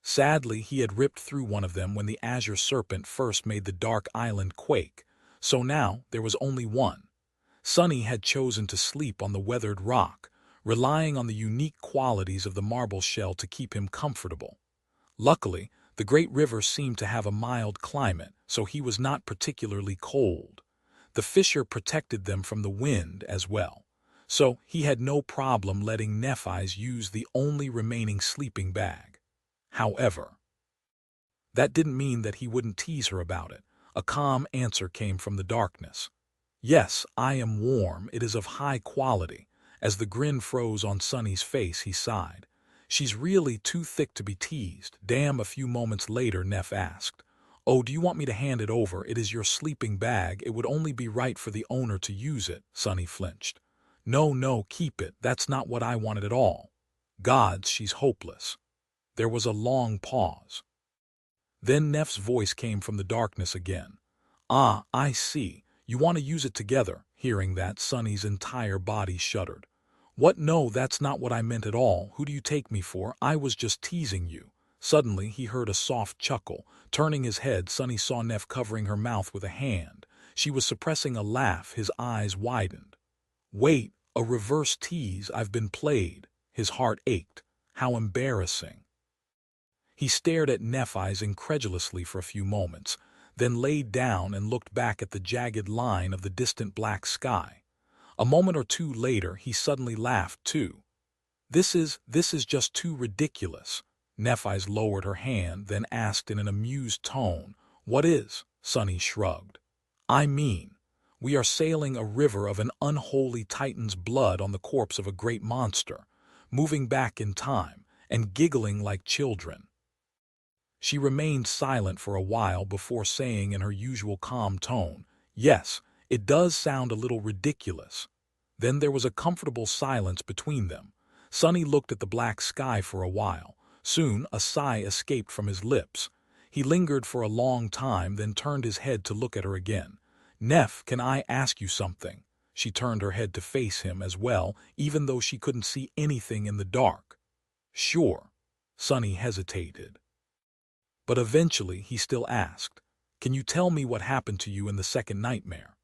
Sadly, he had ripped through one of them when the azure serpent first made the dark island quake, so now there was only one. Sonny had chosen to sleep on the weathered rock, relying on the unique qualities of the marble shell to keep him comfortable. Luckily, the great river seemed to have a mild climate, so he was not particularly cold. The fissure protected them from the wind as well, so he had no problem letting Nephi's use the only remaining sleeping bag. However, that didn't mean that he wouldn't tease her about it. A calm answer came from the darkness. "Yes, I am warm. It is of high quality." As the grin froze on Sonny's face, he sighed. "She's really too thick to be teased." "Damn." A few moments later, Neph asked, "Oh, do you want me to hand it over? It is your sleeping bag. It would only be right for the owner to use it." Sonny flinched. No, keep it. That's not what I wanted at all." "Gods, she's hopeless." There was a long pause. Then Neff's voice came from the darkness again. "Ah, I see. You want to use it together." Hearing that, Sonny's entire body shuddered. What? No, that's not what I meant at all. Who do you take me for? I was just teasing you. Suddenly, he heard a soft chuckle. Turning his head, Sonny saw Neff covering her mouth with a hand. She was suppressing a laugh. His eyes widened. Wait, a reverse tease. I've been played. His heart ached. How embarrassing. He stared at Nephis incredulously for a few moments, then laid down and looked back at the jagged line of the distant black sky. A moment or two later, he suddenly laughed too. This is just too ridiculous. Nephis lowered her hand, then asked in an amused tone, What is? Sonny shrugged. I mean, we are sailing a river of an unholy titan's blood on the corpse of a great monster, moving back in time and giggling like children. She remained silent for a while before saying in her usual calm tone, Yes, it does sound a little ridiculous. Then there was a comfortable silence between them. Sonny looked at the black sky for a while. Soon a sigh escaped from his lips. He lingered for a long time, then turned his head to look at her again. Neff, can I ask you something? She turned her head to face him as well, even though she couldn't see anything in the dark. Sure. Sonny hesitated. But eventually he still asked, Can you tell me what happened to you in the second nightmare?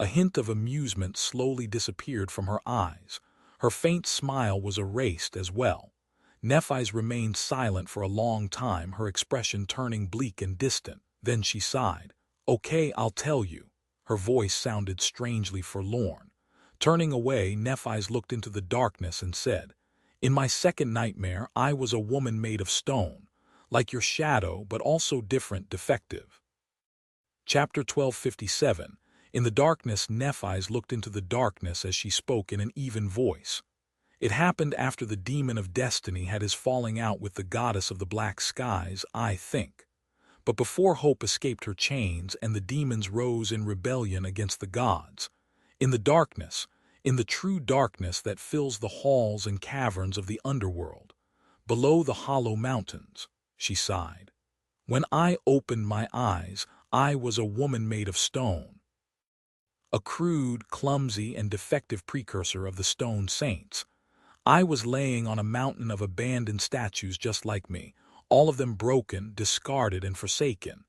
A hint of amusement slowly disappeared from her eyes. Her faint smile was erased as well. Nephis remained silent for a long time, her expression turning bleak and distant. Then she sighed. Okay, I'll tell you. Her voice sounded strangely forlorn. Turning away, Nephis looked into the darkness and said, In my second nightmare, I was a woman made of stone, like your shadow, but also different, defective. Chapter 1257. In the darkness, Nephis looked into the darkness as she spoke in an even voice. It happened after the demon of destiny had his falling out with the goddess of the black skies, I think. But before hope escaped her chains and the demons rose in rebellion against the gods. In the darkness, in the true darkness that fills the halls and caverns of the underworld, below the hollow mountains, she sighed. When I opened my eyes, I was a woman made of stone. A crude, clumsy, and defective precursor of the stone saints. I was laying on a mountain of abandoned statues just like me, all of them broken, discarded, and forsaken.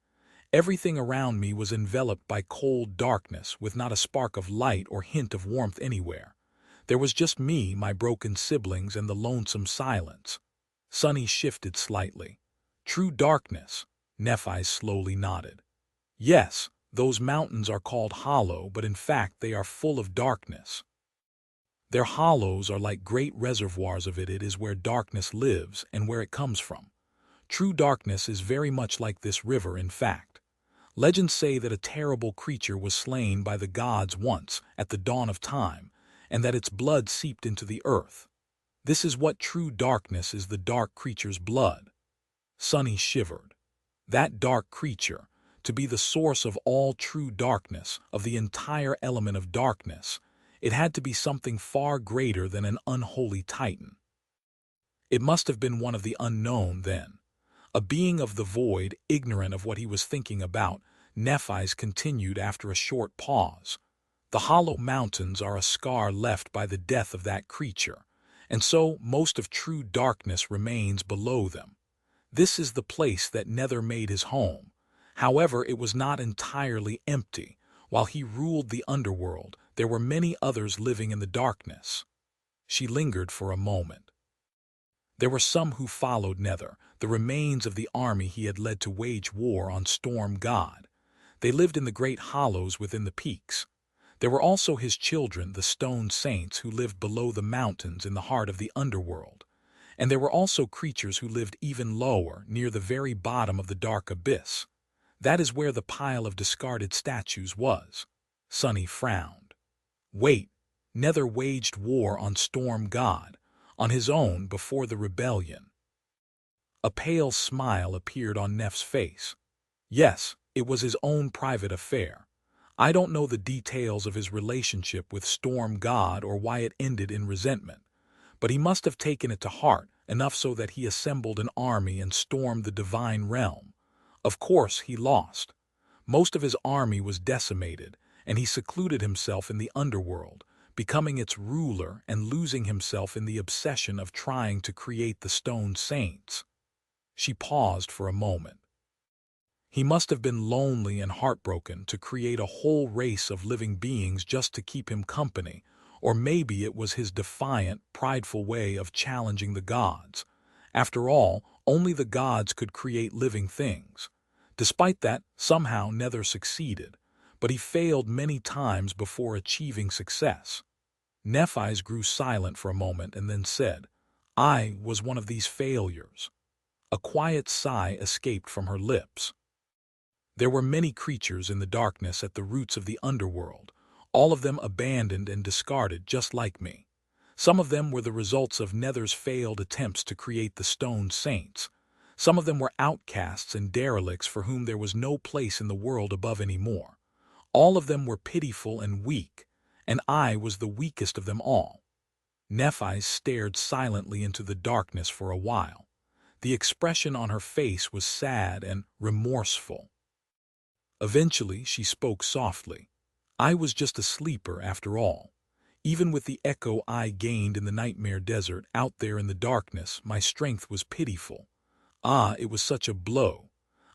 Everything around me was enveloped by cold darkness, with not a spark of light or hint of warmth anywhere. There was just me, my broken siblings, and the lonesome silence. Sonny shifted slightly. True darkness, Nephis slowly nodded. Yes, those mountains are called hollow, but in fact they are full of darkness. Their hollows are like great reservoirs of it. It is where darkness lives and where it comes from. True darkness is very much like this river, in fact. Legends say that a terrible creature was slain by the gods once, at the dawn of time, and that its blood seeped into the earth. This is what true darkness is, the dark creature's blood. Sonny shivered. That dark creature, to be the source of all true darkness, of the entire element of darkness, it had to be something far greater than an unholy titan. It must have been one of the unknown then. A being of the void, ignorant of what he was thinking about, Nephis continued after a short pause. The hollow mountains are a scar left by the death of that creature, and so most of true darkness remains below them. This is the place that Nether made his home. However, it was not entirely empty. While he ruled the underworld, there were many others living in the darkness. She lingered for a moment. There were some who followed Nether, the remains of the army he had led to wage war on Storm God. They lived in the great hollows within the peaks. There were also his children, the stone saints, who lived below the mountains in the heart of the underworld. And there were also creatures who lived even lower, near the very bottom of the dark abyss. That is where the pile of discarded statues was. Sonny frowned. Wait, Nether waged war on Storm God, on his own before the rebellion. A pale smile appeared on Neff's face. Yes, it was his own private affair. I don't know the details of his relationship with Storm God or why it ended in resentment, but he must have taken it to heart, enough so that he assembled an army and stormed the divine realm. Of course, he lost. Most of his army was decimated, and he secluded himself in the underworld, becoming its ruler and losing himself in the obsession of trying to create the stone saints. She paused for a moment. He must have been lonely and heartbroken to create a whole race of living beings just to keep him company, or maybe it was his defiant, prideful way of challenging the gods. After all, only the gods could create living things. Despite that, somehow Nether succeeded, but he failed many times before achieving success. Nephi's grew silent for a moment and then said, "I was one of these failures." A quiet sigh escaped from her lips. There were many creatures in the darkness at the roots of the underworld, all of them abandoned and discarded just like me. Some of them were the results of Nether's failed attempts to create the stone saints. Some of them were outcasts and derelicts for whom there was no place in the world above anymore. All of them were pitiful and weak, and I was the weakest of them all. Nephi stared silently into the darkness for a while. The expression on her face was sad and remorseful. Eventually, she spoke softly. "I was just a sleeper after all. Even with the echo I gained in the nightmare desert, out there in the darkness, my strength was pitiful. It was such a blow.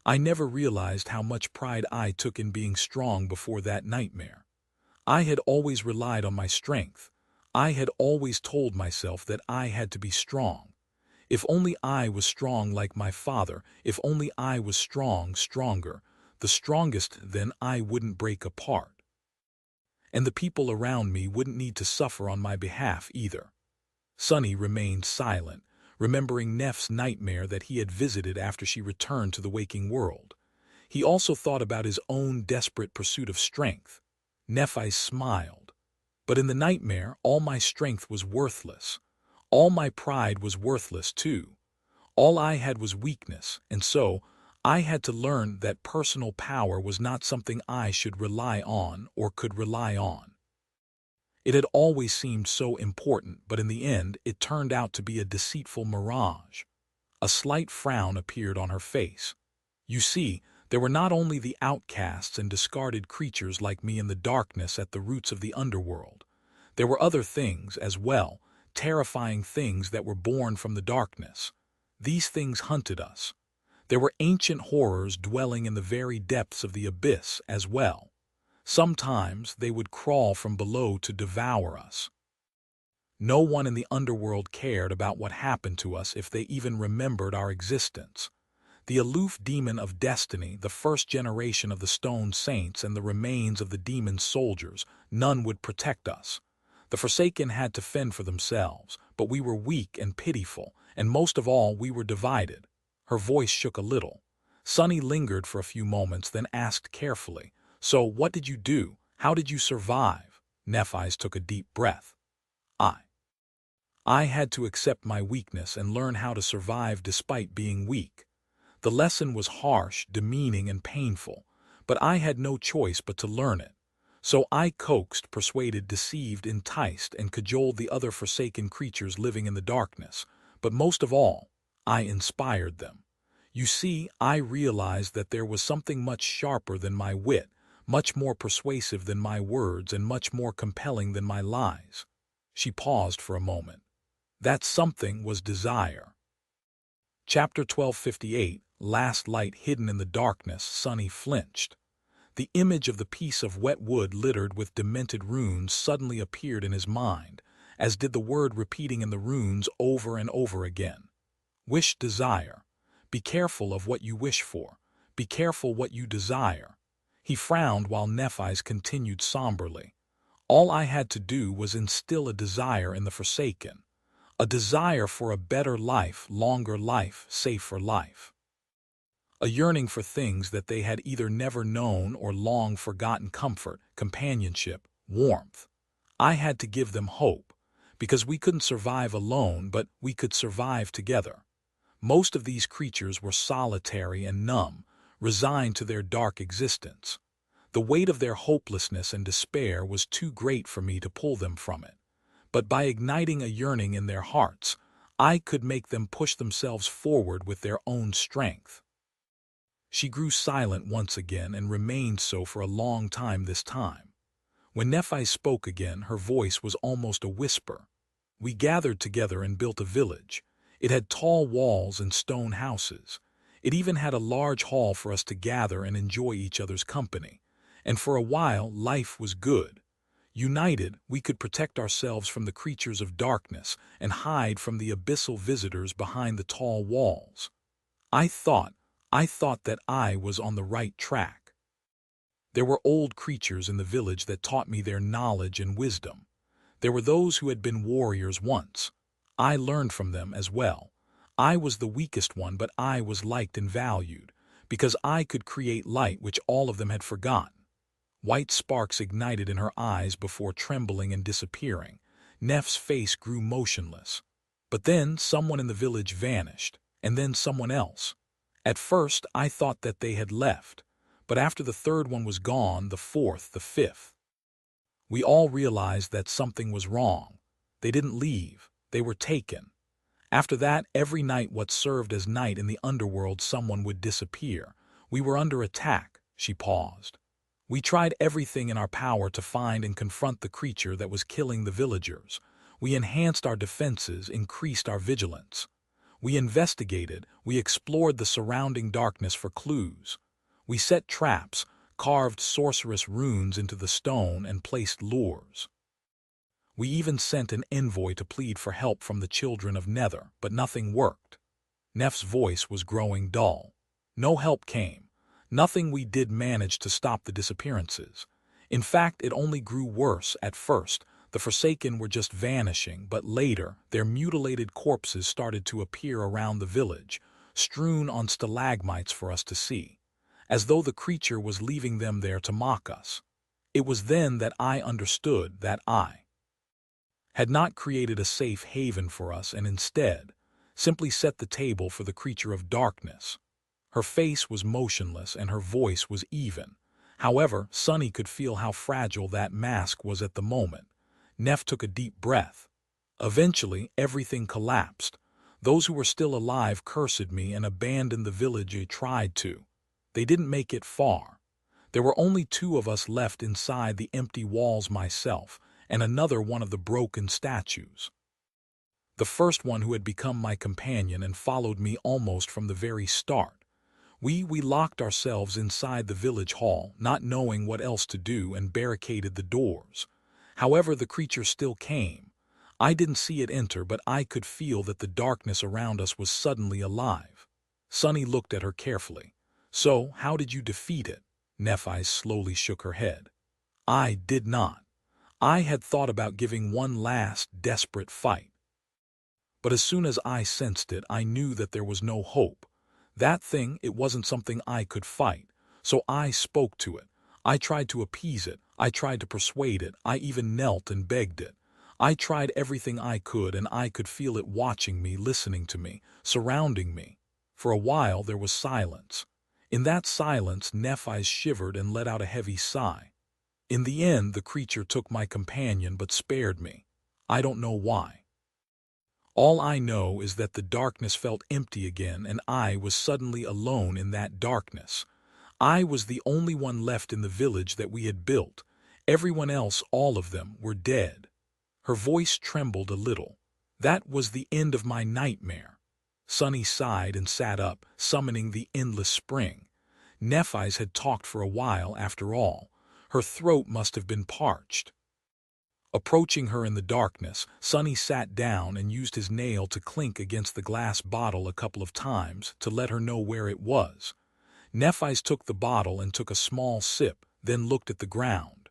I never realized how much pride I took in being strong before that nightmare. I had always relied on my strength. I had always told myself that I had to be strong. If only I was strong like my father, if only I was stronger, the strongest, then I wouldn't break apart. And the people around me wouldn't need to suffer on my behalf either." Sunny remained silent, remembering Neph's nightmare that he had visited after she returned to the waking world. He also thought about his own desperate pursuit of strength. Nephi smiled. "But in the nightmare, all my strength was worthless. All my pride was worthless too. All I had was weakness, and so I had to learn that personal power was not something I should rely on or could rely on. It had always seemed so important, but in the end it turned out to be a deceitful mirage." A slight frown appeared on her face. "You see, there were not only the outcasts and discarded creatures like me in the darkness at the roots of the underworld. There were other things as well, terrifying things that were born from the darkness. These things hunted us. There were ancient horrors dwelling in the very depths of the abyss as well. Sometimes they would crawl from below to devour us. No one in the underworld cared about what happened to us if they even remembered our existence. The aloof demon of destiny, the first generation of the stone saints, and the remains of the demon soldiers, none would protect us. The Forsaken had to fend for themselves, but we were weak and pitiful, and most of all we were divided." Her voice shook a little. Sunny lingered for a few moments, then asked carefully, "So what did you do? How did you survive?" Nephi took a deep breath. I had to accept my weakness and learn how to survive despite being weak. The lesson was harsh, demeaning, and painful, but I had no choice but to learn it. So I coaxed, persuaded, deceived, enticed, and cajoled the other forsaken creatures living in the darkness. But most of all, I inspired them. You see, I realized that there was something much sharper than my wit, much more persuasive than my words, and much more compelling than my lies." She paused for a moment. "That something was desire." Chapter 1258, Last Light Hidden in the Darkness. Sunny flinched. The image of the piece of wet wood littered with demented runes suddenly appeared in his mind, as did the word repeating in the runes over and over again. Wish, desire. Be careful of what you wish for. Be careful what you desire. He frowned while Nephi's continued somberly. All I had to do was instill a desire in the Forsaken. A desire for a better life, longer life, safer life. A yearning for things that they had either never known or long forgotten: comfort, companionship, warmth. I had to give them hope, because we couldn't survive alone, but we could survive together. Most of these creatures were solitary and numb, resigned to their dark existence. The weight of their hopelessness and despair was too great for me to pull them from it. But by igniting a yearning in their hearts, I could make them push themselves forward with their own strength. She grew silent once again and remained so for a long time this time. When Nephi spoke again, her voice was almost a whisper. We gathered together and built a village. It had tall walls and stone houses. It even had a large hall for us to gather and enjoy each other's company. And for a while, life was good. United, we could protect ourselves from the creatures of darkness and hide from the abyssal visitors behind the tall walls. I thought that I was on the right track. There were old creatures in the village that taught me their knowledge and wisdom. There were those who had been warriors once. I learned from them as well. I was the weakest one, but I was liked and valued, because I could create light which all of them had forgotten. White sparks ignited in her eyes before trembling and disappearing. Neph's face grew motionless. But then someone in the village vanished, and then someone else. At first I thought that they had left, but after the third one was gone, the fourth, the fifth. We all realized that something was wrong. They didn't leave, they were taken. After that, every night what served as night in the underworld, someone would disappear. We were under attack. She paused. We tried everything in our power to find and confront the creature that was killing the villagers. We enhanced our defenses, increased our vigilance. We investigated, we explored the surrounding darkness for clues. We set traps, carved sorcerous runes into the stone, and placed lures. We even sent an envoy to plead for help from the children of Nether, but nothing worked. Neph's voice was growing dull. No help came. Nothing we did managed to stop the disappearances. In fact, it only grew worse. At first, the Forsaken were just vanishing, but later, their mutilated corpses started to appear around the village, strewn on stalagmites for us to see, as though the creature was leaving them there to mock us. It was then that I understood that I had not created a safe haven for us and instead simply set the table for the creature of darkness. Her face was motionless and her voice was even. However, Sunny could feel how fragile that mask was at the moment. Neph took a deep breath. Eventually, everything collapsed. Those who were still alive cursed me and abandoned the village. They tried to. They didn't make it far. There were only 2 of us left inside the empty walls, myself and another one of the broken statues. The first one who had become my companion and followed me almost from the very start. We locked ourselves inside the village hall, not knowing what else to do, and barricaded the doors. However, the creature still came. I didn't see it enter, but I could feel that the darkness around us was suddenly alive. Sunny looked at her carefully. So, how did you defeat it? Nephi slowly shook her head. I did not. I had thought about giving one last, desperate fight. But as soon as I sensed it, I knew that there was no hope. That thing, it wasn't something I could fight. So I spoke to it. I tried to appease it. I tried to persuade it. I even knelt and begged it. I tried everything I could, and I could feel it watching me, listening to me, surrounding me. For a while there was silence. In that silence, Nephi shivered and let out a heavy sigh. In the end, the creature took my companion but spared me. I don't know why. All I know is that the darkness felt empty again, and I was suddenly alone in that darkness. I was the only one left in the village that we had built. Everyone else, all of them, were dead. Her voice trembled a little. That was the end of my nightmare. Sunny sighed and sat up, summoning the endless spring. Nephi's had talked for a while after all. Her throat must have been parched. Approaching her in the darkness, Sunny sat down and used his nail to clink against the glass bottle a couple of times to let her know where it was. Nephi's took the bottle and took a small sip, then looked at the ground.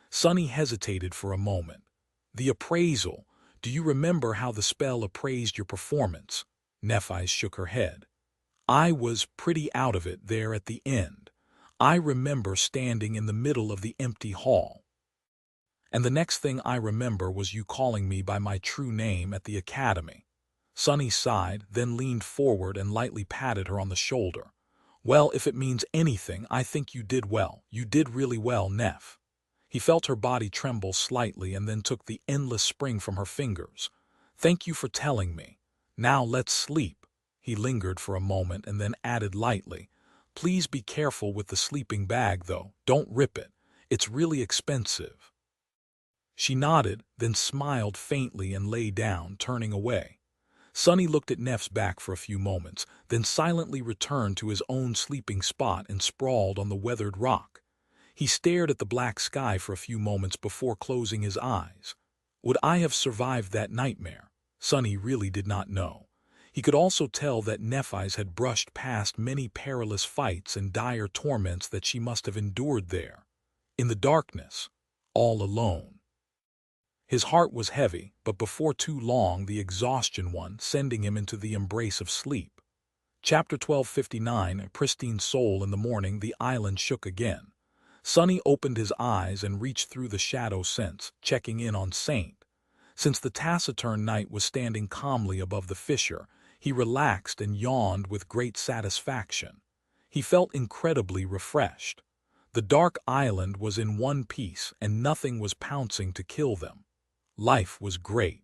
Sunny hesitated for a moment. The appraisal. Do you remember how the spell appraised your performance? Nephi shook her head. I was pretty out of it there at the end. I remember standing in the middle of the empty hall. And the next thing I remember was you calling me by my true name at the academy. Sunny sighed, then leaned forward and lightly patted her on the shoulder. Well, if it means anything, I think you did well. You did really well, Neph. He felt her body tremble slightly and then took the endless spring from her fingers. Thank you for telling me. Now let's sleep. He lingered for a moment and then added lightly, Please be careful with the sleeping bag, though. Don't rip it. It's really expensive. She nodded, then smiled faintly and lay down, turning away. Sonny looked at Neff's back for a few moments, then silently returned to his own sleeping spot and sprawled on the weathered rock. He stared at the black sky for a few moments before closing his eyes. Would I have survived that nightmare? Sonny really did not know. He could also tell that Nephi's had brushed past many perilous fights and dire torments that she must have endured there, in the darkness, all alone. His heart was heavy, but before too long the exhaustion won, sending him into the embrace of sleep. Chapter 1259, A Pristine Soul. In the morning, the island shook again. Sonny opened his eyes and reached through the shadow sense, checking in on Saint. Since the taciturn night was standing calmly above the fissure, he relaxed and yawned with great satisfaction. He felt incredibly refreshed. The dark island was in one piece, and nothing was pouncing to kill them. Life was great.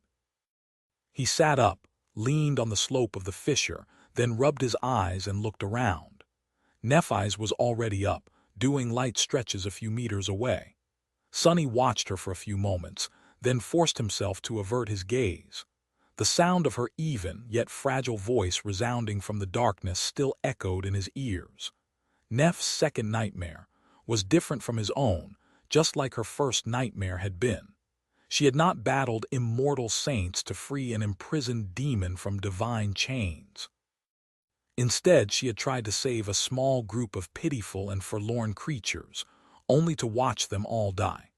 He sat up, leaned on the slope of the fissure, then rubbed his eyes and looked around. Nephi's was already up, doing light stretches a few meters away. Sonny watched her for a few moments, then forced himself to avert his gaze. The sound of her even, yet fragile voice resounding from the darkness still echoed in his ears. Neff's second nightmare was different from his own, just like her first nightmare had been. She had not battled immortal saints to free an imprisoned demon from divine chains. Instead, she had tried to save a small group of pitiful and forlorn creatures, only to watch them all die.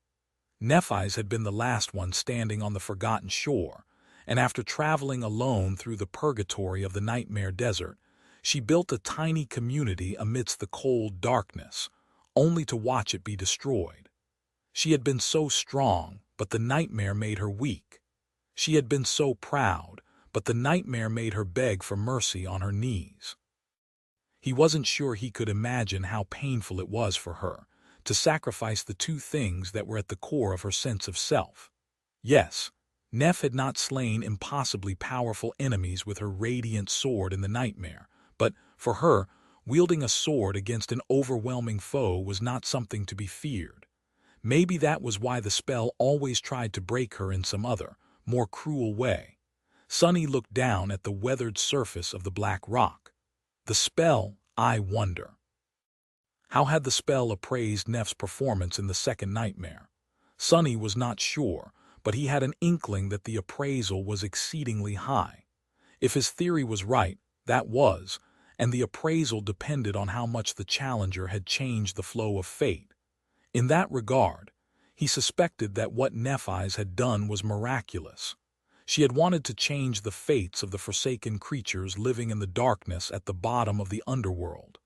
Nephi's had been the last one standing on the forgotten shore, and after traveling alone through the purgatory of the nightmare desert, she built a tiny community amidst the cold darkness, only to watch it be destroyed. She had been so strong, but the nightmare made her weak. She had been so proud, but the nightmare made her beg for mercy on her knees. He wasn't sure he could imagine how painful it was for her to sacrifice the two things that were at the core of her sense of self. Yes, Neph had not slain impossibly powerful enemies with her radiant sword in the nightmare, but for her, wielding a sword against an overwhelming foe was not something to be feared. Maybe that was why the spell always tried to break her in some other, more cruel way. Sonny looked down at the weathered surface of the black rock. The spell, I wonder. How had the spell appraised Neff's performance in the second nightmare? Sonny was not sure, but he had an inkling that the appraisal was exceedingly high. If his theory was right, that was, and the appraisal depended on how much the challenger had changed the flow of fate. In that regard, he suspected that what Nephi's had done was miraculous. She had wanted to change the fates of the forsaken creatures living in the darkness at the bottom of the underworld.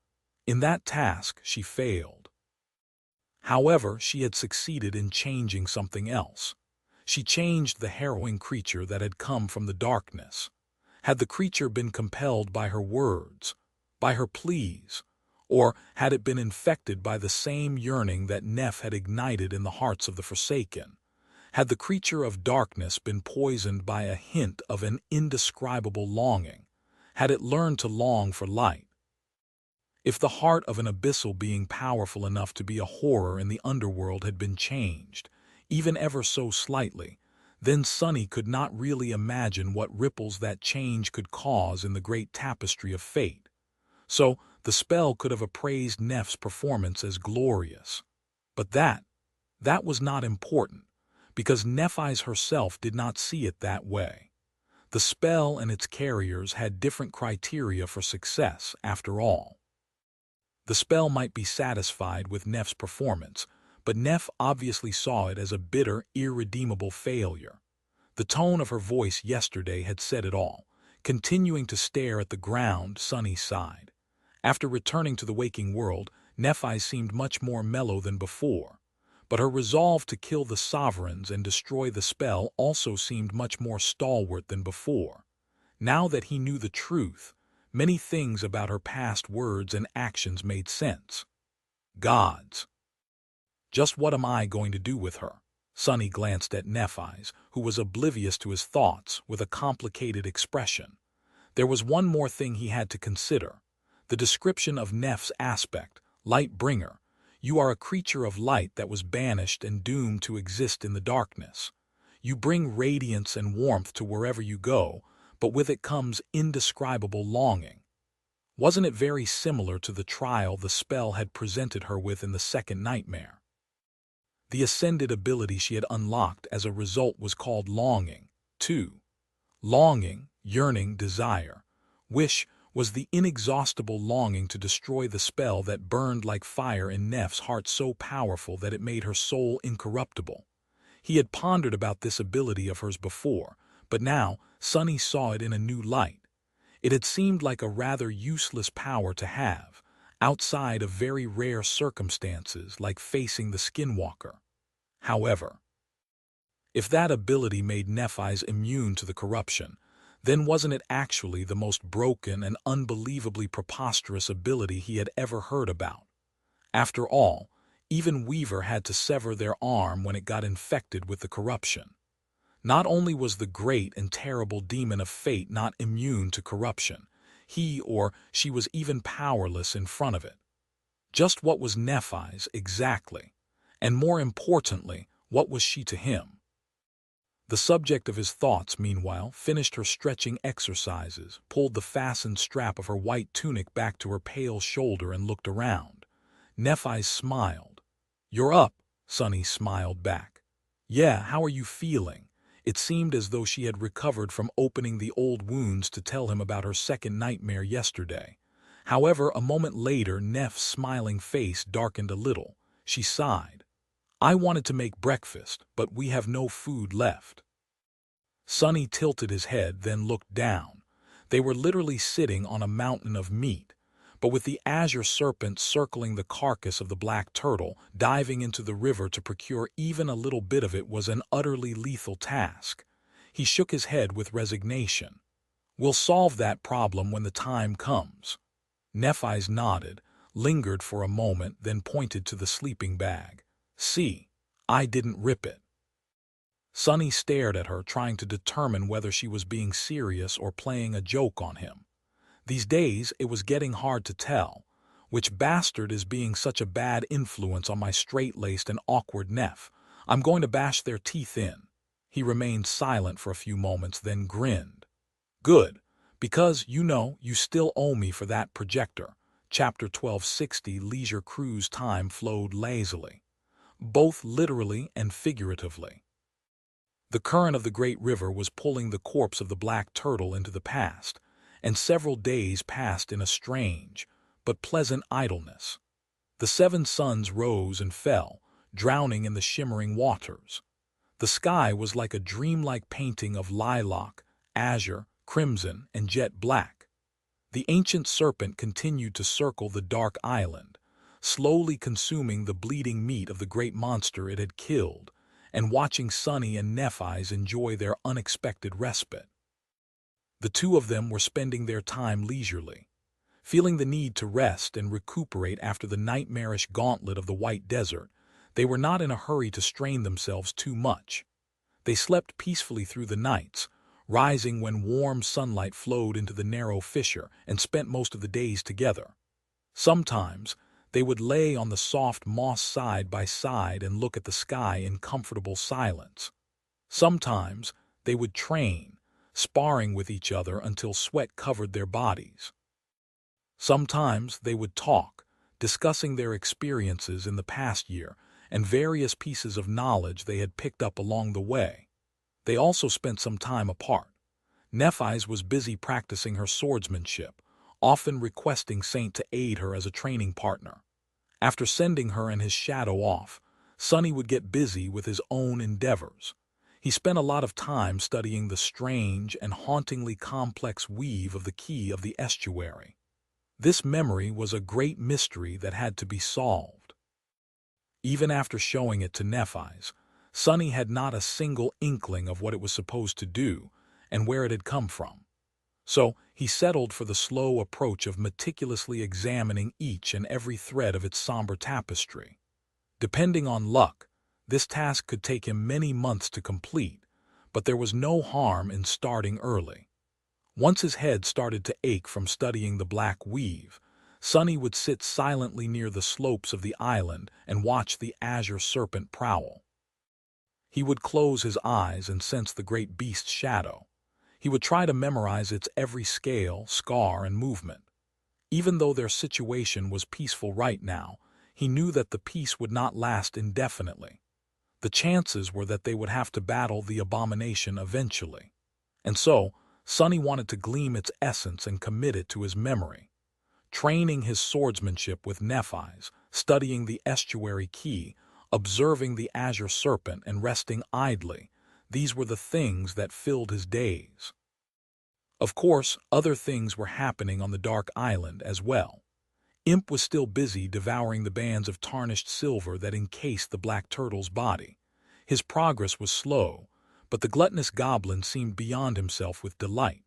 In that task, she failed. However, she had succeeded in changing something else. She changed the harrowing creature that had come from the darkness. Had the creature been compelled by her words, by her pleas, or had it been infected by the same yearning that Neph had ignited in the hearts of the forsaken? Had the creature of darkness been poisoned by a hint of an indescribable longing? Had it learned to long for light? If the heart of an abyssal being powerful enough to be a horror in the underworld had been changed, even ever so slightly, then Sonny could not really imagine what ripples that change could cause in the great tapestry of fate. So, the spell could have appraised Neff's performance as glorious. But that was not important, because Nephi's herself did not see it that way. The spell and its carriers had different criteria for success, after all. The spell might be satisfied with Neff's performance, but Neph obviously saw it as a bitter, irredeemable failure. The tone of her voice yesterday had said it all. Continuing to stare at the ground, Sonny sighed. After returning to the waking world, Nephi seemed much more mellow than before, but her resolve to kill the sovereigns and destroy the spell also seemed much more stalwart than before. Now that he knew the truth, many things about her past words and actions made sense. Gods! Just what am I going to do with her? Sonny glanced at Nephi's, who was oblivious to his thoughts, with a complicated expression. There was one more thing he had to consider. The description of Neff's aspect, light bringer, You are a creature of light that was banished and doomed to exist in the darkness. You bring radiance and warmth to wherever you go, but with it comes indescribable longing. Wasn't it very similar to the trial the spell had presented her with in the second nightmare? The ascended ability she had unlocked as a result was called longing, too. Longing, yearning, desire. Wish was the inexhaustible longing to destroy the spell that burned like fire in Neff's heart, so powerful that it made her soul incorruptible. He had pondered about this ability of hers before, but now Sonny saw it in a new light. It had seemed like a rather useless power to have, outside of very rare circumstances like facing the Skinwalker. However, if that ability made Nephi's immune to the corruption, then wasn't it actually the most broken and unbelievably preposterous ability he had ever heard about? After all, even Weaver had to sever their arm when it got infected with the corruption. Not only was the great and terrible demon of fate not immune to corruption, he or she was even powerless in front of it. Just what was Nephi's exactly? And more importantly, what was she to him? The subject of his thoughts, meanwhile, finished her stretching exercises, pulled the fastened strap of her white tunic back to her pale shoulder, and looked around. Nephi smiled. "You're up," Sonny smiled back. "Yeah, how are you feeling?" It seemed as though she had recovered from opening the old wounds to tell him about her second nightmare yesterday. However, a moment later, Neff's smiling face darkened a little. She sighed. "I wanted to make breakfast, but we have no food left." Sonny tilted his head, then looked down. They were literally sitting on a mountain of meat, but with the azure serpent circling the carcass of the black turtle, diving into the river to procure even a little bit of it was an utterly lethal task. He shook his head with resignation. "We'll solve that problem when the time comes." Nephi's nodded, lingered for a moment, then pointed to the sleeping bag. "See, I didn't rip it." Sonny stared at her, trying to determine whether she was being serious or playing a joke on him. These days, it was getting hard to tell. Which bastard is being such a bad influence on my straight-laced and awkward Neff? I'm going to bash their teeth in. He remained silent for a few moments, then grinned. "Good, because, you still owe me for that projector." Chapter 1260. Leisure cruise time flowed lazily, both literally and figuratively. The current of the great river was pulling the corpse of the black turtle into the past, and several days passed in a strange but pleasant idleness. The 7 suns rose and fell, drowning in the shimmering waters. The sky was like a dreamlike painting of lilac, azure, crimson, and jet black. The ancient serpent continued to circle the dark island, slowly consuming the bleeding meat of the great monster it had killed, and watching Sonny and Nephi's enjoy their unexpected respite. The two of them were spending their time leisurely, feeling the need to rest and recuperate after the nightmarish gauntlet of the White Desert. They were not in a hurry to strain themselves too much. They slept peacefully through the nights, rising when warm sunlight flowed into the narrow fissure, and spent most of the days together. Sometimes they would lay on the soft moss side by side and look at the sky in comfortable silence. Sometimes they would train, sparring with each other until sweat covered their bodies. Sometimes they would talk, discussing their experiences in the past year and various pieces of knowledge they had picked up along the way. They also spent some time apart. Nephi's was busy practicing her swordsmanship, often requesting Saint to aid her as a training partner. After sending her and his shadow off, Sonny would get busy with his own endeavors. He spent a lot of time studying the strange and hauntingly complex weave of the key of the estuary. This memory was a great mystery that had to be solved. Even after showing it to Nephi's, Sonny had not a single inkling of what it was supposed to do and where it had come from. So he settled for the slow approach of meticulously examining each and every thread of its somber tapestry. Depending on luck, this task could take him many months to complete, but there was no harm in starting early. Once his head started to ache from studying the black weave, Sonny would sit silently near the slopes of the island and watch the azure serpent prowl. He would close his eyes and sense the great beast's shadow. He would try to memorize its every scale, scar, and movement. Even though their situation was peaceful right now, he knew that the peace would not last indefinitely. The chances were that they would have to battle the abomination eventually. And so, Sonny wanted to glean its essence and commit it to his memory. Training his swordsmanship with Nephis, studying the estuary key, observing the azure serpent, and resting idly, these were the things that filled his days. Of course, other things were happening on the dark island as well. Imp was still busy devouring the bands of tarnished silver that encased the black turtle's body. His progress was slow, but the gluttonous goblin seemed beyond himself with delight.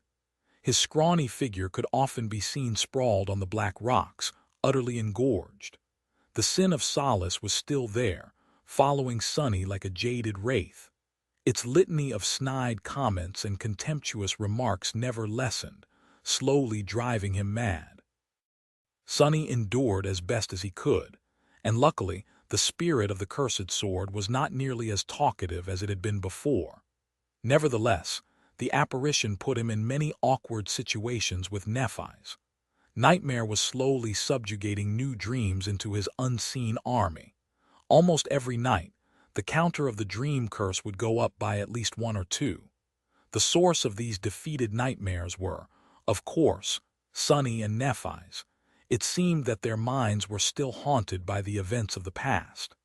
His scrawny figure could often be seen sprawled on the black rocks, utterly engorged. The sin of solace was still there, following Sonny like a jaded wraith. Its litany of snide comments and contemptuous remarks never lessened, slowly driving him mad. Sonny endured as best as he could, and luckily the spirit of the cursed sword was not nearly as talkative as it had been before. Nevertheless, the apparition put him in many awkward situations with Nephis. Nightmare was slowly subjugating new dreams into his unseen army. Almost every night, the counter of the dream curse would go up by at least 1 or 2. The source of these defeated nightmares were, of course, Sonny and Nephis. It seemed that their minds were still haunted by the events of the past.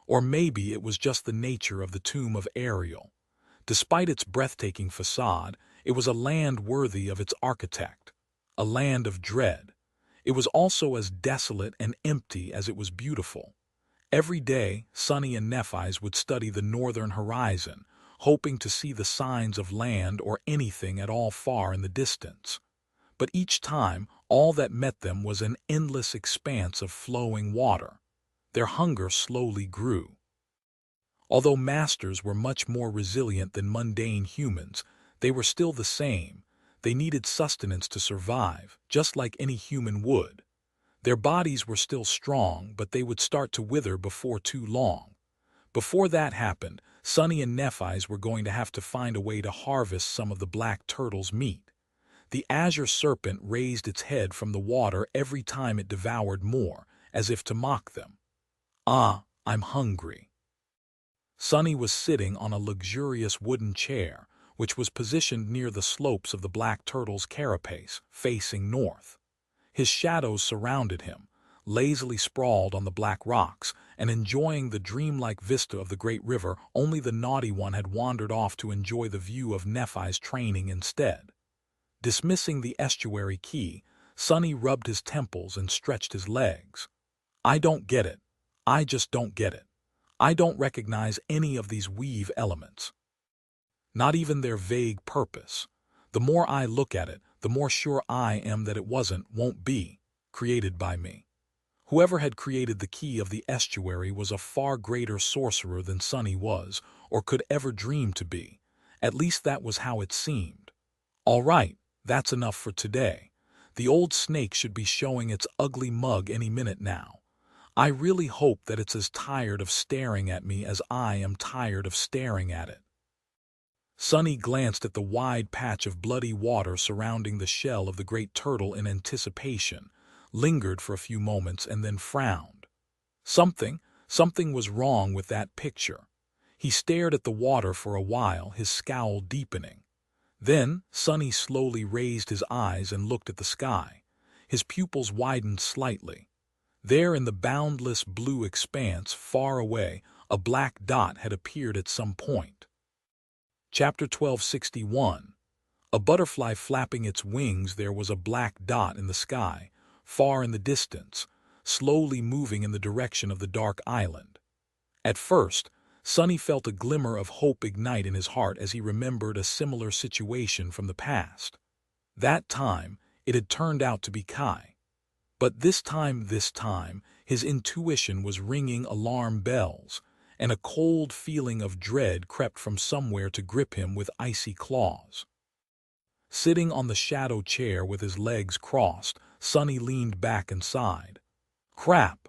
Or maybe it was just the nature of the tomb of Ariel. Despite its breathtaking facade, it was a land worthy of its architect, a land of dread. It was also as desolate and empty as it was beautiful. Every day, Sonny and Nephis would study the northern horizon, hoping to see the signs of land or anything at all far in the distance. But each time, all that met them was an endless expanse of flowing water. Their hunger slowly grew. Although masters were much more resilient than mundane humans, they were still the same. They needed sustenance to survive, just like any human would. Their bodies were still strong, but they would start to wither before too long. Before that happened, Sonny and Nephis were going to have to find a way to harvest some of the black turtle's meat. The azure serpent raised its head from the water every time it devoured more, as if to mock them. "Ah, I'm hungry." Sonny was sitting on a luxurious wooden chair, which was positioned near the slopes of the black turtle's carapace, facing north. His shadows surrounded him, lazily sprawled on the black rocks, and enjoying the dreamlike vista of the great river. Only the naughty one had wandered off to enjoy the view of Nephis' training instead. Dismissing the estuary key, Sonny rubbed his temples and stretched his legs. "I don't get it. I just don't get it. I don't recognize any of these weave elements. Not even their vague purpose. The more I look at it, the more sure I am that it won't be, created by me." Whoever had created the key of the estuary was a far greater sorcerer than Sonny was, or could ever dream to be. At least that was how it seemed. All right, that's enough for today. The old snake should be showing its ugly mug any minute now. I really hope that it's as tired of staring at me as I am tired of staring at it. Sonny glanced at the wide patch of bloody water surrounding the shell of the great turtle in anticipation, lingered for a few moments, and then frowned. Something was wrong with that picture. He stared at the water for a while, his scowl deepening. Then Sonny slowly raised his eyes and looked at the sky. His pupils widened slightly. There in the boundless blue expanse, far away, a black dot had appeared at some point. Chapter 1261. A butterfly flapping its wings. There was a black dot in the sky, far in the distance, slowly moving in the direction of the dark island. At first, Sonny felt a glimmer of hope ignite in his heart as he remembered a similar situation from the past. That time, it had turned out to be Kai. But this time, his intuition was ringing alarm bells, and a cold feeling of dread crept from somewhere to grip him with icy claws. Sitting on the shadow chair with his legs crossed, Sonny leaned back and sighed. Crap!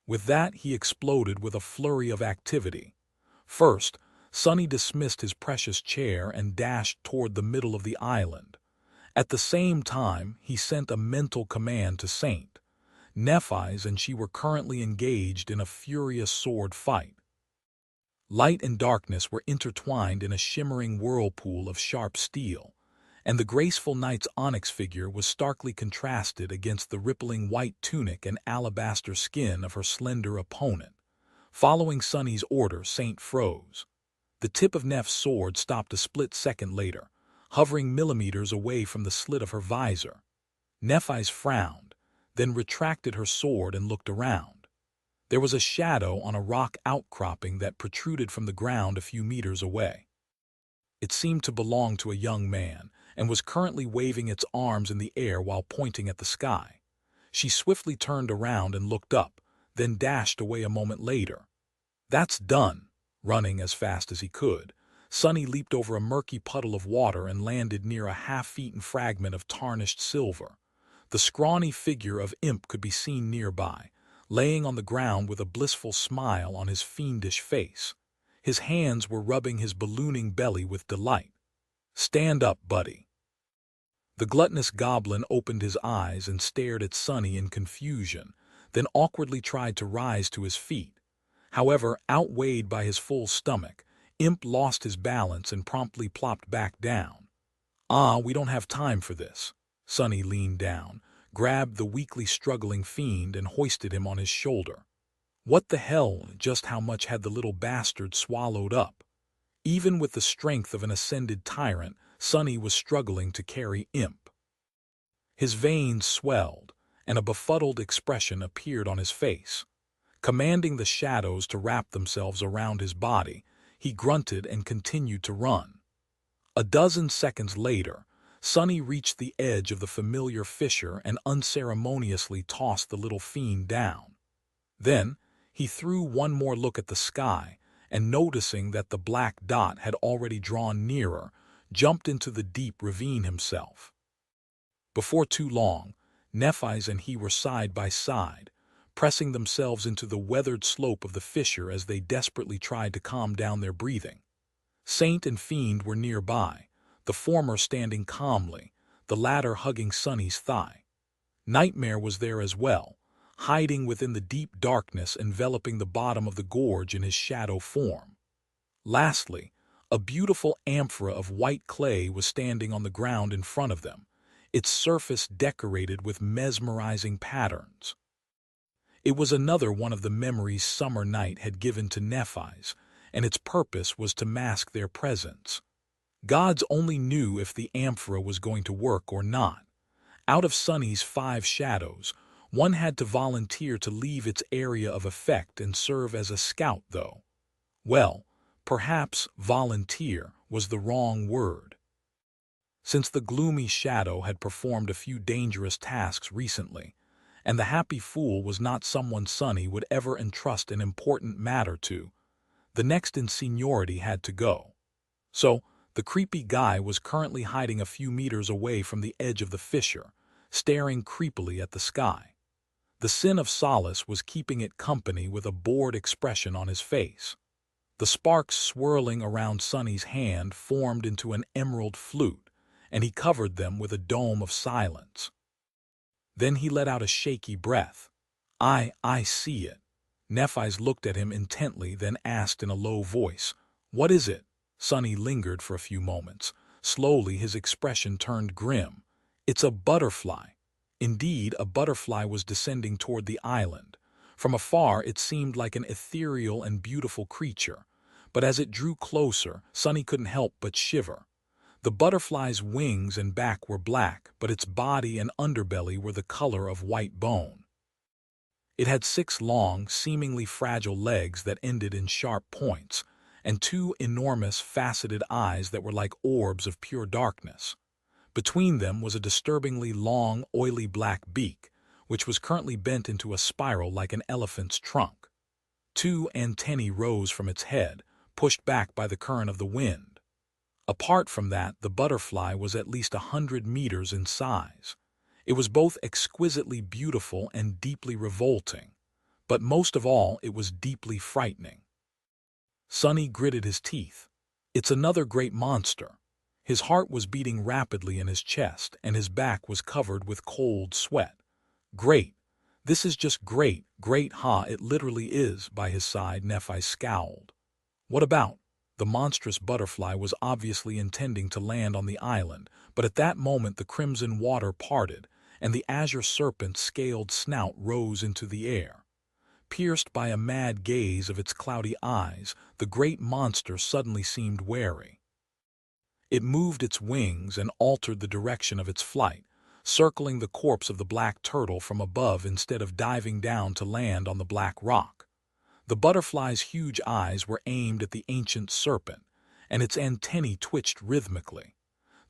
With that, he exploded with a flurry of activity. First, Sonny dismissed his precious chair and dashed toward the middle of the island. At the same time, he sent a mental command to Saint. Nephi's and she were currently engaged in a furious sword fight. Light and darkness were intertwined in a shimmering whirlpool of sharp steel, and the graceful knight's onyx figure was starkly contrasted against the rippling white tunic and alabaster skin of her slender opponent. Following Sonny's order, Saint froze. The tip of Neph's sword stopped a split second later, hovering millimeters away from the slit of her visor. Nephi's frowned, then retracted her sword and looked around. There was a shadow on a rock outcropping that protruded from the ground a few meters away. It seemed to belong to a young man, and was currently waving its arms in the air while pointing at the sky. She swiftly turned around and looked up, then dashed away a moment later. That's done. Running as fast as he could, Sonny leaped over a murky puddle of water and landed near a half-eaten fragment of tarnished silver. The scrawny figure of Imp could be seen nearby, laying on the ground with a blissful smile on his fiendish face. His hands were rubbing his ballooning belly with delight. Stand up, buddy. The gluttonous goblin opened his eyes and stared at Sonny in confusion, then awkwardly tried to rise to his feet. However, outweighed by his full stomach, Imp lost his balance and promptly plopped back down. We don't have time for this. Sonny leaned down, grabbed the weakly struggling fiend and hoisted him on his shoulder. What the hell, just how much had the little bastard swallowed up? Even with the strength of an ascended tyrant, Sonny was struggling to carry Imp. His veins swelled, and a befuddled expression appeared on his face. Commanding the shadows to wrap themselves around his body, he grunted and continued to run. A dozen seconds later, Sonny reached the edge of the familiar fissure and unceremoniously tossed the little fiend down. Then, he threw one more look at the sky, and noticing that the black dot had already drawn nearer, jumped into the deep ravine himself. Before too long, Nephi's and he were side by side, pressing themselves into the weathered slope of the fissure as they desperately tried to calm down their breathing. Saint and Fiend were nearby, the former standing calmly, the latter hugging Sonny's thigh. Nightmare was there as well, hiding within the deep darkness enveloping the bottom of the gorge in his shadow form. Lastly, a beautiful amphora of white clay was standing on the ground in front of them, its surface decorated with mesmerizing patterns. It was another one of the memories Summer Night had given to Nephi's, and its purpose was to mask their presence. Gods only knew if the amphora was going to work or not. Out of Sonny's 5 shadows, one had to volunteer to leave its area of effect and serve as a scout, though. Well, perhaps volunteer was the wrong word. Since the gloomy shadow had performed a few dangerous tasks recently, and the happy fool was not someone Sonny would ever entrust an important matter to, the next in seniority had to go. So, the creepy guy was currently hiding a few meters away from the edge of the fissure, staring creepily at the sky. The sin of solace was keeping it company with a bored expression on his face. The sparks swirling around Sonny's hand formed into an emerald flute, and he covered them with a dome of silence. Then he let out a shaky breath. I see it. Nephi's looked at him intently, then asked in a low voice, "What is it?" Sonny lingered for a few moments. Slowly his expression turned grim. "It's a butterfly." Indeed, a butterfly was descending toward the island. From afar it seemed like an ethereal and beautiful creature, but as it drew closer, Sonny couldn't help but shiver. The butterfly's wings and back were black, but its body and underbelly were the color of white bone. It had 6 long, seemingly fragile legs that ended in sharp points, and 2 enormous, faceted eyes that were like orbs of pure darkness. Between them was a disturbingly long, oily black beak, which was currently bent into a spiral like an elephant's trunk. 2 antennae rose from its head, pushed back by the current of the wind. Apart from that, the butterfly was at least 100 meters in size. It was both exquisitely beautiful and deeply revolting, but most of all it was deeply frightening. Sonny gritted his teeth. It's another great monster. His heart was beating rapidly in his chest, and his back was covered with cold sweat. Great. This is just great, great, ha, it literally is. By his side, Nephi scowled. What about? The monstrous butterfly was obviously intending to land on the island, but at that moment the crimson water parted, and the azure serpent's scaled snout rose into the air. Pierced by a mad gaze of its cloudy eyes, the great monster suddenly seemed wary. It moved its wings and altered the direction of its flight, circling the corpse of the black turtle from above instead of diving down to land on the black rock. The butterfly's huge eyes were aimed at the ancient serpent, and its antennae twitched rhythmically.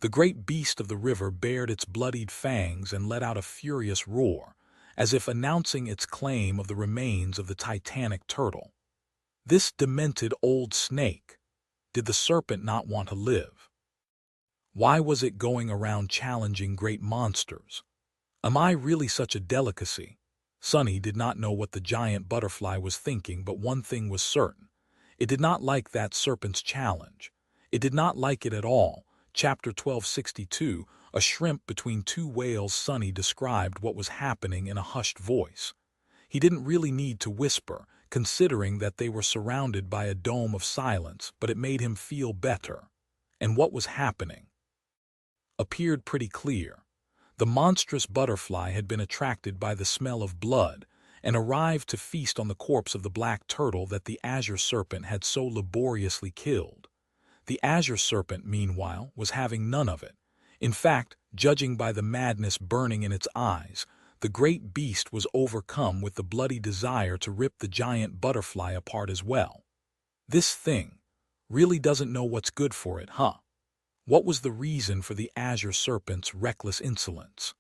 The great beast of the river bared its bloodied fangs and let out a furious roar, as if announcing its claim of the remains of the Titanic turtle. This demented old snake! Did the serpent not want to live? Why was it going around challenging great monsters? Am I really such a delicacy? Sonny did not know what the giant butterfly was thinking, but one thing was certain. It did not like that serpent's challenge. It did not like it at all. Chapter 1262, A Shrimp Between Two Whales. Sonny described what was happening in a hushed voice. He didn't really need to whisper, considering that they were surrounded by a dome of silence, but it made him feel better. And what was happening appeared pretty clear. The monstrous butterfly had been attracted by the smell of blood and arrived to feast on the corpse of the black turtle that the azure serpent had so laboriously killed. The azure serpent, meanwhile, was having none of it. In fact, judging by the madness burning in its eyes, the great beast was overcome with the bloody desire to rip the giant butterfly apart as well. This thing really doesn't know what's good for it, huh? What was the reason for the azure serpent's reckless insolence?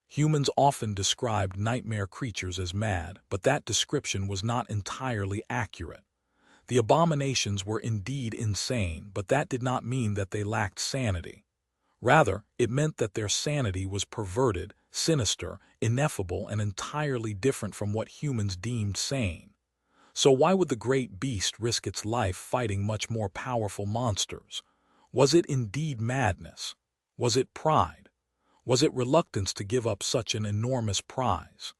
Humans often described nightmare creatures as mad, but that description was not entirely accurate. The abominations were indeed insane, but that did not mean that they lacked sanity. Rather, it meant that their sanity was perverted, sinister, ineffable, and entirely different from what humans deemed sane. So why would the great beast risk its life fighting much more powerful monsters? Was it indeed madness? Was it pride? Was it reluctance to give up such an enormous prize?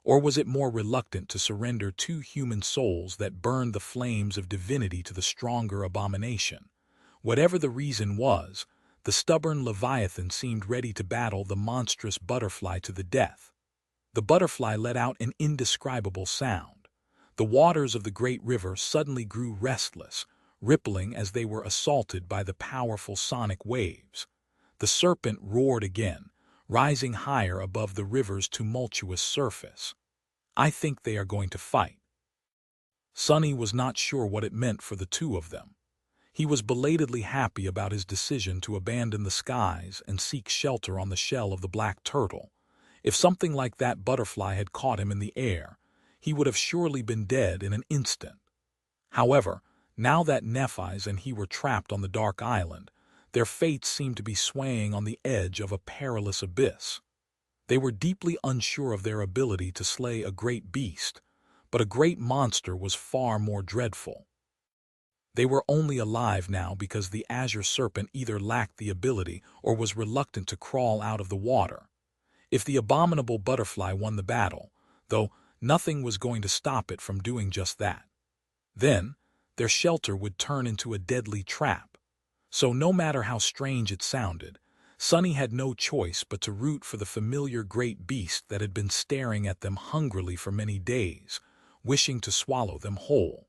Or was it more reluctant to surrender two human souls that burned the flames of divinity to the stronger abomination? Whatever the reason was, the stubborn Leviathan seemed ready to battle the monstrous butterfly to the death. The butterfly let out an indescribable sound. The waters of the great river suddenly grew restless, rippling as they were assaulted by the powerful sonic waves. The serpent roared again, rising higher above the river's tumultuous surface. I think they are going to fight. Sonny was not sure what it meant for the two of them. He was belatedly happy about his decision to abandon the skies and seek shelter on the shell of the black turtle. If something like that butterfly had caught him in the air, he would have surely been dead in an instant. However, now that Nephi's and he were trapped on the dark island, their fates seemed to be swaying on the edge of a perilous abyss. They were deeply unsure of their ability to slay a great beast, but a great monster was far more dreadful. They were only alive now because the azure serpent either lacked the ability or was reluctant to crawl out of the water. If the abominable butterfly won the battle, though nothing was going to stop it from doing just that, then their shelter would turn into a deadly trap. So no matter how strange it sounded, Sonny had no choice but to root for the familiar great beast that had been staring at them hungrily for many days, wishing to swallow them whole.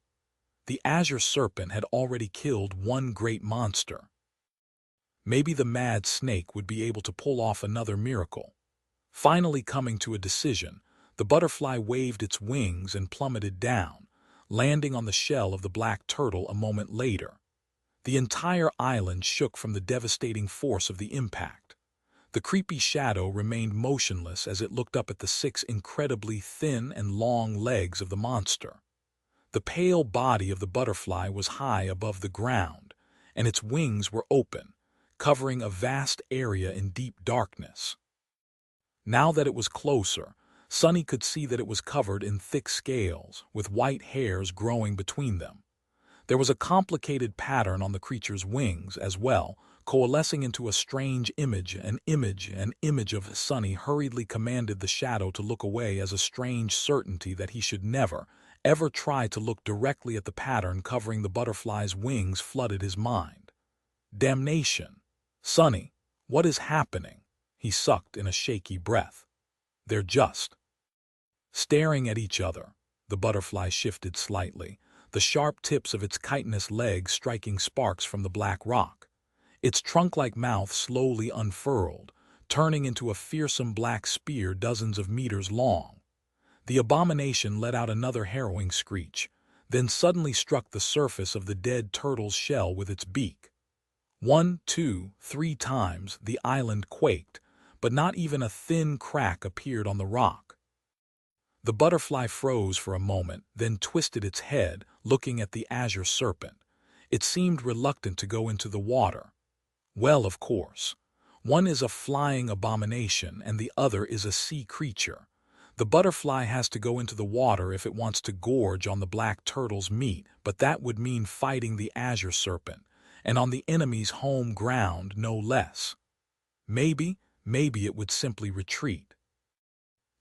The azure serpent had already killed one great monster. Maybe the mad snake would be able to pull off another miracle. Finally coming to a decision, the butterfly waved its wings and plummeted down, landing on the shell of the black turtle a moment later. The entire island shook from the devastating force of the impact. The creepy shadow remained motionless as it looked up at the six incredibly thin and long legs of the monster. The pale body of the butterfly was high above the ground, and its wings were open, covering a vast area in deep darkness. Now that it was closer, Sunny could see that it was covered in thick scales, with white hairs growing between them. There was a complicated pattern on the creature's wings as well, coalescing into a strange image. An image of Sunny hurriedly commanded the shadow to look away as a strange certainty that he should never, ever try to look directly at the pattern covering the butterfly's wings flooded his mind. Damnation! Sunny, what is happening? He sucked in a shaky breath. They're just staring at each other. The butterfly shifted slightly, the sharp tips of its chitinous legs striking sparks from the black rock. Its trunk-like mouth slowly unfurled, turning into a fearsome black spear dozens of meters long. The abomination let out another harrowing screech, then suddenly struck the surface of the dead turtle's shell with its beak. 1, 2, 3 times the island quaked, but not even a thin crack appeared on the rock. The butterfly froze for a moment, then twisted its head, looking at the azure serpent. It seemed reluctant to go into the water. Well, of course. One is a flying abomination and the other is a sea creature. The butterfly has to go into the water if it wants to gorge on the black turtle's meat, but that would mean fighting the azure serpent, and on the enemy's home ground no less. Maybe it would simply retreat.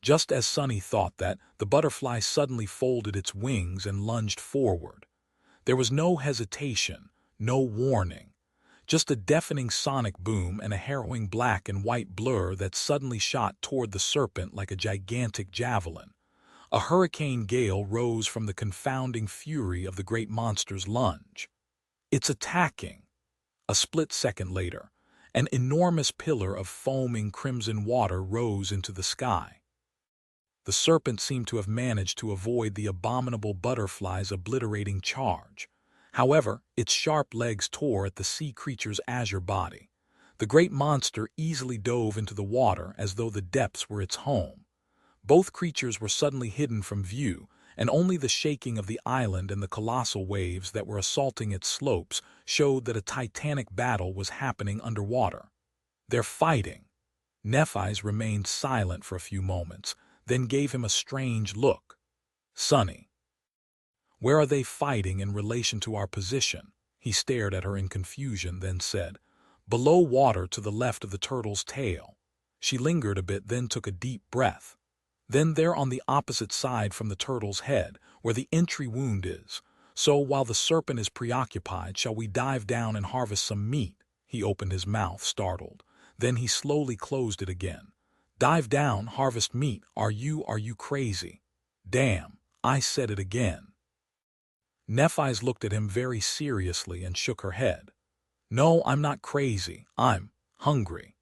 Just as Sunny thought that, the butterfly suddenly folded its wings and lunged forward. There was no hesitation, no warning, just a deafening sonic boom and a harrowing black and white blur that suddenly shot toward the serpent like a gigantic javelin. A hurricane gale rose from the confounding fury of the great monster's lunge. It's attacking. A split second later, an enormous pillar of foaming crimson water rose into the sky. The serpent seemed to have managed to avoid the abominable butterfly's obliterating charge. However, its sharp legs tore at the sea creature's azure body. The great monster easily dove into the water as though the depths were its home. Both creatures were suddenly hidden from view, and only the shaking of the island and the colossal waves that were assaulting its slopes showed that a titanic battle was happening underwater. They're fighting. Nephi's remained silent for a few moments, then gave him a strange look. Sunny. Where are they fighting in relation to our position? He stared at her in confusion, then said, below water to the left of the turtle's tail. She lingered a bit, then took a deep breath. Then they're on the opposite side from the turtle's head, where the entry wound is. So while the serpent is preoccupied, shall we dive down and harvest some meat? He opened his mouth, startled. Then he slowly closed it again. Dive down, harvest meat. Are you crazy? Damn, I said it again. Nephi's looked at him very seriously and shook her head. No, I'm not crazy. I'm hungry.